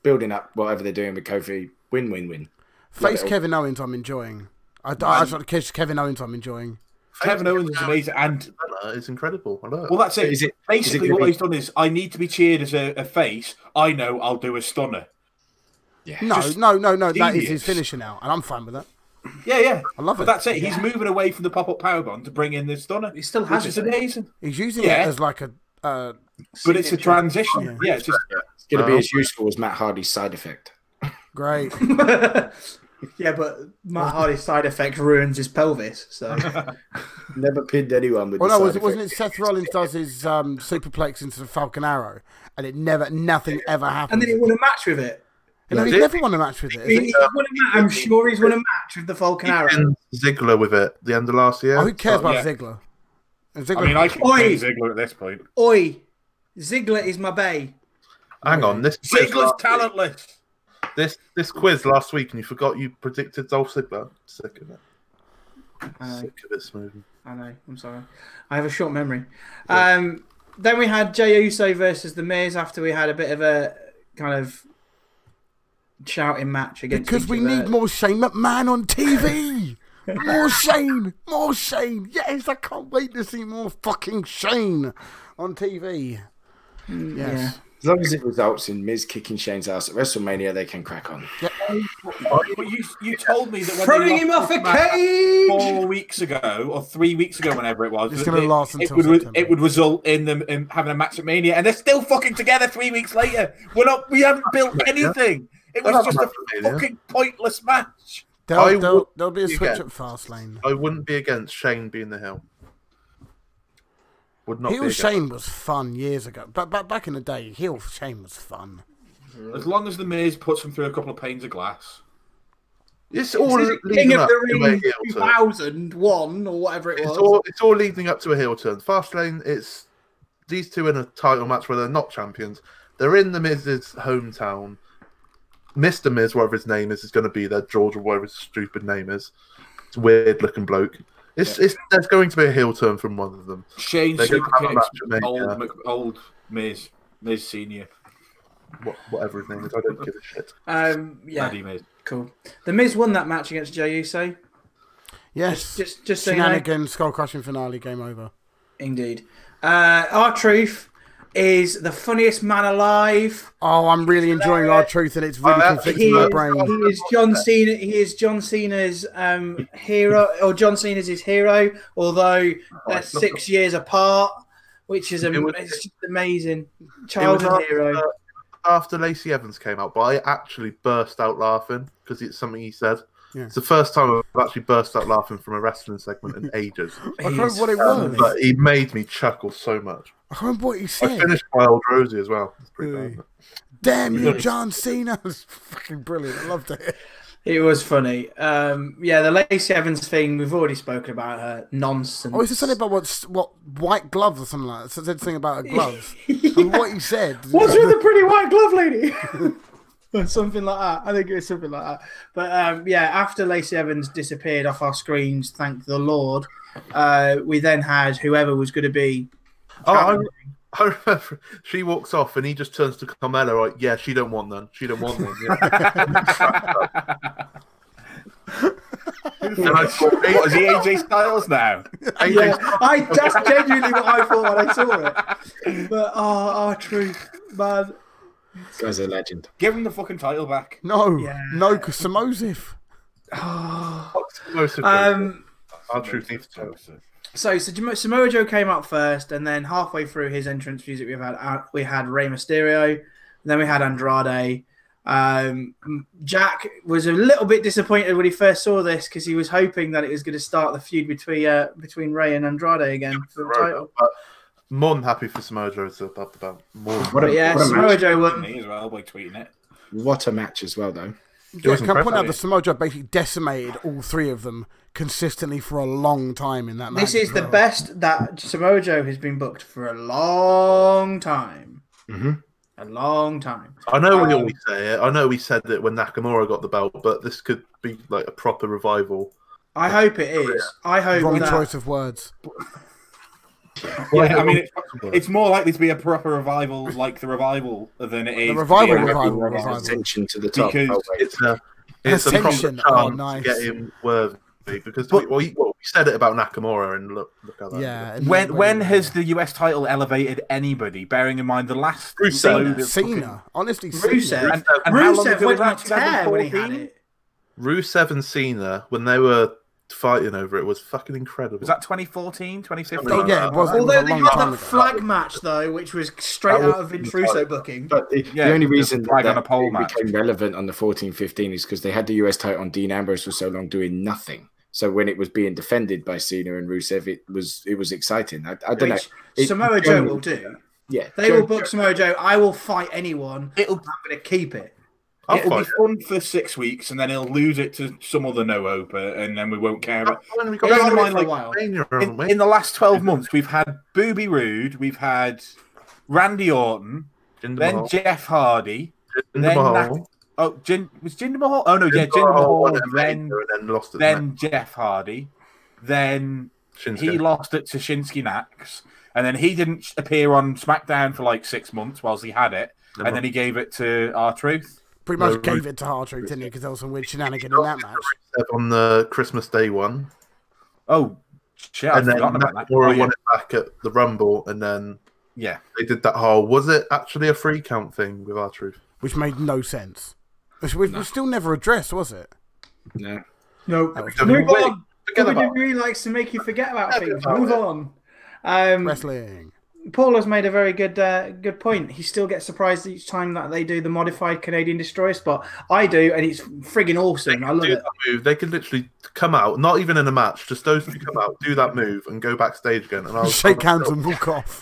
building up whatever they're doing with Kofi. Win-win-win. Face Kevin Owens, I'm enjoying. I thought Kevin Owens, I'm enjoying. Kevin Owens is amazing, and it's incredible. I know it. well, that's it. Basically, what gonna he's done is, I need to be cheered as a face. I know I'll do a stunner. Yeah. No. That is his Genius. finisher now, and I'm fine with that. Yeah. I love But it. that's it. He's moving away from the pop-up powerbomb to bring in the stunner. He still has which is it. amazing. He's using Yeah. it as like a. But it's a transition. Yeah, it's just It's going to be as useful as Matt Hardy's side effect. Great. Yeah, but Matt Hardy's side effect ruins his pelvis. So Never pinned anyone with Well, the no, side wasn't it effect. Seth Rollins does his superplex into the Falcon Arrow, and nothing ever happens. and then he won a match with it. No, he's never won a match with it. has he? He's won a match. I'm sure he's won a match with the Falcon Arrow. And Ziggler with it the end of last year. Oh, who cares about yeah. Ziggler? Ziggler? I mean, I can Oi. play Ziggler at this point. Oi, Ziggler is my bae. Hang on, this quiz Ziggler's last talentless. week- this quiz last week, and you forgot you predicted Dolph Ziggler. Sick of it. Sick of it, Smoothie. I know. I'm sorry. I have a short memory. Then we had Jey Uso versus The Miz after we had a bit of a kind of shouting match against Because each we other. need more Shane McMahon on TV. More Shane. More Shane. Yes, I can't wait to see more fucking Shane on TV. Yes. As long as it results in Miz kicking Shane's ass at WrestleMania, they can crack on. But you told me that when Throwing they him lost off a this match cage! 4 weeks ago or 3 weeks ago, whenever it was, It's that gonna it- last it until would September. it would result in them having a match at Mania, and they're still fucking together 3 weeks later. We haven't built anything. It was They'll just have a a match at Mania. fucking pointless match. There'll be a switch again. at Fastlane. I wouldn't be against Shane being the heel. Would not Heel be against. Shane was fun years ago. But back in the day, heel Shane was fun. As long as the Miz puts him through a couple of panes of glass. It's all Is it King leading of up the to a Ring heel turn. 2001 or whatever it was. It's all leading up to a heel turn. Fastlane, it's these two in a title match where they're not champions. They're in the Miz's hometown. Mr. Miz, whatever his name is going to be there. George or whatever his stupid name is. It's a weird looking bloke. There's going to be a heel turn from one of them. Shane They're gonna have a Superkicks match at Mania. old Miz Senior, Whatever his name is, I don't give a shit. Yeah, Maddie Miz. cool. The Miz won that match against Jey Uso. Yes. Just so you know. Shenanigans, skull crushing finale, game over. Indeed. R-Truth is the funniest man alive. Oh, I'm really enjoying our truth, and it's really conflicting my brain. He is John Cena. He is John Cena's hero, or John Cena's his hero. Although they're 6 years apart, which is it's just amazing. Childhood hero. After Lacey Evans came out, but I actually burst out laughing because it's something he said. Yeah. It's the first time I've actually burst out laughing from a wrestling segment in ages. I can't remember what it was. But he made me chuckle so much. I can't remember what he I said. finished by Old Rosie as well. It's pretty bad. Damn you, John Cena. It's fucking brilliant. I loved it. It was funny. Yeah, the Lacey Evans thing, we've already spoken about her nonsense. Oh, is there something about what white gloves or something like that? So said something about her gloves. And what he said. What's with the pretty white glove lady? Or something like that. I think it was something like that. But yeah, after Lacey Evans disappeared off our screens, thank the Lord, we then had whoever was going to be. I remember she walks off and he just turns to Carmella like, yeah, she don't want none. She don't want none. And I thought, What is he, AJ Styles now? Yeah, that's genuinely what I thought when I saw it. But R-Truth, man. This guy's a legend. Give him the fucking title back. No, Yeah. no, because Samosif. Our truth needs to. So Samoa Joe came up first, and then halfway through his entrance music, we had Rey Mysterio, and then we had Andrade. Jack was a little bit disappointed when he first saw this because he was hoping that it was going to start the feud between Rey and Andrade again for the title. But more than happy for Samoa Joe to above the belt. More than But yeah, what a Samoa match. Joe won. Me as well by tweeting it. What a match as well, though. Yeah, was can I point out impressive. that Samoa Joe basically decimated all three of them consistently for a long time in that match. This is as the well. best that Samoa Joe has been booked for a long time. Mm-hmm. A long time. I know we always say it. I know we said it when Nakamura got the belt, but this could be like a proper revival. I hope it is. I hope Wrong that. choice of words. Yeah, I mean, it's more likely to be a proper revival like the revival than it is. The revival to be a revival. Ascension to the top. Because Oh, wait. It's a proper Ascension. chance Oh, nice. to get him worthy because we said it about Nakamura and look at that. Yeah. ended and When has the US title elevated anybody? Bearing in mind the last load of Cena, honestly, Rusev. Cena. And how long Rusev ago went was on a that? tear when he had 2014? it. up. Rusev and Cena, when they were fighting over it, was fucking incredible. Was that 2014, 2015? Oh, yeah, it was. Although a they long had time the ago. flag match though, which was straight That out of Vince Russo booking. But the Yeah, only the reason flag that on a pole it match. became relevant on the 14-15 is because they had the US title on Dean Ambrose for so long doing nothing. So when it was being defended by Cena and Rusev, it was exciting. I don't know. Which Samoa Joe will do. Yeah, They will book Samoa Joe. I will fight anyone. I'm going to keep it. It'll be fun for 6 weeks, and then he'll lose it to some other no-oper, and then we won't care. Bearing in Bearing in mind, for a while. In the last 12 months, we've had Booby Rude, we've had Randy Orton, then Jeff Hardy, then was Jinder Mahal? Oh no, Jinder Mahal, then Jeff Hardy, then he lost it to Shinsuke Nax, and then he didn't appear on SmackDown for like 6 months whilst he had it, and then he gave it to R-Truth. Pretty much gave it to R-Truth, didn't he? Because there was some weird shenanigan in that match. On the Christmas Day one. Oh, shit, I've forgotten about that. Nakamura won it back at the Rumble, and then they did that whole, was it actually a 3 count thing with R-Truth? Which made no sense. Which we've still never addressed, was it? No. No. Move on. WWE likes to make you forget about things. Move on. Wrestling. Paul has made a very good point. He still gets surprised each time that they do the modified Canadian Destroyer spot. I do, and it's friggin' awesome. I love it. Move. They can literally come out, not even in a match, just those two come out, do that move, and go backstage again. And I'll shake hands and walk off.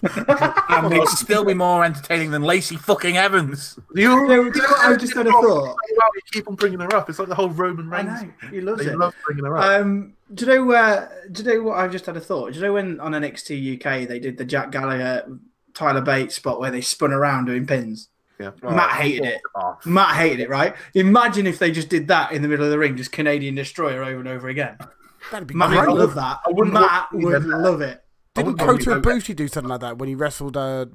And it'll still be more entertaining than Lacey fucking Evans. You know what I just had a thought? You keep on bringing her up. It's like the whole Roman Reigns. I know. He loves it. He loves bringing her up. Do you know what I've just had a thought? Do you know when on NXT UK they did the Jack Gallagher, Tyler Bates spot where they spun around doing pins? Yeah. Matt hated it. Matt hated it, right? Imagine if they just did that in the middle of the ring, just Canadian Destroyer over and over again. That'd be Matt great. would love that. Matt would love it. Didn't Kota Ibushi do something like that when he wrestled a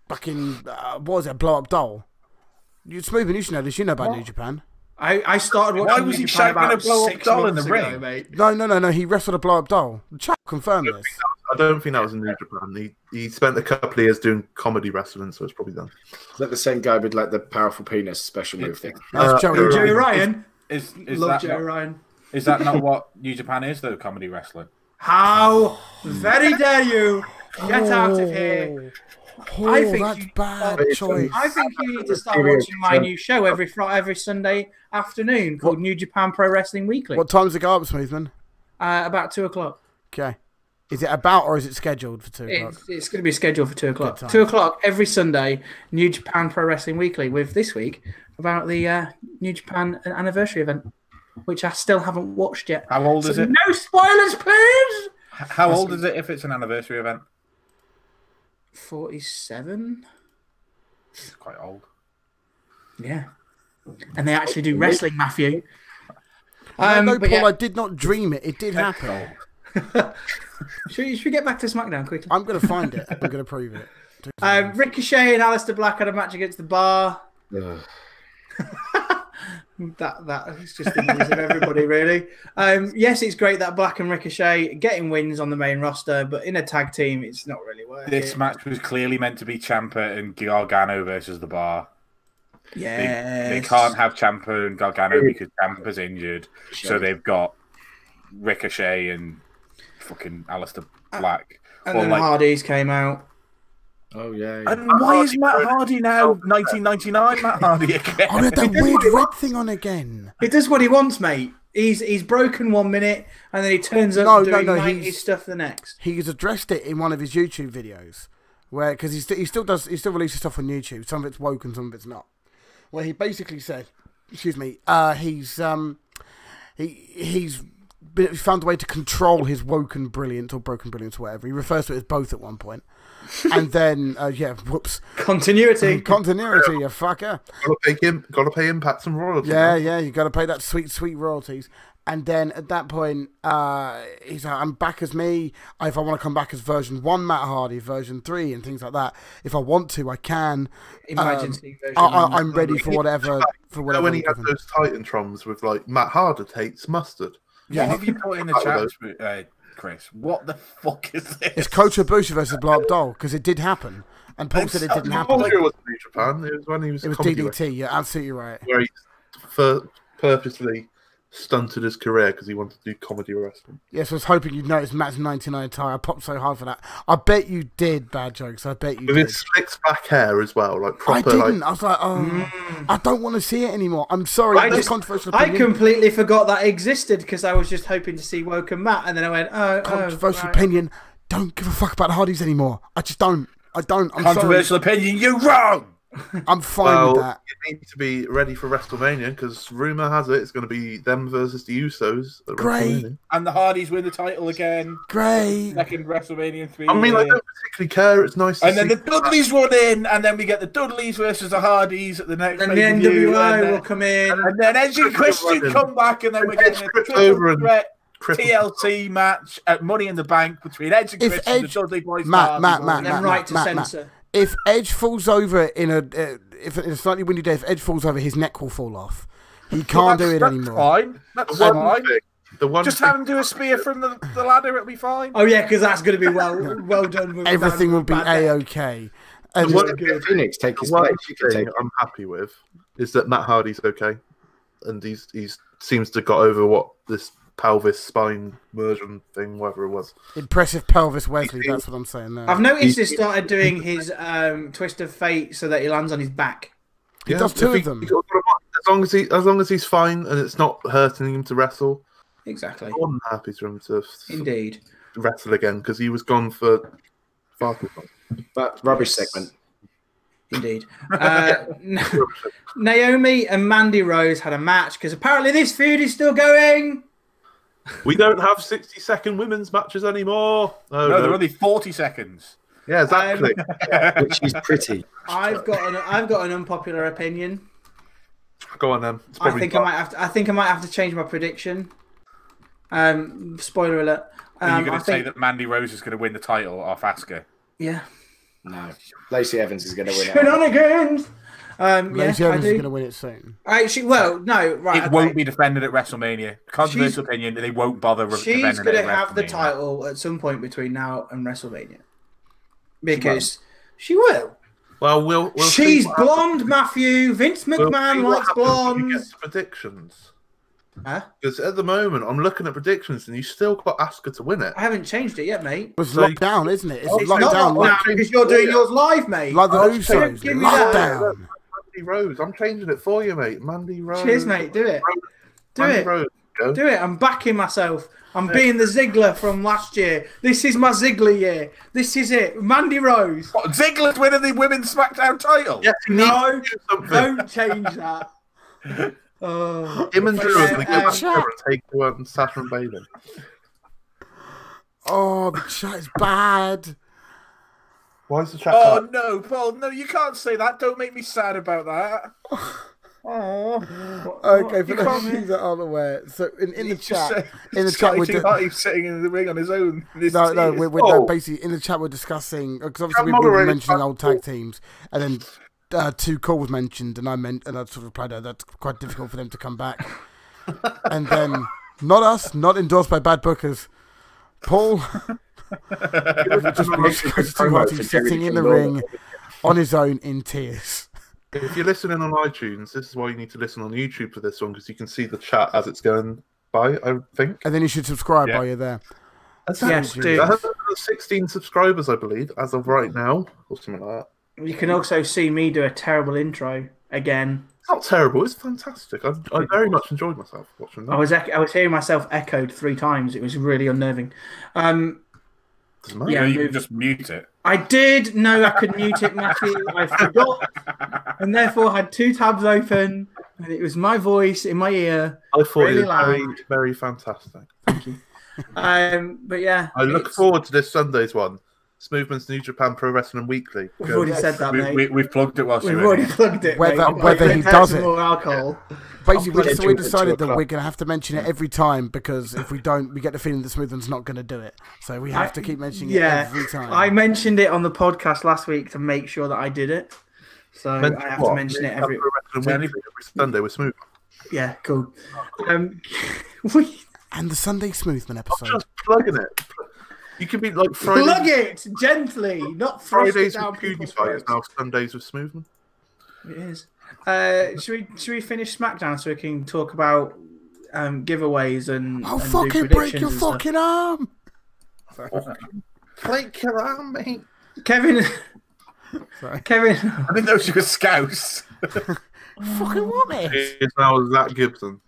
fucking what was it, a blow up doll? Smooth, you should know this. You know about New Japan. I started watching. Why was he shagging a blow up doll in the ring? Mate. No. He wrestled a blow up doll. Chuck confirmed this. I don't think that was in New Japan. He spent a couple of years doing comedy wrestling, so it's probably done. Is that the same guy with like the powerful penis special move thing? That's Joey Ryan. Is Love that Joey not, Ryan. Is that not what New Japan is, though? Comedy wrestling. How very dare you get out of here? I think that's bad choice. I think you need to start watching my new show every Sunday afternoon called New Japan Pro Wrestling Weekly. What time does it go up, Smoothman? About 2:00. Okay. Is it about or is it scheduled for 2:00? It's going to be scheduled for 2:00. 2:00 every Sunday. New Japan Pro Wrestling Weekly. With this week about the New Japan anniversary event, which I still haven't watched yet. How old is it? No spoilers, please. How old is it if it's an anniversary event? 47. It's quite old. Yeah. And they actually do wrestling, Matthew. No, but Paul, yeah. I did not dream it. It did happen. Should we get back to SmackDown quickly? I'm going to find it. I'm going to prove it. Ricochet and Aleister Black had a match against the Bar. That is just the news of everybody, really. Yes, it's great that Black and Ricochet getting wins on the main roster, but in a tag team, it's not really working. This match was clearly meant to be Ciampa and Gargano versus the Bar. Yeah, they can't have Ciampa and Gargano because Ciampa's injured, so they've got Ricochet and fucking Aleister Black. And then Hardys came out. Oh, yeah. And why is Matt Hardy now 1999 Matt Hardy again? Oh, that weird red thing on again. He does what he wants, mate. He's broken 1 minute, and then he turns up doing 90s stuff the next. He's addressed it in one of his YouTube videos, where because he still releases stuff on YouTube. Some of it's woke and some of it's not. Where he basically said, excuse me, he's found a way to control his woken brilliance or broken brilliance, or whatever. He refers to it as both at one point. And then, whoops. Continuity, you fucker. Gotta pay Impact some royalties. Yeah, you gotta pay that sweet royalties. And then at that point, he's like, I'm back as me. If I want to come back as version 1 Matt Hardy, version 3, and things like that. If I want to, I can. Emergency version. I'm ready for whatever. When he had those Titantrons with like Matt Hardy hates mustard. What have you put in the chat, Chris? What the fuck is this? It's Kota Ibushi versus Blow Up Doll, because it did happen. And Paul said it didn't happen. It wasn't New Japan. It was when he was. It was DDT. You're absolutely right. Where he purposely stunted his career because he wanted to do comedy wrestling. Yes, I was hoping you'd notice Matt's 99 attire. I popped so hard for that. I bet you did, Bad Jokes. I bet you did. With his slicked back hair as well, like proper. I didn't. I was like, I don't want to see it anymore. I'm sorry. I completely forgot that existed because I was just hoping to see Woken Matt, and then I went, controversial opinion. Don't give a fuck about the Hardys anymore. I just don't. I'm controversial opinion. You're wrong. I'm fine with that. You need to be ready for WrestleMania because rumor has it it's going to be them versus the Usos. Great. And the Hardys win the title again. Great. Second WrestleMania in 3 I mean, years. I don't particularly care. It's nice. And then the Dudleys run in, and then we get the Dudleys versus the Hardys at the next. And the NWO will come in, and then Edge and Christian come back, and then we're getting a triple threat TLT match at Money in the Bank between Edge and Christian, the Dudley Boys. Matt, censor. If Edge falls over in a slightly windy day, if Edge falls over, his neck will fall off. He can't do it anymore. Fine. That's fine. Just have him do a spear from the ladder, it'll be fine. Oh yeah, because that's going to be well done. With everything will be a-okay. And Phoenix take his place. I'm happy with is that Matt Hardy's okay, and he's seems to got over what this pelvis spine version thing, whatever it was. Impressive pelvis Wesley, that's what I'm saying there. I've noticed he started doing his twist of fate so that he lands on his back. He does two of them. As long as he's fine and it's not hurting him to wrestle. Exactly. I'm happy for him to indeed wrestle again because he was gone for far too long. But rubbish segment. Indeed. Naomi and Mandy Rose had a match because apparently this feud is still going. We don't have 60-second women's matches anymore. No, they're only 40 seconds. Yeah, exactly. Which is pretty. I've got an unpopular opinion. Go on then. I think I might have to change my prediction. Spoiler alert. Are you going to say that Mandy Rose is going to win the title off Asuka? Yeah. No. Lacey Evans is going to win it. Shenanigans! Lacey Evans is going to win it soon. It won't be defended at WrestleMania. Controversial opinion, they won't bother defending it. She's going to have the title at some point between now and WrestleMania. Because she will. Well, she's blonde, Matthew. Vince McMahon likes blondes. Predictions. Huh? Because at the moment, I'm looking at predictions, and you still got Asuka to win it. I haven't changed it yet, mate. It's locked down, isn't it? It's locked down because you're doing yours live, mate. Like the Usos. Give me that. Mandy Rose. I'm changing it for you, mate. Mandy Rose. Cheers, mate. Do it. Do it. Do it. I'm backing myself. I'm being the Ziggler from last year. This is my Ziggler year. This is it. Mandy Rose. What, Ziggler's winning the Women's SmackDown title? Yes, no, don't change that. Him and Drew are going to go back and take on Sasha and Bayley. Oh, the chat is bad. Why is the chat bad? No, Paul, no, you can't say that. Don't make me sad about that. Okay, for those of you that aren't aware, so in the chat, we're sitting in the ring on his own. We're basically in the chat. We're discussing because obviously we were mentioning old tag teams, and then Too Cool was mentioned, and I sort of replied that's quite difficult for them to come back. And then not us, not endorsed by bad bookers. Paul just sitting in the ring on his own in tears. If you're listening on iTunes, this is why you need to listen on YouTube for this one, because you can see the chat as it's going by, I think. And then you should subscribe while you're there. Yes, dude. I have 16 subscribers, I believe, as of right now, or something like that. You can also see me do a terrible intro again. It's not terrible, it's fantastic. I very much enjoyed myself watching that. I was hearing myself echoed 3 times. It was really unnerving. Yeah, you can just mute it. I did know I could mute it, Matthew. I forgot, and therefore had 2 tabs open, and it was my voice in my ear. I thought really it was very, very fantastic. Thank you. But yeah, I look forward to this Sunday's one. Smoothman's New Japan Pro Wrestling Weekly. We've already said that, mate. We've plugged it whilst We've you were already here. plugged it. Whether mate. he does it. More alcohol. Basically, I'm we pretty decided sure that it's we're going to have to mention it every time, because if we don't, we get the feeling that Smoothman's not going to do it. So we have to keep mentioning it every time. I mentioned it on the podcast last week to make sure that I did it. So I have to mention it every. Pro Wrestling Weekly every Sunday with Smoothman. Yeah, cool. And the Sunday Smoothman episode. Just plugging it. You can be like Plug it gently, not thrust it Fridays down with people's PewDiePie is throats. now Sundays with Smoothman. It is. Should we finish SmackDown so we can talk about giveaways and I'll and do fucking break predictions your and stuff? fucking arm. Break your arm, mate. Kevin. Sorry. Kevin. I didn't know she was Scouse. Fucking what, mate? It's now Zach Gibson.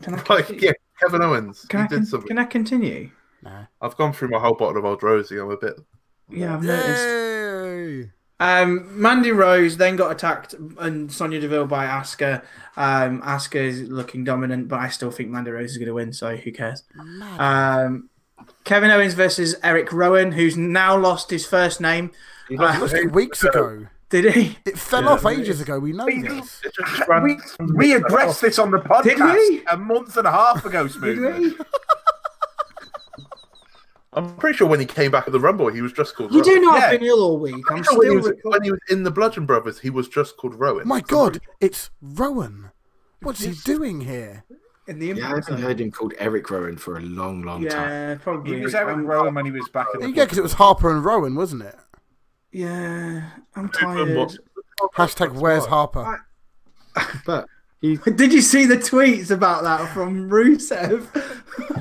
Can I Like, continue? yeah, Kevin Owens. Can He I did something. can I continue? No. I've gone through my whole bottle of Old Rosie. I'm a bit. Yeah, I've noticed. Yay! Mandy Rose then got attacked and Sonya Deville by Asuka. Asuka is looking dominant, but I still think Mandy Rose is going to win, so who cares? Kevin Owens versus Eric Rowan, who's now lost his first name. It was weeks ago. Did he? It fell off ages ago. We know this. It just ran- We addressed this on the podcast Did we? a month and a half ago, Did Smoothman. we? I'm pretty sure when he came back at the Rumble, he was just called You Rowan. do know Yeah. I've been ill all week. I'm So when, he still was, when recovering. he was in the Bludgeon Brothers, he was just called Rowan. My God, it's Rowan. What's he doing here? In the Yeah, I Impact haven't Zone. heard him called Eric Rowan for a long, long time. Yeah, probably. He was Eric Rowan when he was back at the Yeah, because it was Harper and Rowan, wasn't it? Yeah, I'm Ruben, what's tired. the- Hashtag Where's Harper? But he Did you see the tweets about that from Rusev?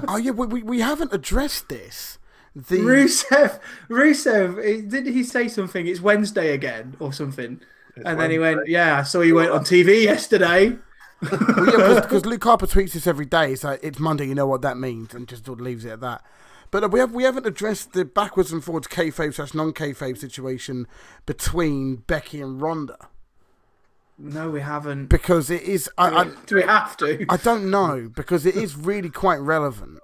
Oh yeah, we haven't addressed this. The Rusev, did he say something? It's Wednesday again or something? And then he went, yeah, I saw you went on TV yesterday. because Luke Harper tweets this every day. It's like, it's Monday, you know what that means, and just sort of leaves it at that. But we haven't addressed the backwards and forwards kayfabe / non-kayfabe situation between Becky and Ronda, No, we haven't. because it is. Do we have to? I don't know, because it is really quite relevant.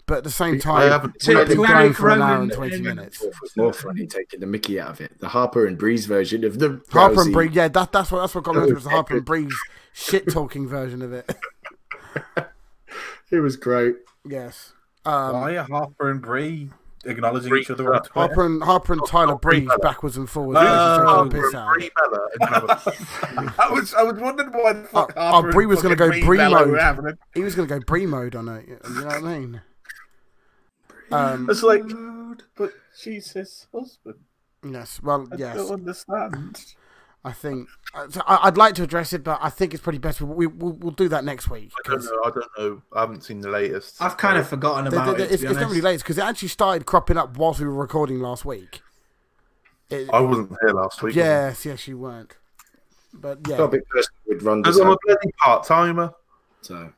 But at the same I time, haven't- we've To been going Eric for an hour Rowan and 20 and- minutes. it was more funny taking the Mickey out of it. The Harper and Breeze version of the Harper and Rousey- Bree, yeah, that's what got me into it, was the Harper and Bree's shit talking version of it. It was great. Yes. Why are Harper and Bree acknowledging Bree- each other on Twitter? Harper and Tyler Bree Breeze Bella. backwards and forwards. Oh, Piss out. Brie Bella and Bella. I was wondering why the fuck Oh, Harper Bree and was gonna fucking go Bree Bella mode. were having it. He was going to go Bree mode on it. You know what I mean? It's like, But she's his husband. Yes. Well, I yes. don't understand. I think I'd like to address it, but I think it's probably best we'll do that next week. I don't know. I haven't seen the latest. I've kind of forgotten about it. It's To be not honest. really late because it actually started cropping up whilst we were recording last week. I wasn't here last week. Yes, you weren't. But Got a yeah, bit personal with Ronda's Because I'm a husband. bloody part-timer. So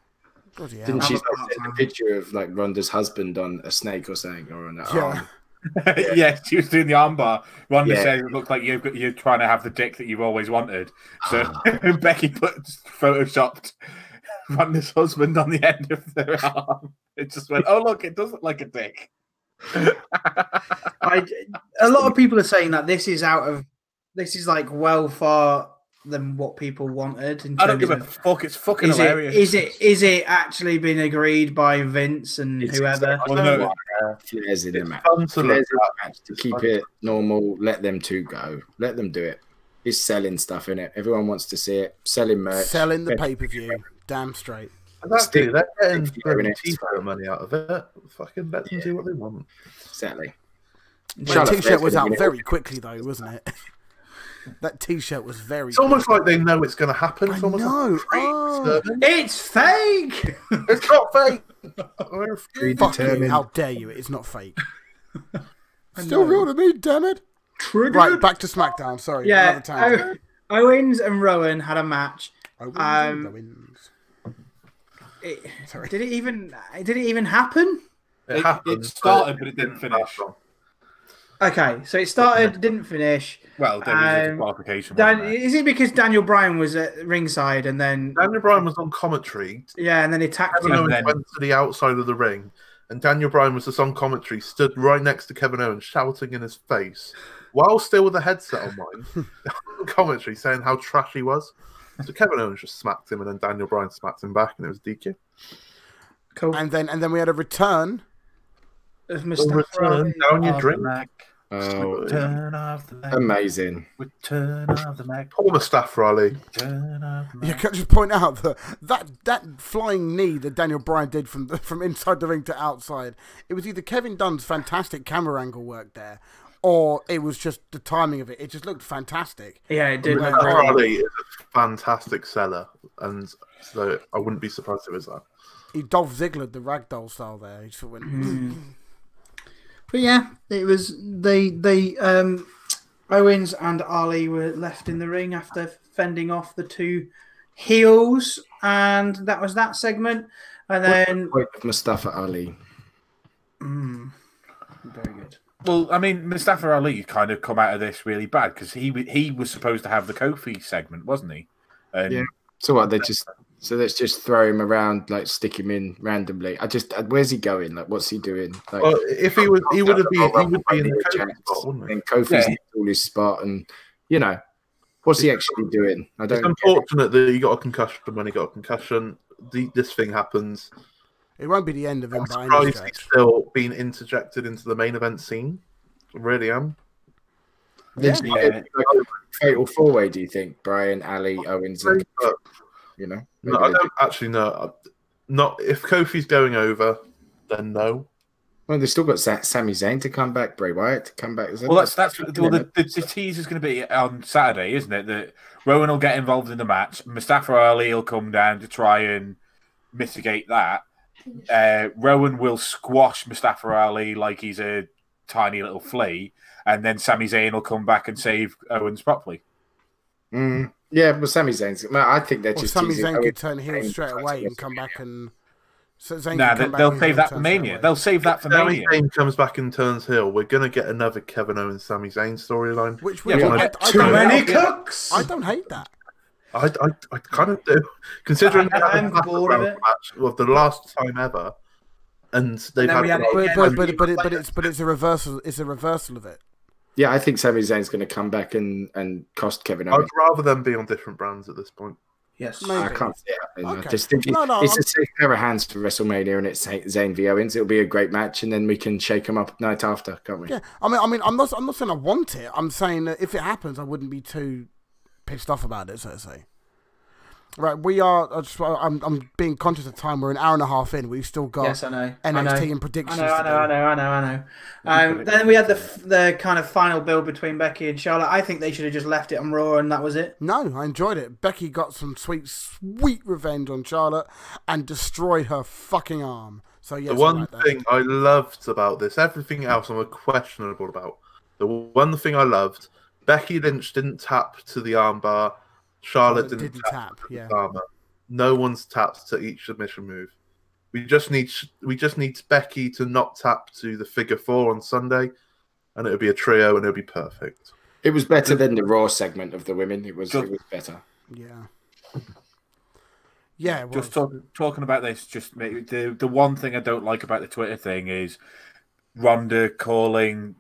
bloody hell. didn't she I'm a send part-timer. a picture of like Ronda's husband on a snake or something or on an Yeah. arm? Yeah, she was doing the armbar. Ronda Yeah. said it looked like you're trying to have the dick that you've always wanted. So Ah. Becky photoshopped Ronda's husband on the end of their arm. It just went, oh look, it does look like a dick. A lot of people are saying that this is like well far than what people wanted. In I don't terms give a of- fuck. It's fucking Is hilarious. it actually been agreed by Vince and It's whoever? exactly Well, no, what flares in the match. Fun to look Flares in at. the match to keep it normal. Let them two go. Let them do it. It's selling stuff in it. Everyone wants to see it. Selling merch. selling the pay per view. Damn straight. Exactly. They're getting Stick- bloody T-shirt money out of it. Fucking let them do what they want. Exactly. That Charlotte T-shirt Flair's was gonna out win it. very quickly though, wasn't it? That T-shirt was very. It's almost like they know it's going to happen. It's I almost know. like Oh. It's fake. it's not fake. We're Fuck you! Determined. How dare you? It is not fake. Still real to me, damn it! Triggered. Right, back to SmackDown. Sorry, Yeah. another time. Owens and Rowan had a match. Wins. Did it even happen? It It happened, started, but it didn't finish. Okay, so it started, didn't finish. Well, there was a Um, qualification. wasn't there? Is it because Daniel Bryan was at ringside and then Daniel Bryan was on commentary. and then he attacked Kevin him? Owens then- went to the outside of the ring and Daniel Bryan was just on commentary, stood right next to Kevin Owens, shouting in his face, while still with a headset on mine, commentary saying how trash he was. So Kevin Owens just smacked him, and then Daniel Bryan smacked him back, and it was DQ. Cool. And then we had a return. Return down your drink. Oh, Turn off the Mac. amazing. Turn off the Mac. Poor Mustafa Ali. Turn off the You Mac. can just point out that flying knee that Daniel Bryan did from inside the ring to outside. It was either Kevin Dunn's fantastic camera angle work there, or it was just the timing of it. It just looked fantastic. Yeah, it did. Mustafa Ali is a fantastic seller, and so I wouldn't be surprised if it was that. He Dolph Ziggler the ragdoll style there. He just went. But yeah, it was Owens and Ali were left in the ring after fending off the two heels, and that was that segment. And then Mustafa Ali. very good. Well, I mean, Mustafa Ali kind of come out of this really bad because he was supposed to have the Kofi segment, wasn't he? And Yeah. So what? Let's just throw him around, like stick him in randomly. Where's he going? Like, what's he doing? Like, Well, if he would be in the Kofi spot, wouldn't he? and Kofi's all his spot, and what's he actually doing? I It's don't. unfortunate that he got a concussion when he got a concussion. This thing happens. It won't be the end of him I'm by any surprised stretch. he's still being interjected into the main event scene. I really am. Yeah. Fatal four-way. Do you think Brian, Ali, Owens, and No, I don't actually know. Not if Kofi's going over, then no. Well, they've still got Sami Zayn to come back, Bray Wyatt to come back. Well, the tease is going to be on Saturday, isn't it? That Rowan will get involved in the match. Mustafa Ali will come down to try and mitigate that. Rowan will squash Mustafa Ali like he's a tiny little flea, and then Sami Zayn will come back and save Owens properly. Yeah, but Sami Zayn's. I think they're just. Sami teasing Zayn Owens could turn heel and straight try to away and get come him back out. and. So Zayn Nah, can come back they'll and save heel that for turn straight Mania. away. They'll save that for Sami Mania. Zayn comes back and turns heel. We're gonna get another Kevin Owens, Sami Zayn storyline. Which Yeah, I Too don't many hate- cooks. I don't hate that. I kind of do, considering they had I'm a Battle bored of Royale it. match of the last time ever, and they've then had. we had it like- again. But it's a reversal. It's a reversal of it. Yeah, I think Sami Zayn's going to come back and cost Kevin I'd Owens. rather them be on different brands at this point. Yes. Maybe. I can't see it happening. Okay. I just think No, it's I'm- a safe pair of hands for WrestleMania, and it's Zayn v Owens. It'll be a great match, and then we can shake them up night after, can't we? Yeah, I mean, I'm not saying I want it. I'm saying that if it happens, I wouldn't be too pissed off about it, so to say. Right, we are. I'm being conscious of time. We're an hour and a half in. We've still got Yes, I know. NXT and predictions. I know. Then we had the kind of final build between Becky and Charlotte. I think they should have just left it on Raw and that was it. No, I enjoyed it. Becky got some sweet revenge on Charlotte and destroyed her fucking arm. So yes, The one I like that. thing I loved about this, everything else I'm questionable about. The one thing I loved, Becky Lynch didn't tap to the armbar. Charlotte didn't tap to yeah. the armor. No one's tapped to each submission move. We just need Becky to not tap to the figure four on Sunday, and it'll be a trio, and it'll be perfect. It was better than the Raw segment of the women. It was better. Yeah. Yeah, it was. Just talking about this, just the one thing I don't like about the Twitter thing is Ronda calling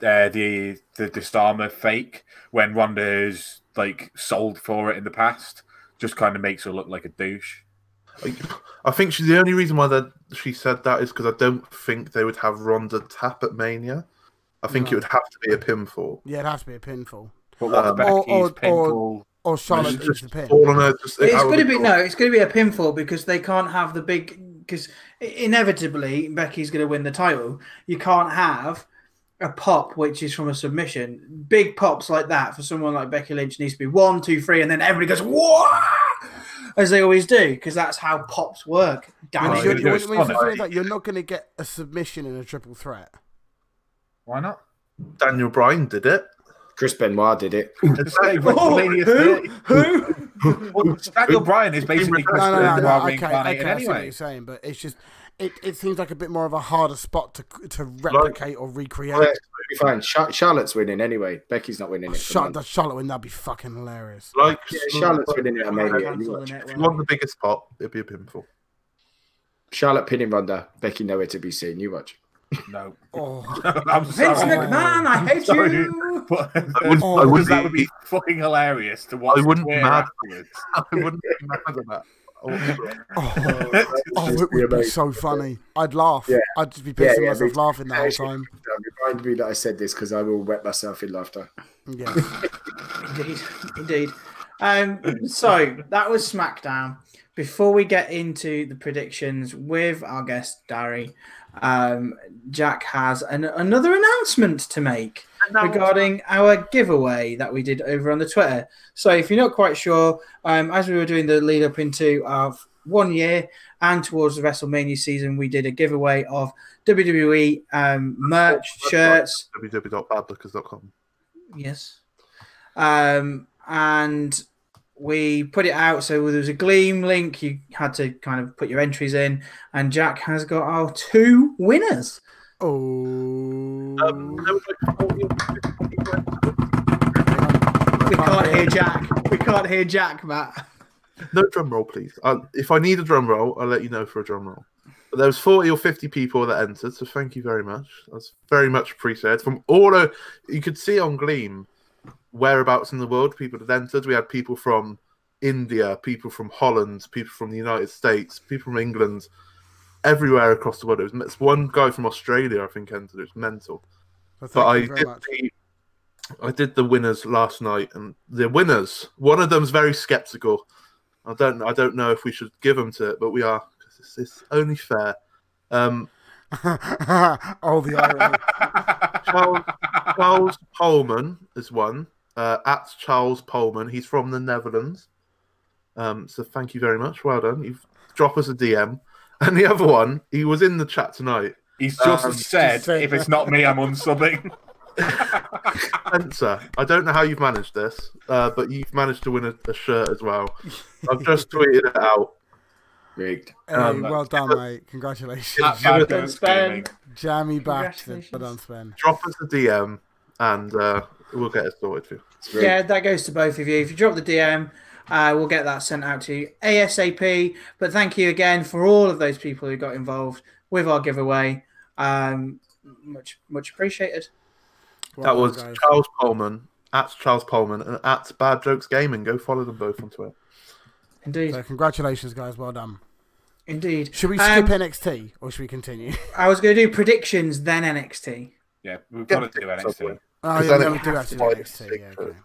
the Starmer fake when Ronda is like sold for it in the past. Just kind of makes her look like a douche. I think the only reason why she said that is because I don't think they would have Ronda tap at Mania. I think it would have to be a pinfall. Yeah, it'd have to be a pinfall. But what's Becky's pinfall? Or Charlotte It's eats just the pin. all on her, It's going to be It's going to be a pinfall because they can't have the big. Because inevitably Becky's going to win the title. You can't have a pop which is from a submission. Big pops like that for someone like Becky Lynch needs to be 1, 2, 3, and then everybody goes whoa, as they always do because that's how pops work. When Right. you're It's saying funny. that, you're not going to get a submission in a triple threat. Why not? Daniel Bryan did it. Chris Benoit did it. Well, Daniel Bryan is basically Chris No. Benoit Okay, reincarnated I see what anyway. you're saying, but it's just it seems like a bit more of a harder spot to replicate or recreate. Well, it's fine. Charlotte's winning anyway. Becky's not winning it. Charlotte win, that'd be fucking hilarious. Like Yeah, Charlotte's winning it at Mania. Cancel the If network. you want the biggest pop, it'd be a pinfall. Charlotte pinning Ronda. Becky nowhere to be seen. You watch. No. Oh, I'm sorry. Vince McMahon, I hate Sorry, you. but I wouldn't that would be fucking hilarious to watch. I wouldn't be Twitter mad. afterwards. I wouldn't be mad at that. it would be so funny. I'd laugh. Yeah. I'd just be pissing Yeah, myself me- laughing the whole time. Remind me that I said this because I will wet myself in laughter. Yeah. Indeed. So that was SmackDown. Before we get into the predictions with our guest Darry, Jack has another announcement to make regarding our giveaway that we did over on the Twitter. So if you're not quite sure, as we were doing the lead up into our 1 year and towards the WrestleMania season, we did a giveaway of WWE merch, shirts. www.badlookers.com. Yes. And we put it out. So there was a Gleam link. You had to kind of put your entries in. And Jack has got our 2 winners. Oh. We can't hear Jack. We can't hear Jack, Matt. No drum roll, please. If I need a drum roll, I'll let you know for a drum roll. But there was 40 or 50 people that entered, so thank you very much. That's very much appreciated. From all over, you could see on Gleam whereabouts in the world people had entered. We had people from India, people from Holland, people from the United States, people from England, everywhere across the world. It's one guy from Australia, I think, entered. It was mental. Well, But thank I did the winners last night, and the winners, one of them's very skeptical. I don't know if we should give them to it, but we are, because it's only fair. oh, the irony. Charles Pullman is one. At Charles Pullman, he's from the Netherlands. So thank you very much. Well done. You've dropped us a DM. And the other one, he was in the chat tonight. He's just said, if it's not me, I'm unsubbing. Spencer, I don't know how you've managed this, but you've managed to win a shirt as well. I've just tweeted it out. Rigged. Hey, well done, mate. Congratulations. Bad done, Goats Spen. Gaming. Jammy back. Congratulations. Well done, Sven. Drop us a DM, and we'll get it sorted for you. Yeah, that goes to both of you. If you drop the DM, we'll get that sent out to you ASAP. But thank you again for all of those people who got involved with our giveaway. Much appreciated. That Well was done, guys. Charles Pullman, at Charles Pullman, and at Bad Jokes Gaming. Go follow them both on Twitter. Indeed. So congratulations, guys. Well done. Indeed. Should we skip NXT or should we continue? I was going to do predictions, then NXT. Yeah, we've got to do NXT. Oh, then yeah, it we do has have to to do be NXT. Yeah, okay.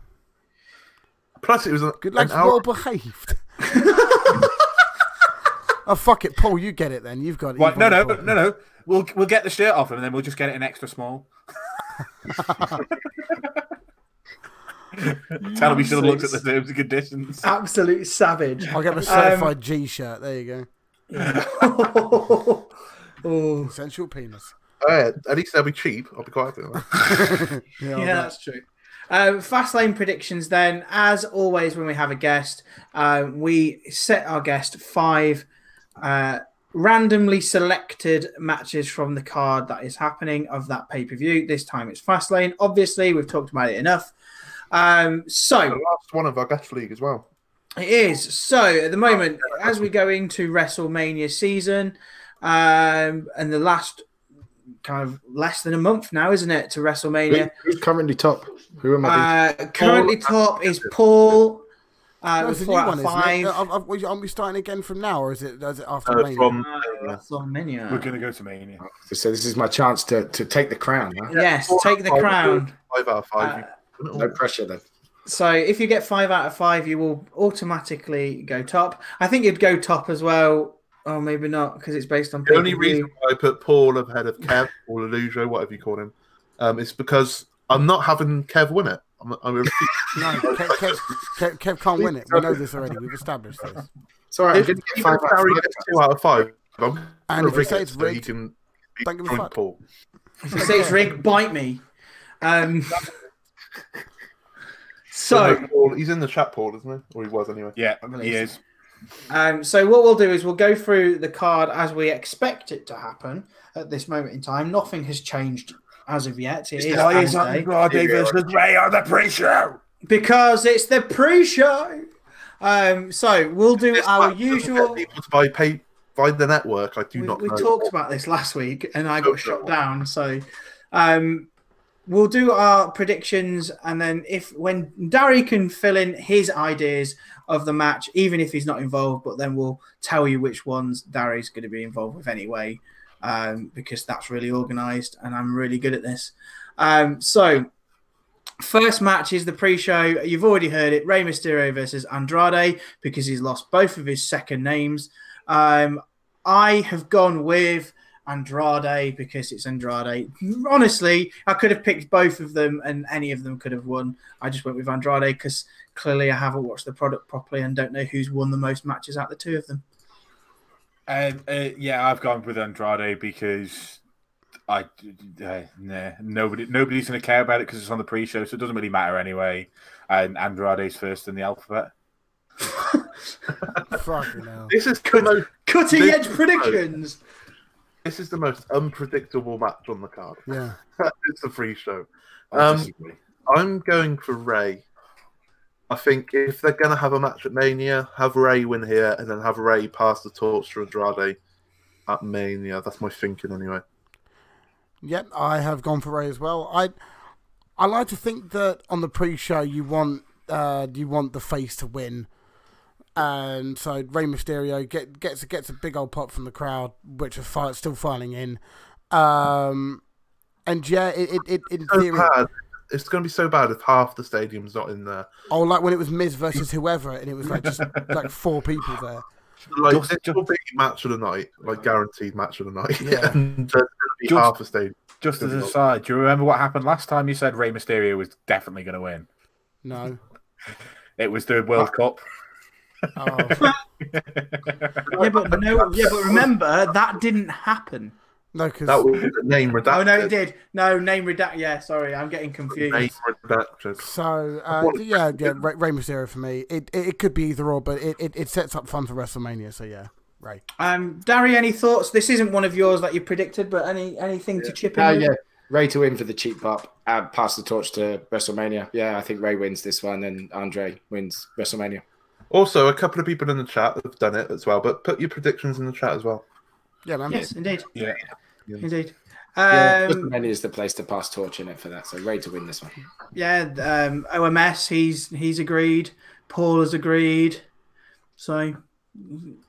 Plus, it was Good an lads, hour. well behaved. Oh, fuck it, Paul. You get it then. You've got it. What? You've No. won it, Paul. We'll get the shirt off him, and then we'll just get it in extra small. Tell him we should have looked at the terms and conditions. Absolute savage. I'll get a certified G shirt. There you go. Oh, Sensual penis. At least they'll be cheap. I'll be quite happy with that. Yeah, yeah, that's true. Fast lane predictions then. As always, when we have a guest, we set our guest 5 randomly selected matches from the card that is happening of that pay-per-view. This time it's Fastlane. Obviously, we've talked about it enough. The last one of our guest league as well. It is. So at the moment, as we go into WrestleMania season, and the last kind of less than a month now, isn't it, to WrestleMania? Who's currently top? Who am I? Currently top is Paul. No, With it's a 4 new out of one, isn't 5. it? Aren't we starting again from now, or is it after Mania? From WrestleMania. We're going to go to Mania. So this is my chance to take the crown. Huh? Yes, take the crown. 5 out of 5. No pressure then. So if you get 5 out of 5, you will automatically go top. I think you'd go top as well. Oh, maybe not, because it's based on The only pay-per-view. reason why I put Paul ahead of Kev or Lelujo, whatever you call him, is because I'm not having Kev win it. No, Kev can't win it. We know this already. We've established this. It's all right. I'm If going to even get 5 out of Barry 5. gets 2 out of 5, I'm And if you rig say it it's so he rigged, can don't give a drink fuck. Paul. If you say it's rigged, bite me. So Paul, he's in the chat, Paul, isn't he? Or he was anyway. Yeah, he is. So what we'll do is we'll go through the card as we expect it to happen at this moment in time. Nothing has changed as of yet. It is Thursday versus Ray on the pre-show. because it's the pre-show. So we'll do This our match doesn't usual. get people to buy by the network, I do we, not we know. talked about this last week, and I got shot down. So we'll do our predictions, and then when Darry can fill in his ideas of the match, even if he's not involved, but then we'll tell you which ones Darry's going to be involved with anyway, because that's really organised, and I'm really good at this. So first match is the pre-show. You've already heard it. Rey Mysterio versus Andrade, because he's lost both of his second names. I have gone with Andrade because it's Andrade. Honestly, I could have picked both of them and any of them could have won. I just went with Andrade because clearly I haven't watched the product properly and don't know who's won the most matches out of the two of them. Yeah, I've gone with Andrade because nobody's going to care about it because it's on the pre-show, so it doesn't really matter anyway. And Andrade's first in the alphabet. Fucking hell. This is cutting edge predictions. This is the most unpredictable match on the card. Yeah, it's the pre-show. I'm going for Rey. I think if they're going to have a match at Mania, have Rey win here, and then have Rey pass the torch to Andrade at Mania. That's my thinking, anyway. Yep, I have gone for Rey as well. I like to think that on the pre-show you want the face to win. And so Rey Mysterio gets a big old pop from the crowd, which are still filing in. And yeah, it in theory, it's going to be so bad if half the stadium's not in there. Oh, like when it was Miz versus whoever, and it was like just like 4 people there. Like this will be match of the night, like guaranteed match of the night. Yeah. And there's going to be half the stadium. Just as an aside, do you remember what happened last time you said Rey Mysterio was definitely going to win? No. It was the World Cup. Oh. but remember that didn't happen. No, because that was the name redacted. Oh no, it did. No, name redacted. Yeah, sorry, I'm getting confused. Name redacted. So yeah, Rey Mysterio for me. It could be either or, but it sets up fun for WrestleMania. So yeah, Rey. Darry, any thoughts? This isn't one of yours that you predicted, but anything to chip in? Yeah, Rey to win for the cheap pop. Pass the torch to WrestleMania. Yeah, I think Rey wins this one, and Andre wins WrestleMania. Also, a couple of people in the chat have done it as well, but put your predictions in the chat as well. Yeah, man. Yes, indeed. Yeah. Indeed. WrestleMania is the place to pass torch in it for that. So Rey to win this one. Yeah, OMS, he's agreed. Paul has agreed. So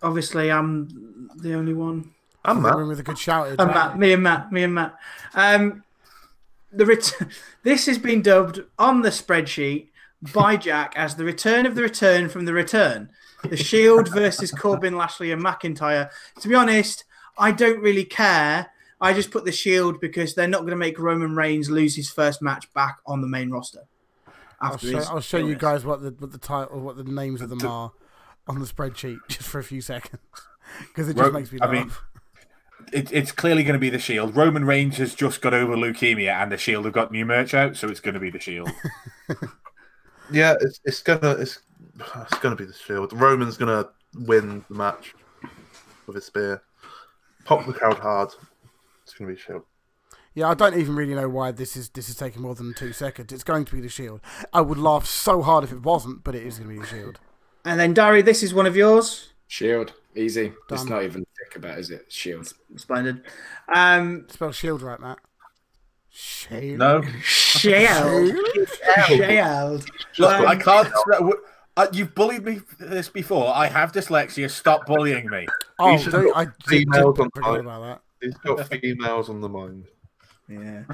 obviously, I'm the only one. I'm Matt. With a good shout. Me and Matt. This has been dubbed on the spreadsheet by Jack as the return of the return from the return. The Shield versus Corbin, Lashley, and McIntyre. To be honest, I don't really care. I just put the Shield because they're not going to make Roman Reigns lose his first match back on the main roster. I'll show you guys what the title, what the names of them are on the spreadsheet just for a few seconds because it just makes me laugh. I mean, it's clearly going to be the Shield. Roman Reigns has just got over leukemia, and the Shield have got new merch out, so it's going to be the Shield. Yeah, it's gonna be the Shield. Roman's gonna win the match with a spear. Pop the crowd hard. It's gonna be Shield. Yeah, I don't even really know why this is taking more than 2 seconds. It's going to be the Shield. I would laugh so hard if it wasn't, but it is going to be the Shield. And then Darry, this is one of yours. Shield, easy. Done. It's not even think about, is it? Shield. Splendid. Spell Shield right, Matt. Shield. No. Shield. Shield. Look, I can't. You've bullied me this before. I have dyslexia. Stop bullying me. Oh, I forgot about that. He's got females on the mind. Yeah.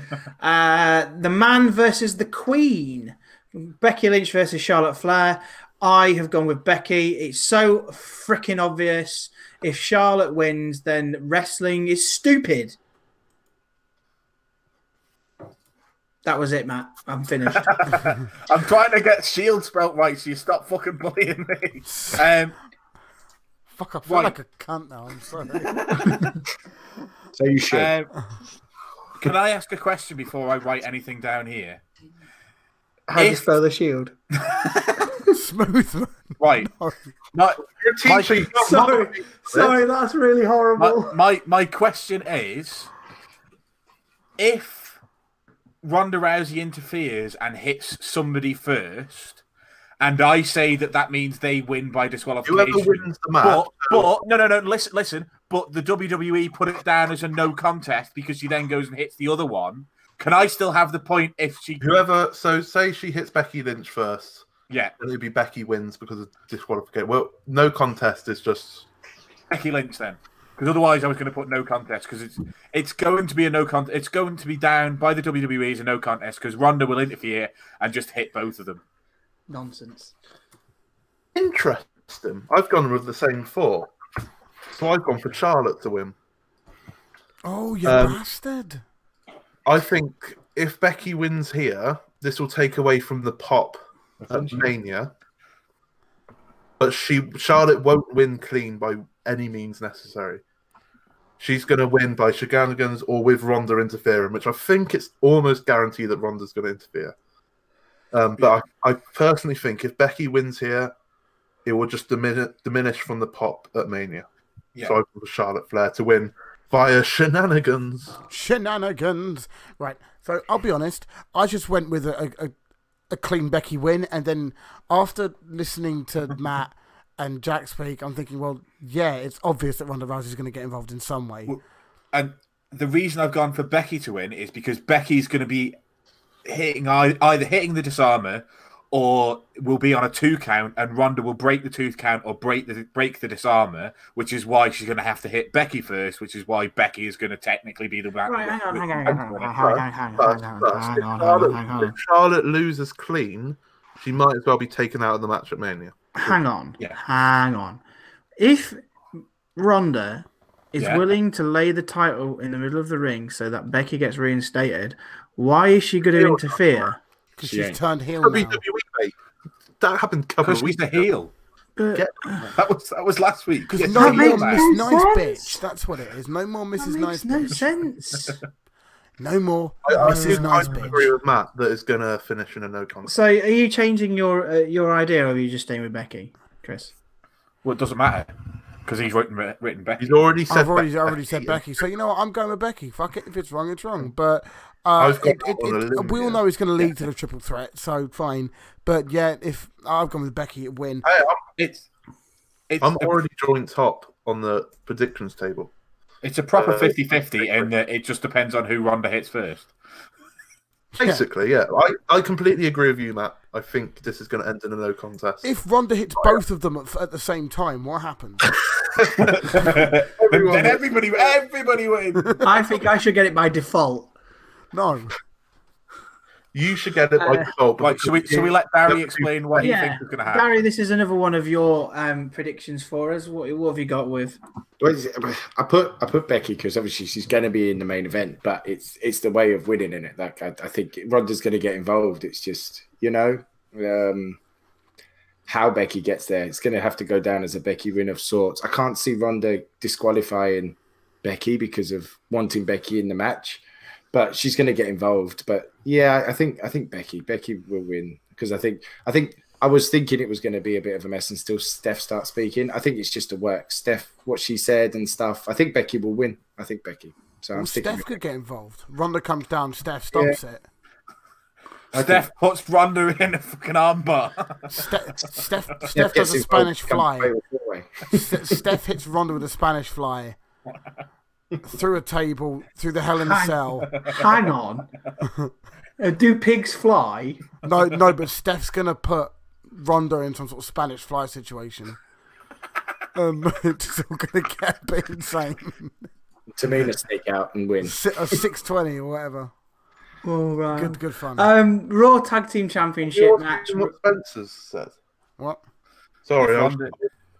The Man versus the Queen. Becky Lynch versus Charlotte Flair. I have gone with Becky. It's so freaking obvious. If Charlotte wins, then wrestling is stupid. That was it, Matt. I'm finished. I'm trying to get Shield spelt right, so you stop fucking bullying me. Fuck, I feel like a cunt now. I'm sorry. So you should. Can I ask a question before I write anything down here? How do you spell the Shield? Smooth, man. Right. Sorry, that's really horrible. My question is, if Ronda Rousey interferes and hits somebody first, and I say that means they win by disqualification. Whoever wins the match. But no. Listen. but the WWE put it down as a no contest because she then goes and hits the other one, can I still have the point if she... Whoever, so say she hits Becky Lynch first. Yeah. And it'd be Becky wins because of disqualification. Well, no contest is just... Becky Lynch then. Because otherwise I was going to put no contest because it's going to be a no contest. It's going to be down by the WWE as a no contest because Ronda will interfere and just hit both of them. Nonsense. Interesting. I've gone with the same four. So I've gone for Charlotte to win. Oh, you bastard. I think if Becky wins here, this will take away from the pop at Mania. But Charlotte won't win clean by any means necessary. She's going to win by shenanigans or with Ronda interfering, which I think it's almost guaranteed that Ronda's going to interfere. But I personally think if Becky wins here, it will just diminish from the pop at Mania. Yeah. So I go for Charlotte Flair to win via shenanigans. Shenanigans. Right. So I'll be honest. I just went with a clean Becky win, and then after listening to Matt and Jack speak, I'm thinking, well, yeah, it's obvious that Ronda Rousey is going to get involved in some way. And the reason I've gone for Becky to win is because Becky's going to be either hitting the disarmer or will be on a 2 count, and Ronda will break the 2 count or break the disarmer, which is why she's going to have to hit Becky first, which is why Becky is going to technically be the one. Right, hang on. If Charlotte loses clean, she might as well be taken out of the match at Mania. Hang on. If Ronda is willing to lay the title in the middle of the ring so that Becky gets reinstated, why is she going to interfere? Because she's turned heel now. WWE, mate. That happened a couple of weeks ago. Heel. That was last week. Because no more Miss Nice Bitch. That's what it is. No more Mrs. Nice Bitch. No sense. No more Mrs. Nice Bitch. I agree with Matt that it's going to finish in a no contest. So, are you changing your idea, or are you just staying with Becky, Chris? Well, it doesn't matter because he's written Becky. He's already said. I've already said Becky. So you know what? I'm going with Becky. Fuck it. If it's wrong, it's wrong. But we all know it's going to lead to the triple threat, so fine. But yeah, if I've gone with Becky to win, I'm already drawing top on the predictions table. It's a proper 50-50, and it just depends on who Ronda hits first. Basically, yeah. I completely agree with you, Matt. I think this is going to end in a no contest. If Ronda hits both of them at the same time, what happens? Then everybody wins. I think I should get it by default. No. You should get it by default. Right, should we let Barry explain what he thinks is going to happen? Barry, this is another one of your predictions for us. What have you got with? I put Becky because obviously she's going to be in the main event, but it's the way of winning in it. Like I think Ronda's going to get involved. It's just how Becky gets there. It's going to have to go down as a Becky win of sorts. I can't see Ronda disqualifying Becky because of wanting Becky in the match. But she's going to get involved. But yeah, I think Becky will win because I think I was thinking it was going to be a bit of a mess and still Steph starts speaking. I think it's just a work. Steph, what she said and stuff. I think Becky will win. I think Becky. So I'm sticking. Steph could get involved. Ronda comes down. Steph stops it. Steph puts Ronda in a fucking armbar. Steph does a Spanish fly. Steph hits Ronda with a Spanish fly. Through a table, through the Hell in a Cell. Hang on. Do pigs fly? No, but Steph's going to put Ronda in some sort of Spanish fly situation. It's all going to get a bit insane. Tamina sneak out and win. A 620 or whatever. All right. Good fun. Raw Tag Team Championship match. What Spencer's said. What? Sorry,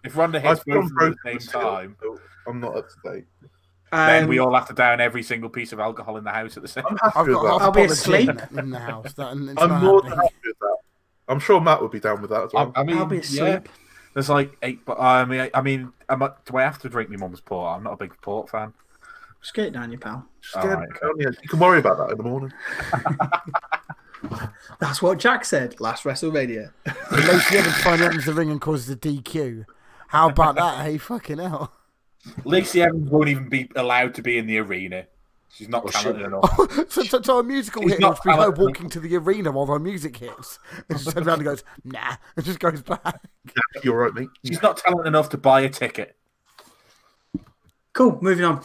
if Ronda hits both at the same time, I'm not up to date. Then we all have to down every single piece of alcohol in the house at the same time. I'll be asleep in the house. I'm more than happy with that. I'm sure Matt would be down with that as well. I'll be asleep. Yeah. There's like 8, but do I have to drink my mum's port? I'm not a big port fan. Just get it down, you pal. You can worry about that in the morning. That's what Jack said last WrestleMania. Lacey Evans finally opens the ring and causes a DQ. How about that? Hey, fucking hell. Lacey Evans won't even be allowed to be in the arena. She's not talented enough. So a musical hit which we her walking to the arena while her music hits. And she turns around and goes, nah, and just goes back. Yeah, you're right, mate. She's not talented enough to buy a ticket. Cool. Moving on.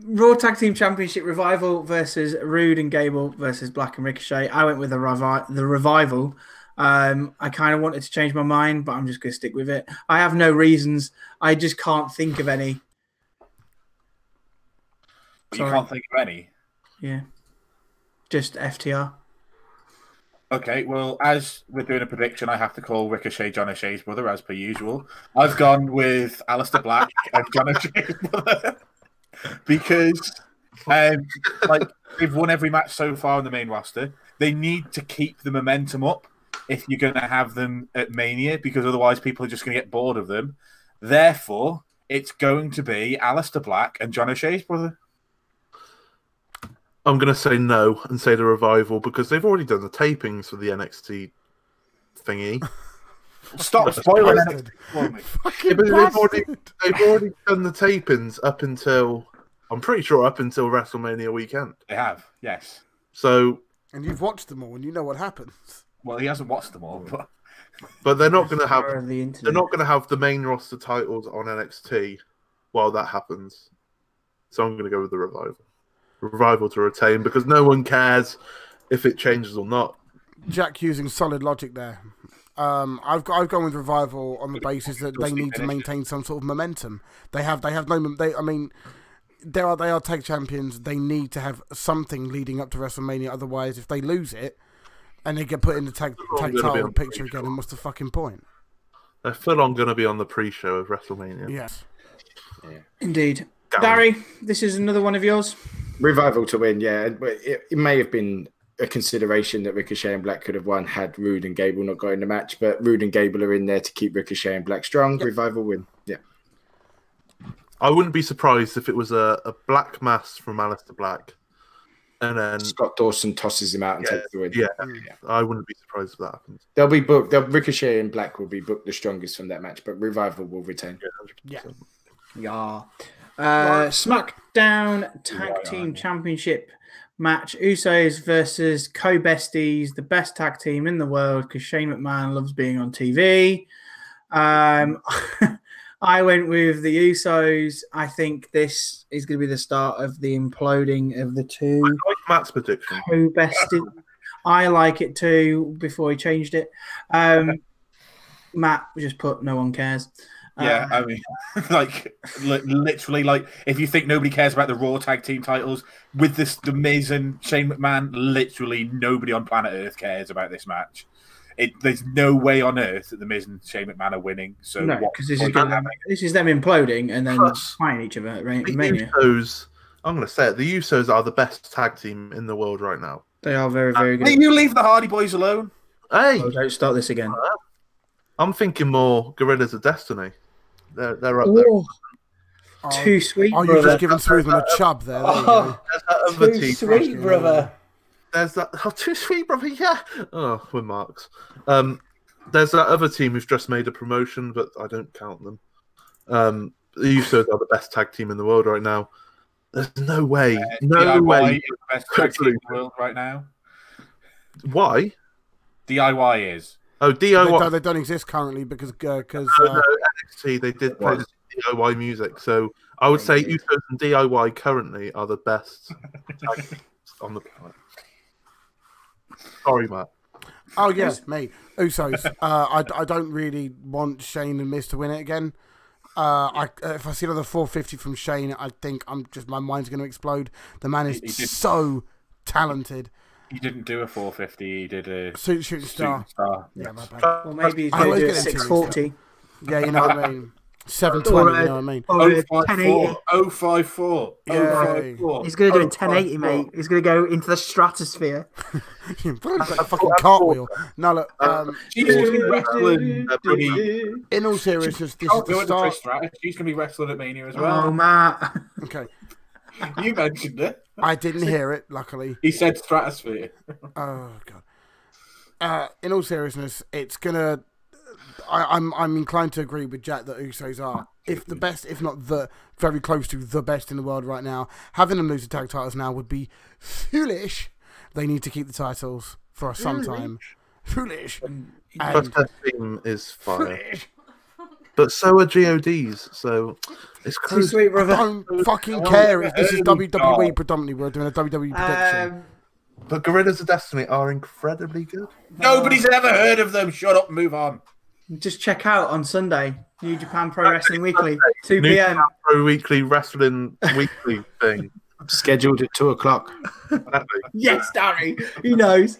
Raw Tag Team Championship Revival versus Rude and Gable versus Black and Ricochet. I went with the Revival. I kind of wanted to change my mind, but I'm just going to stick with it. I have no reasons. I just can't think of any. You can't think of any? Yeah. Just FTR. Okay, well, as we're doing a prediction, I have to call Ricochet John O'Shea's brother, as per usual. I've gone with Aleister Black and John O'Shea's brother because, they've won every match so far on the main roster. They need to keep the momentum up if you're going to have them at Mania, because otherwise people are just going to get bored of them. Therefore, it's going to be Aleister Black and John O'Shea's brother. I'm going to say no and say the Revival because they've already done the tapings for the NXT thingy. Stop spoiling NXT for me. Yeah, but they've already done the tapings up until WrestleMania weekend. They have, yes. So, and you've watched them all, and you know what happens. Well, he hasn't watched them all, but they're not going to have the main roster titles on NXT while that happens. So I'm going to go with the Revival to retain because no one cares if it changes or not. Jack using solid logic there. I've gone with Revival on the basis that they need to maintain some sort of momentum. They have no. They are tag champions. They need to have something leading up to WrestleMania. Otherwise, if they lose it and they get put in the tag title picture again, then what's the fucking point? They're full on going to be on the pre-show of WrestleMania. Yes, indeed. Barry, this is another one of yours. Revival to win, yeah. But it may have been a consideration that Ricochet and Black could have won had Rude and Gable not got in the match. But Rude and Gable are in there to keep Ricochet and Black strong. Yep. Revival win, yeah. I wouldn't be surprised if it was a black mass from Aleister Black, and then Scott Dawson tosses him out and takes the win. Yeah, I wouldn't be surprised if that happens. They'll be booked. Ricochet and Black will be booked the strongest from that match, but Revival will retain. Yeah. SmackDown Tag Team Championship match. Usos versus co-besties, the best tag team in the world because Shane McMahon loves being on TV. I went with the Usos. I think this is going to be the start of the imploding of the two. I like Matt's prediction. Co-bested. I like it too before he changed it. Matt just put no one cares. Yeah, I mean, literally, if you think nobody cares about the Raw Tag Team titles, with the Miz and Shane McMahon, literally nobody on planet Earth cares about this match. There's no way on earth that the Miz and Shane McMahon are winning. So no, because this is them imploding and then fighting each other. Right? The Usos, I'm going to say it. The Usos are the best tag team in the world right now. They are very, very good. You leave the Hardy Boys alone. Hey, don't start this again. I'm thinking more Gorillas of Destiny. They're up there. Too sweet, brother. You've just given Smoothman a chub there. Too sweet, brother. There's that. Oh, too sweet, brother. Yeah. Oh, we're marks. There's that other team who's just made a promotion, but I don't count them. The Usos are the best tag team in the world right now. There's no way. No way. Is the best tag team in the world right now. Why? DIY is. Oh, DIY. They don't exist currently because NXT they did play DIY music. So I would say Usos and DIY currently are the best on the planet. Sorry, Matt. Oh yes, me. Usos. I don't really want Shane and Miz to win it again. If I see another 450 from Shane, I think my mind's going to explode. The man is so talented. He didn't do a 450. He did a shooting star. Yeah, my bad. Well, maybe he's going to do a 640. Yeah, you know what I mean. 720, you know what I mean. 054. Yeah. He's going to do a 1080, mate. He's going to go into the stratosphere. Fucking cartwheel. No, look. In all seriousness, this is the start. She's going to be wrestling at Mania as well. Oh, Matt. Okay. You mentioned it. I didn't hear it, luckily. He said stratosphere. Oh, God. In all seriousness, it's going to... I'm inclined to agree with Jack that Usos are, if the best, if not the very close to the best in the world right now. Having them lose the tag titles now would be foolish. They need to keep the titles for some time. Foolish. But their team is fire. but so are GODs. So it's Too crazy. sweet, I brother. don't fucking care if this is WWE predominantly. We're doing a WWE prediction. But Gorillas of Destiny are incredibly good. Nobody's ever heard of them. Shut up, move on. Just check out on Sunday, New Japan Pro Wrestling Weekly, 2 New p.m. Pro Weekly Wrestling Weekly thing. Scheduled at 2:00. Yes, Darry. He knows.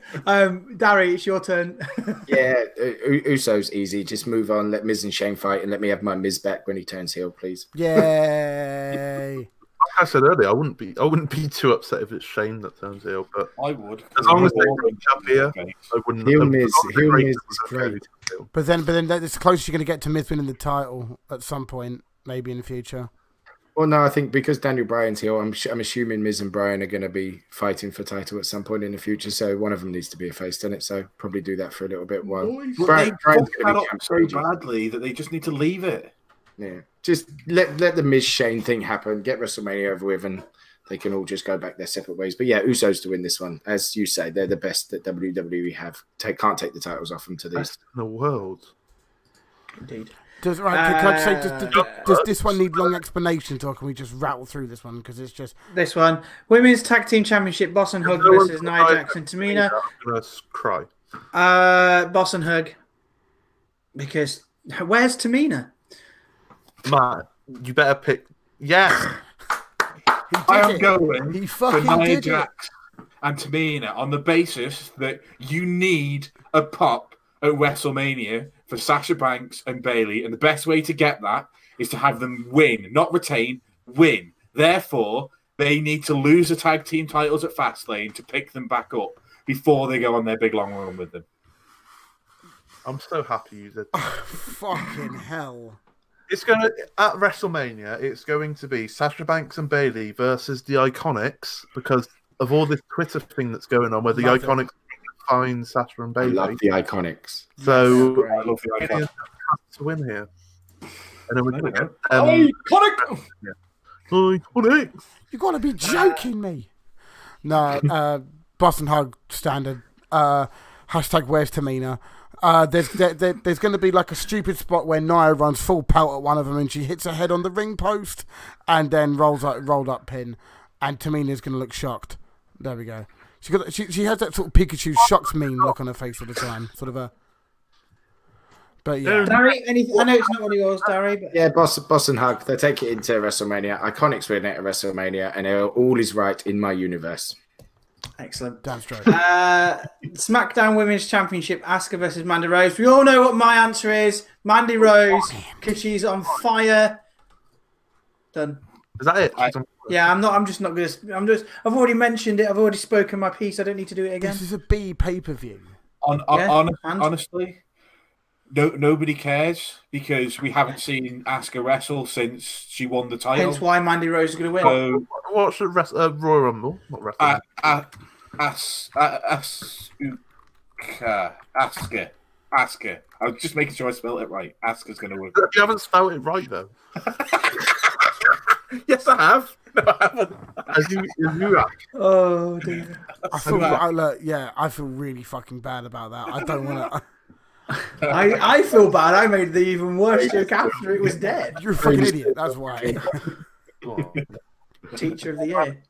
Darry, it's your turn. Yeah, Uso's easy. Just move on. Let Miz and Shane fight, and let me have my Miz back when he turns heel, please. Yay! Like I said earlier, I wouldn't be too upset if it's Shane that turns heel, but I would. as long as they reach up here, I wouldn't. Heel Miz is great. But then that's the closest you're going to get to Miz winning the title at some point, maybe in the future. Well, no, I think because Daniel Bryan's heel, I'm assuming Miz and Bryan are going to be fighting for title at some point in the future. So one of them needs to be a face, doesn't it? So probably do that for a little bit while They Bryan's fucked that going up to be so campaigning. badly that they just need to leave it. Yeah, just let the Miz Shane thing happen. Get WrestleMania over with, and they can all just go back their separate ways. But yeah, Usos to win this one, as you say, they're the best that WWE have. Can't take the titles off them to these. Best in the world. Indeed. Can I just say, does this one need long explanations, or can we just rattle through this one? Because it's just This one. Women's Tag Team Championship, Boss and Hug versus Nia Jax and Tamina. I'm gonna cry. Boss and Hug. Because where's Tamina? Matt, you better pick. Yes. I am going He for fucking Nia did it. Jax and Tamina on the basis that you need a pop at WrestleMania for Sasha Banks and Bayley, and the best way to get that is to have them win, not retain, win. Therefore, they need to lose the tag team titles at Fastlane to pick them back up before they go on their big long run with them. I'm so happy you did. Fucking hell. It's gonna at WrestleMania. It's going to be Sasha Banks and Bayley versus the Iconics because of all this Twitter thing that's going on, where the Love it. Iconics find Sasha and I Bayley. love the Iconics. So I love the Bayley icon. has to win here, and then we can get Iconic! Iconics. You got to be joking me. No, Boston Hug standard. Hashtag where's Tamina. There's going to be like a stupid spot where Nia runs full pelt at one of them and she hits her head on the ring post and then rolled up pin, and Tamina's going to look shocked. There we go. She has that sort of Pikachu shocked mean look on her face all the time, sort of a. But yeah, Darry, anything? I know it's not one of yours, Darry, but Yeah, Boss and Hug. They take it into WrestleMania. Iconics win it at WrestleMania, and all is right in my universe. excellent. damn straight. SmackDown Women's Championship, Asuka versus Mandy Rose. We all know what my answer is. Mandy Rose, because she's on fire. Done. Is that it? Yeah, I'm just not gonna. I've already mentioned it. I've already spoken my piece. I don't need to do it again. This is a B pay-per-view. Yeah, and- Honestly, nobody cares because we haven't seen Asuka wrestle since she won the title. Hence why Mandy Rose is gonna win. So, Watch the Royal Rumble, not wrestling. Asuka. I was just making sure I spelled it right. Asuka's going to win. You haven't spelled it right though. Yes, I have. No, I haven't. As you have. Oh dear. I feel really fucking bad about that. I don't want to. I feel bad. I made the even worse joke after it was dead. You're a fucking idiot. That's why. Teacher of the year.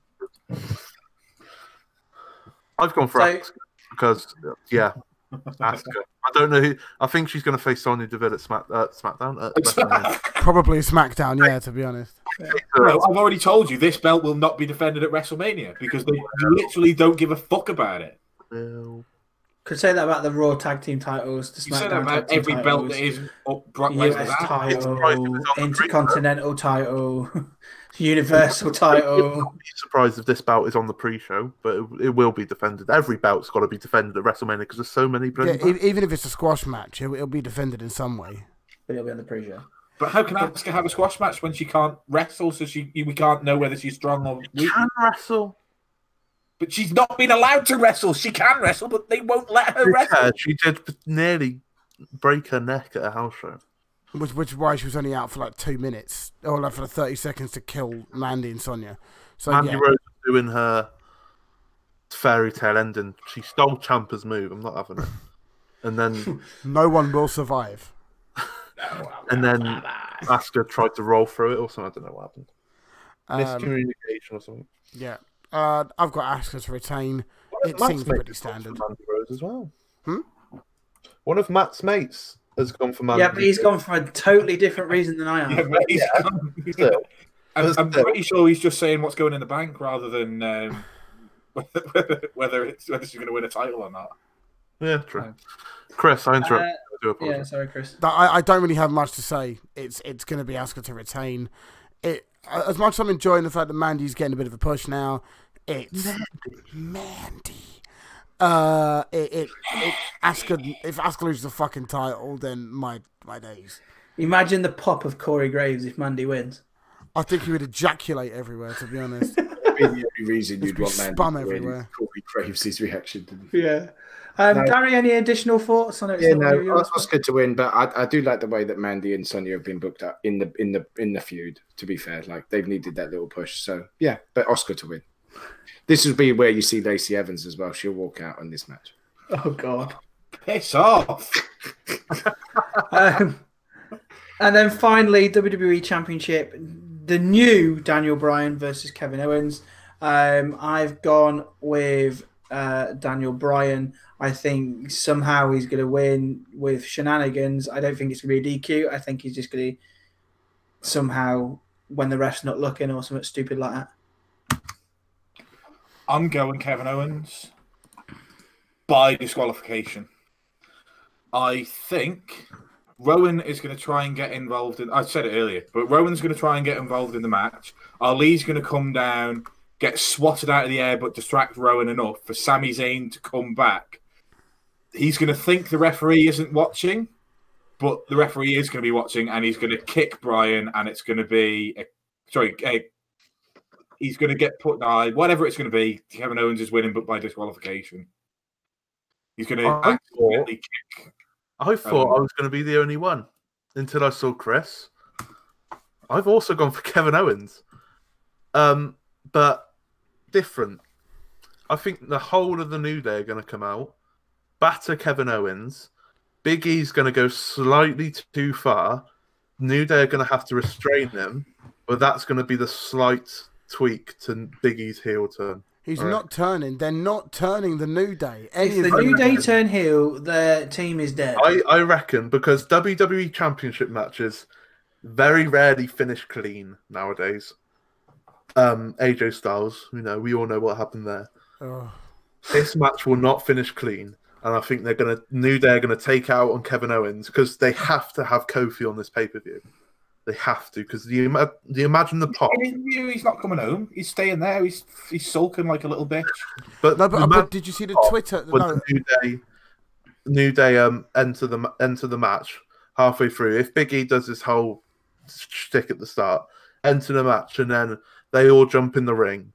I've gone for Asuka because Asuka. I don't know who. I think she's going to face Sonya Deville at SmackDown. WrestleMania. Probably SmackDown, yeah, to be honest. No, I've already told you this belt will not be defended at WrestleMania because they literally don't give a fuck about it. Well, Could say that about the Raw tag team titles, the You say that SmackDown tag about team every titles, belt that is up Brock the Lesnar's US ass. title, Intercontinental title, Universal title. I'll be surprised if this bout is on the pre-show, but it will be defended. Every bout's got to be defended at WrestleMania because there's so many bloody. Yeah, even if it's a squash match, it'll be defended in some way. But it'll be on the pre-show. But how can Asuka have a squash match when she can't wrestle? So we can't know whether she's strong or weak. Can wrestle. But she's not been allowed to wrestle. She can wrestle, but they won't let her wrestle. Yeah, she did nearly break her neck at a house show. Which is why she was only out for like 2 minutes, or like for 30 seconds to kill Mandy and Sonya. So Mandy yeah, Rose was doing her fairy tale ending. She stole Ciampa's move. I'm not having it. And then no one will survive. and then Asuka tried to roll through it or something. I don't know what happened. Miscommunication or something. Yeah. I've got Asuka to retain. It seems pretty standard. Mandy Rose as well. One of Matt's mates has gone for Mandy. Yeah, but he's gone for a totally different reason than I am. I'm pretty sure he's just saying what's going in the bank rather than whether she's going to win a title or not. Yeah, true. Chris, I interrupted. I do apologize. Yeah, sorry, Chris. I don't really have much to say. It's going to be Asuka to retain. As much as I'm enjoying the fact that Mandy's getting a bit of a push now, it's Mandy. If Asuka loses the fucking title, then my days. Imagine the pop of Corey Graves if Mandy wins. I think he would ejaculate everywhere, to be honest. That'd be the only reason you'd want Mandy spum to win. everywhere. Corey Graves' reaction. Yeah. Gary, any additional thoughts on it? Oscar to win, but I do like the way that Mandy and Sonya have been booked up in the feud. To be fair, like they've needed that little push. So yeah, but Oscar to win. This will be where you see Lacey Evans as well. She'll walk out on this match. Oh God, piss off! And then finally, WWE Championship, the new Daniel Bryan versus Kevin Owens. I've gone with Daniel Bryan. I think somehow he's going to win with shenanigans. I don't think it's going to be a DQ. I think he's just going to somehow, when the ref's not looking or something stupid like that. I'm going Kevin Owens by disqualification. I think Rowan is going to try and get involved in... I said it earlier, but Rowan's going to try and get involved in the match. Ali's going to come down, get swatted out of the air, but distract Rowan enough for Sami Zayn to come back. He's going to think the referee isn't watching, but the referee is going to be watching, and he's going to kick Bryan, and it's going to be... he's going to get put down. Whatever it's going to be, Kevin Owens is winning, but by disqualification. He's going to accidentally kick. I thought I was going to be the only one until I saw Chris. I've also gone for Kevin Owens. But different. I think the whole of the New Day are going to come out, batter Kevin Owens. Big E's going to go slightly too far. New Day are going to have to restrain him, but that's going to be the slight tweak to Big E's heel turn. He's not turning. They're not turning the New Day. If the New Day turn heel, their team is dead. I reckon, because WWE Championship matches very rarely finish clean nowadays. AJ Styles, we all know what happened there. Oh. This match will not finish clean, and I think New Day are gonna take out on Kevin Owens because they have to have Kofi on this pay-per-view. They have to, because do you imagine the pop? He's not coming home. He's staying there. He's sulking like a little bitch. But did you see the Twitter? No. New Day enter the match halfway through. If Big E does this whole shtick at the start, enter the match, and then they all jump in the ring.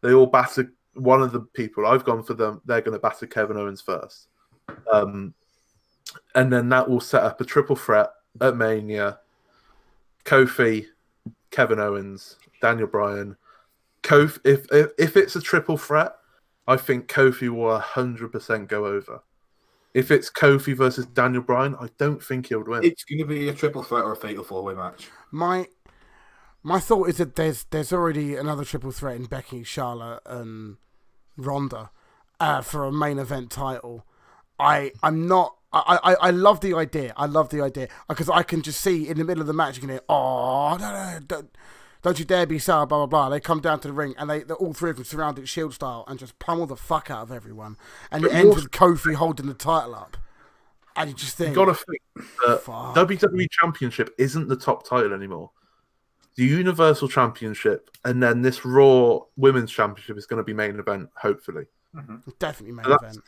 They all batter one of the people. I've gone for them. They're going to batter Kevin Owens first, and then that will set up a triple threat at Mania. Kofi, Kevin Owens, Daniel Bryan. Kofi, if it's a triple threat, I think Kofi will 100% go over. If it's Kofi versus Daniel Bryan, I don't think he'll win. It's going to be a triple threat or a fatal four-way match. My thought is that there's already another triple threat in Becky, Charlotte, and Ronda for a main event title. I love the idea. I love the idea because I can just see in the middle of the match you can hear, "Oh, no, don't you dare be sour," blah blah blah. They come down to the ring and they all three of them surround it Shield style and just pummel the fuck out of everyone. And it ends with Kofi holding the title up. And you just think, you got to think that WWE Championship isn't the top title anymore. The Universal Championship and then this Raw Women's Championship is going to be main event, hopefully. Mm-hmm. Definitely main event.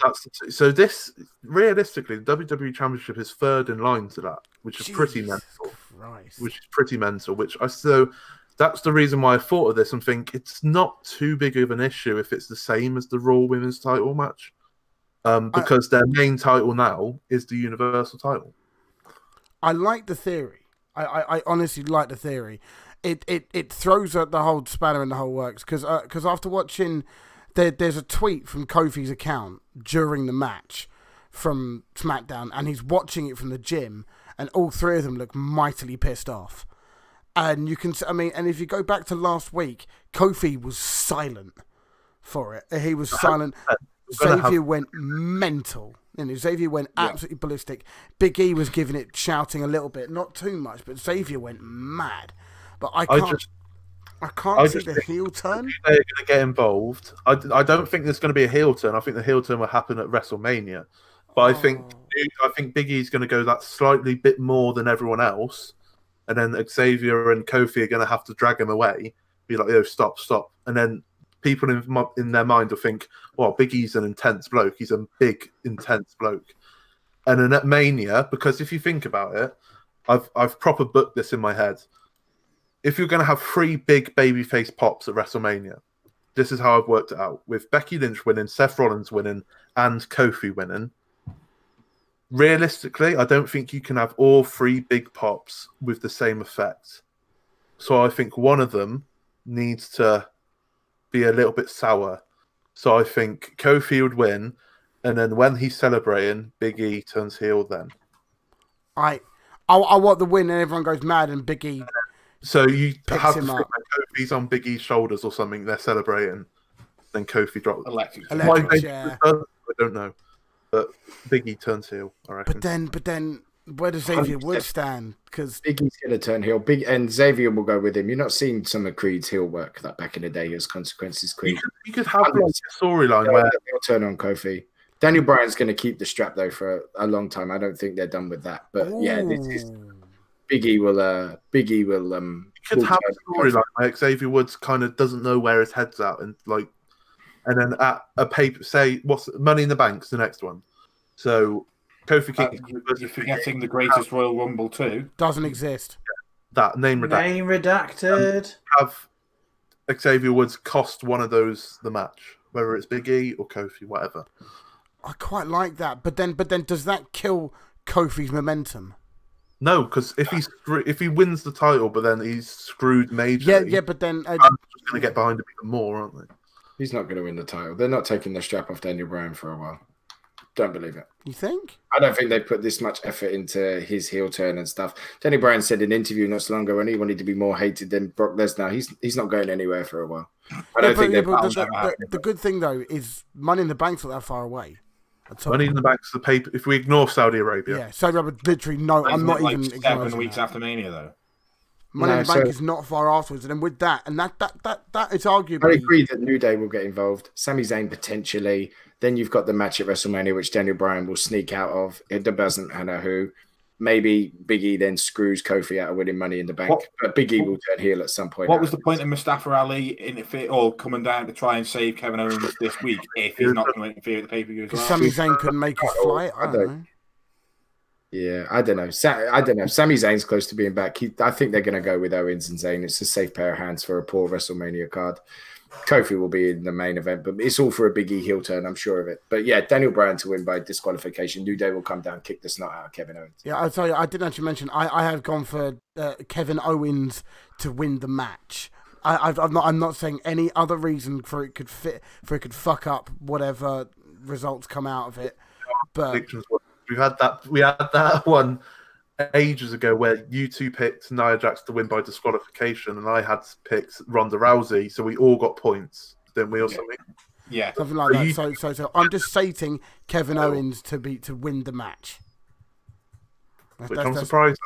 So this, realistically, the WWE Championship is third in line to that, which is pretty mental. So that's the reason why I thought of this and think it's not too big of an issue if it's the same as the Raw Women's title match. Because their main title now is the Universal title. I like the theory. I honestly like the theory. It throws out the whole spanner in the whole works because after watching, there's a tweet from Kofi's account during the match from SmackDown, and he's watching it from the gym, and all three of them look mightily pissed off. And you can, I mean, and if you go back to last week, Kofi was silent for it. He was silent. Xavier went mental. You know, Xavier went absolutely ballistic. Big E was giving it, shouting a little bit, not too much, but Xavier went mad. But I can't see the heel turn. They're going to get involved. I don't think there's going to be a heel turn. I think the heel turn will happen at WrestleMania. But I think Big E's going to go that slightly bit more than everyone else, and then Xavier and Kofi are going to have to drag him away. Be like, "Yo, stop!" And then people in their mind will think, "Well, Big E's an intense bloke. He's a big, intense bloke." And then at Mania, because if you think about it, I've proper booked this in my head. If you're going to have 3 big babyface pops at WrestleMania, this is how I've worked it out. With Becky Lynch winning, Seth Rollins winning, and Kofi winning, realistically, I don't think you can have all 3 big pops with the same effect. So I think one of them needs to be a little bit sour. So I think Kofi would win, and then when he's celebrating, Big E turns heel then. I want the win, and everyone goes mad, and Big E... So you have to him up. Kofi's on Big E's shoulders or something. They're celebrating. Then Kofi drops. Electric chair. I don't know, but Big E turns heel. I reckon. But then, where does Xavier Woods stand? Because Big E's going to turn heel. And Xavier will go with him. You're not seeing some of Creed's heel work that back in the day as Consequences Creed. You could have like a storyline where they'll turn on Kofi. Daniel Bryan's going to keep the strap though for a long time. I don't think they're done with that. But yeah, this is. Big E will. You could have a storyline where Xavier Woods kind of doesn't know where his head's at, and then at a paper, say what's Money in the Bank's the next one. So Kofi Kingston. You're forgetting the Greatest Royal Rumble too. Doesn't exist. That name redacted. Name redacted. Have Xavier Woods cost one of those the match, whether it's Big E or Kofi, whatever. I quite like that, but then does that kill Kofi's momentum? No, because if he wins the title, but then he's screwed majorly. Yeah, but then I'm just going to get behind him even more, aren't they? He's not going to win the title. They're not taking the strap off Daniel Bryan for a while. Don't believe it. You think? I don't think they put this much effort into his heel turn and stuff. Daniel Bryan said in an interview not so long ago when he wanted to be more hated than Brock Lesnar. He's not going anywhere for a while. I don't think the good thing though is Money in the Bank's not that far away. Money in the Bank's the paper. If we ignore Saudi Arabia, yeah, Saudi Arabia literally no. I'm not even 7 weeks after Mania though. Money in the Bank is not far afterwards, and then with that, and that is arguably. I agree that New Day will get involved. Sami Zayn potentially. Then you've got the match at WrestleMania, which Daniel Bryan will sneak out of. It doesn't matter who. Maybe Big E then screws Kofi out of winning Money in the Bank, but Big E will turn heel at some point. What was the point of Mustafa Ali coming down to try and save Kevin Owens this week if he's not going to interfere with the pay-per-view as well? Sami Zayn couldn't make his flight. I don't know. Yeah, I don't know. Sami Zayn's close to being back. I think they're going to go with Owens and Zayn. It's a safe pair of hands for a poor WrestleMania card. Kofi will be in the main event, but it's all for a Big E heel turn, I'm sure of it. But yeah, Daniel Bryan to win by disqualification. New Day will come down, kick the snot out of Kevin Owens. Yeah, I'll tell you, I didn't actually mention, I have gone for Kevin Owens to win the match. I'm not saying any other reason for it could fuck up whatever results come out of it. But we had that one ages ago where you two picked Nia Jax to win by disqualification, and I had picked Ronda Rousey, so we all got points, didn't we, or something? Yeah, something like that. So I'm just stating Kevin Owens to win the match. Which I'm surprised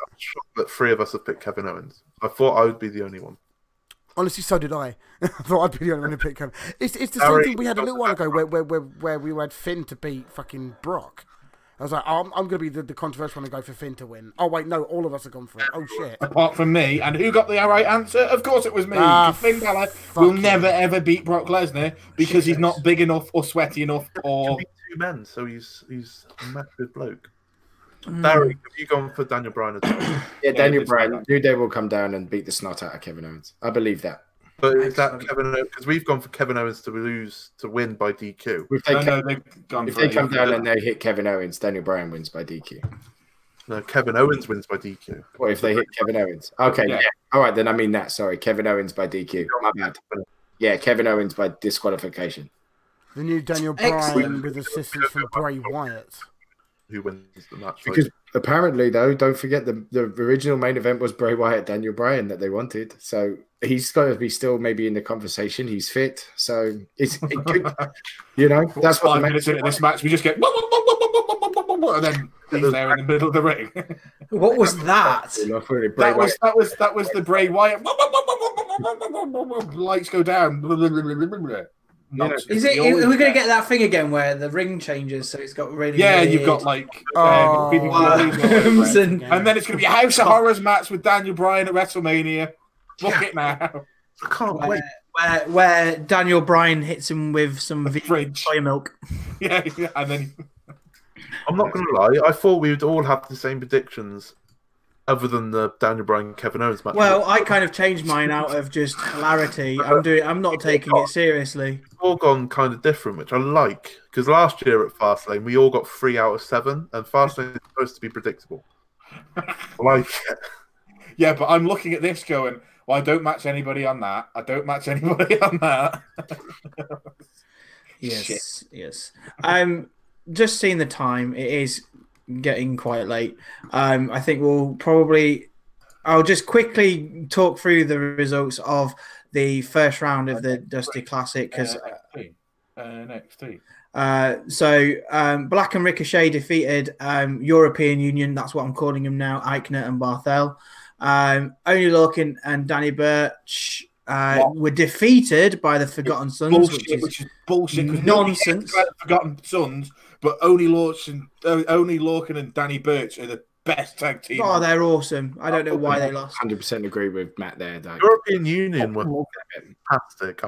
that 3 of us have picked Kevin Owens. I thought I would be the only one. Honestly, so did I. I thought I'd be the only one to pick Kevin. It's the same thing we had a little while ago where we had Finn to beat fucking Brock. I was like, I'm going to be the controversial one to go for Finn to win. Oh, wait, no, all of us have gone for it. Oh, shit. Apart from me. And who got the right answer? Of course it was me. Finn Balor will never, ever beat Brock Lesnar because he's not big enough or sweaty enough or... He can beat 2 men, so he's a massive bloke. Barry, have you gone for Daniel Bryan as well? Yeah, Daniel Bryan. New Day will come down and beat the snot out of Kevin Owens. I believe that. But is that Kevin Owens? Because we've gone for Kevin Owens to win by DQ. If they come down and they hit Kevin Owens, Daniel Bryan wins by DQ. No, Kevin Owens wins by DQ. What if they hit Kevin Owens? Okay, yeah. All right, then I mean that. Sorry, Kevin Owens by DQ. My bad. Yeah, Kevin Owens by disqualification. The new Daniel Bryan with assistance from Bray Wyatt. who wins the match. Because apparently, though, don't forget the original main event was Bray Wyatt, Daniel Bryan that they wanted. So he's got to be still maybe in the conversation. He's fit, so it could, that's 5 minutes into this match, we just get and then he's there in the middle of the ring. What was that? That was the Bray Wyatt. Lights go down. Is it? Are we going to get that thing again where the ring changes? So it's got really. Yeah, weird... you've got like. and then it's going to be a House of Horrors match with Daniel Bryan at WrestleMania. Book it now. I can't wait. Where Daniel Bryan hits him with some soy milk. Yeah, and then. I'm not going to lie. I thought we would all have the same predictions, other than the Daniel Bryan Kevin Owens match. Well, I kind of changed mine out of just hilarity. I'm not taking it seriously. All gone kind of different, which I like, because last year at Fastlane we all got 3 out of 7, and Fastlane is supposed to be predictable. I like it. Yeah, but I'm looking at this going, well, I don't match anybody on that. I don't match anybody on that. Yes. Just seeing the time, it is getting quite late. I think I'll just quickly talk through the results of the first round of the Dusty Classic because NXT. So Black and Ricochet defeated European Union. That's what I'm calling them now. Eichner and Barthel. Only Lorcan and Danny Burch were defeated by the Forgotten Sons, which is bullshit. Nonsense. Forgotten Sons, but only Lorcan and Danny Burch are the best tag team. Oh, they're awesome. I don't know why they lost. 100% agree with Matt there. European Union were fantastic.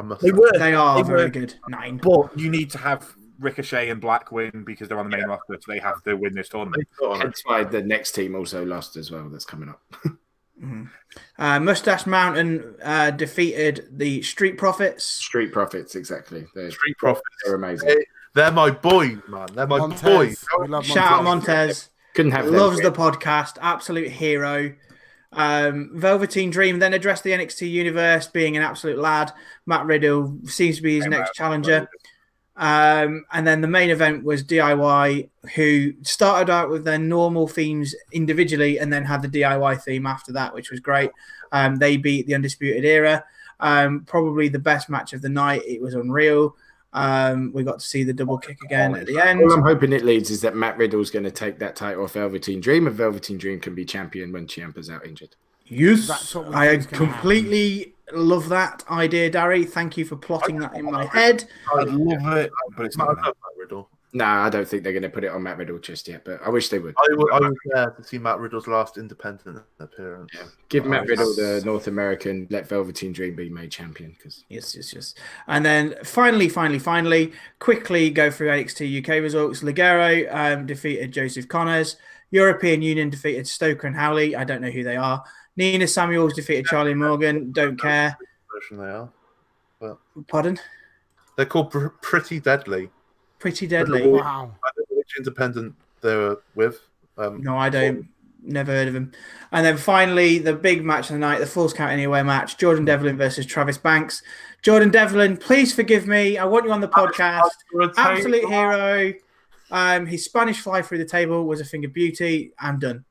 They are very good. 9. But you need to have Ricochet and Black win because they're on the main roster, so they have to win this tournament. Hence why the next team also lost as well. That's coming up. Mustache Mountain defeated the Street Profits. Street Profits, exactly. Street Profits. They're amazing. They're my boys, man. They're my boys. Shout out Montez. Couldn't have loves the podcast. Absolute hero. Velveteen Dream then addressed the NXT universe, being an absolute lad. Matt Riddle seems to be his next challenger. And then the main event was DIY, who started out with their normal themes individually and then had the DIY theme after that, which was great. They beat the Undisputed Era. Probably the best match of the night. It was unreal. We got to see the double kick again at the end. All I'm hoping it leads is that Matt Riddle's going to take that title off Velveteen Dream, and Velveteen Dream can be champion when Ciampa's out injured. Yes, I completely love that idea, Darry. Thank you for plotting that in my head. I love it, but it's not Matt Riddle. No, I don't think they're going to put it on Matt Riddle just yet, but I wish they would. I was there to see Matt Riddle's last independent appearance. Yeah. Give Matt Riddle the North American, let Velveteen Dream be made champion. Yes. And then finally, quickly go through NXT UK results. Ligero defeated Joseph Connors. European Union defeated Stoker and Howley. I don't know who they are. Nina Samuels defeated Charlie Morgan. Don't care. Version they are. But pardon? They're called Pretty Deadly. Pretty Deadly. Wow. I don't know which independent they were with. No, I don't. Never heard of him. And then finally, the big match of the night, the Falls Count Anywhere match, Jordan Devlin versus Travis Banks. Jordan Devlin, please forgive me. I want you on the podcast. Absolute hero. His Spanish fly through the table was a thing of beauty. I'm done.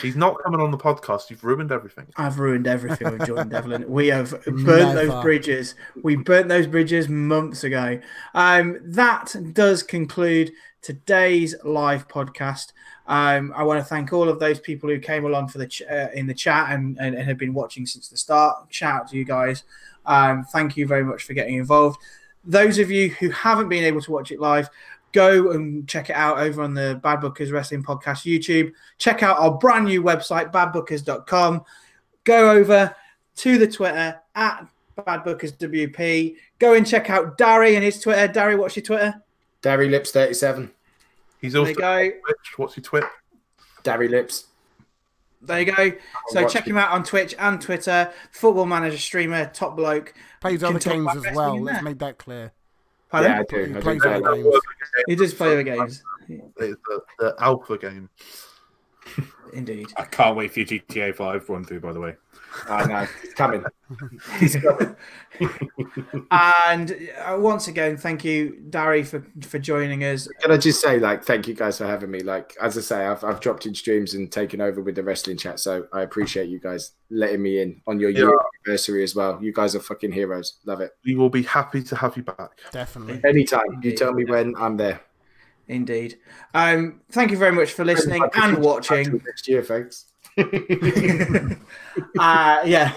He's not coming on the podcast. You've ruined everything. I've ruined everything with Jordan Devlin. We have burnt those bridges. We burnt those bridges months ago. That does conclude today's live podcast. I want to thank all of those people who came along for the in the chat and have been watching since the start. Shout out to you guys. Thank you very much for getting involved. Those of you who haven't been able to watch it live, go and check it out over on the Bad Bookers Wrestling Podcast YouTube. Check out our brand new website, badbookers.com. Go over to the Twitter at BadBookersWP. Go and check out Darry and his Twitter. Darry, what's your Twitter? Darry Lips 37. He's also on Twitch. What's your Twitch? Darry Lips. There you go. So check him out on Twitch and Twitter. Football Manager streamer, top bloke. Plays other games as well. Let's make that clear. Pardon? Yeah, I do. He plays other games. He does play other games. It's the alpha game. Indeed. I can't wait for your GTA 5 run through, by the way. I know. It's coming. It's coming. And once again, thank you, Dari, for joining us. Can I just say, like, thank you guys for having me. Like, as I say, I've dropped in streams and taken over with the wrestling chat, so I appreciate you guys letting me in on your year anniversary as well. You guys are fucking heroes. Love it. We will be happy to have you back. Definitely. Anytime. You tell me when, I'm there. Indeed. Thank you very much for listening and watching. Next year, thanks. Yeah.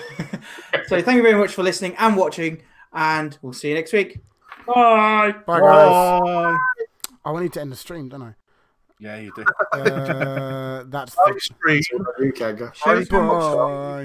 So thank you very much for listening and watching, and we'll see you next week. Bye. Bye, guys. Oh, I need to end the stream, don't I? Yeah, you do. That's Stream. You can go. Show us how much Bye.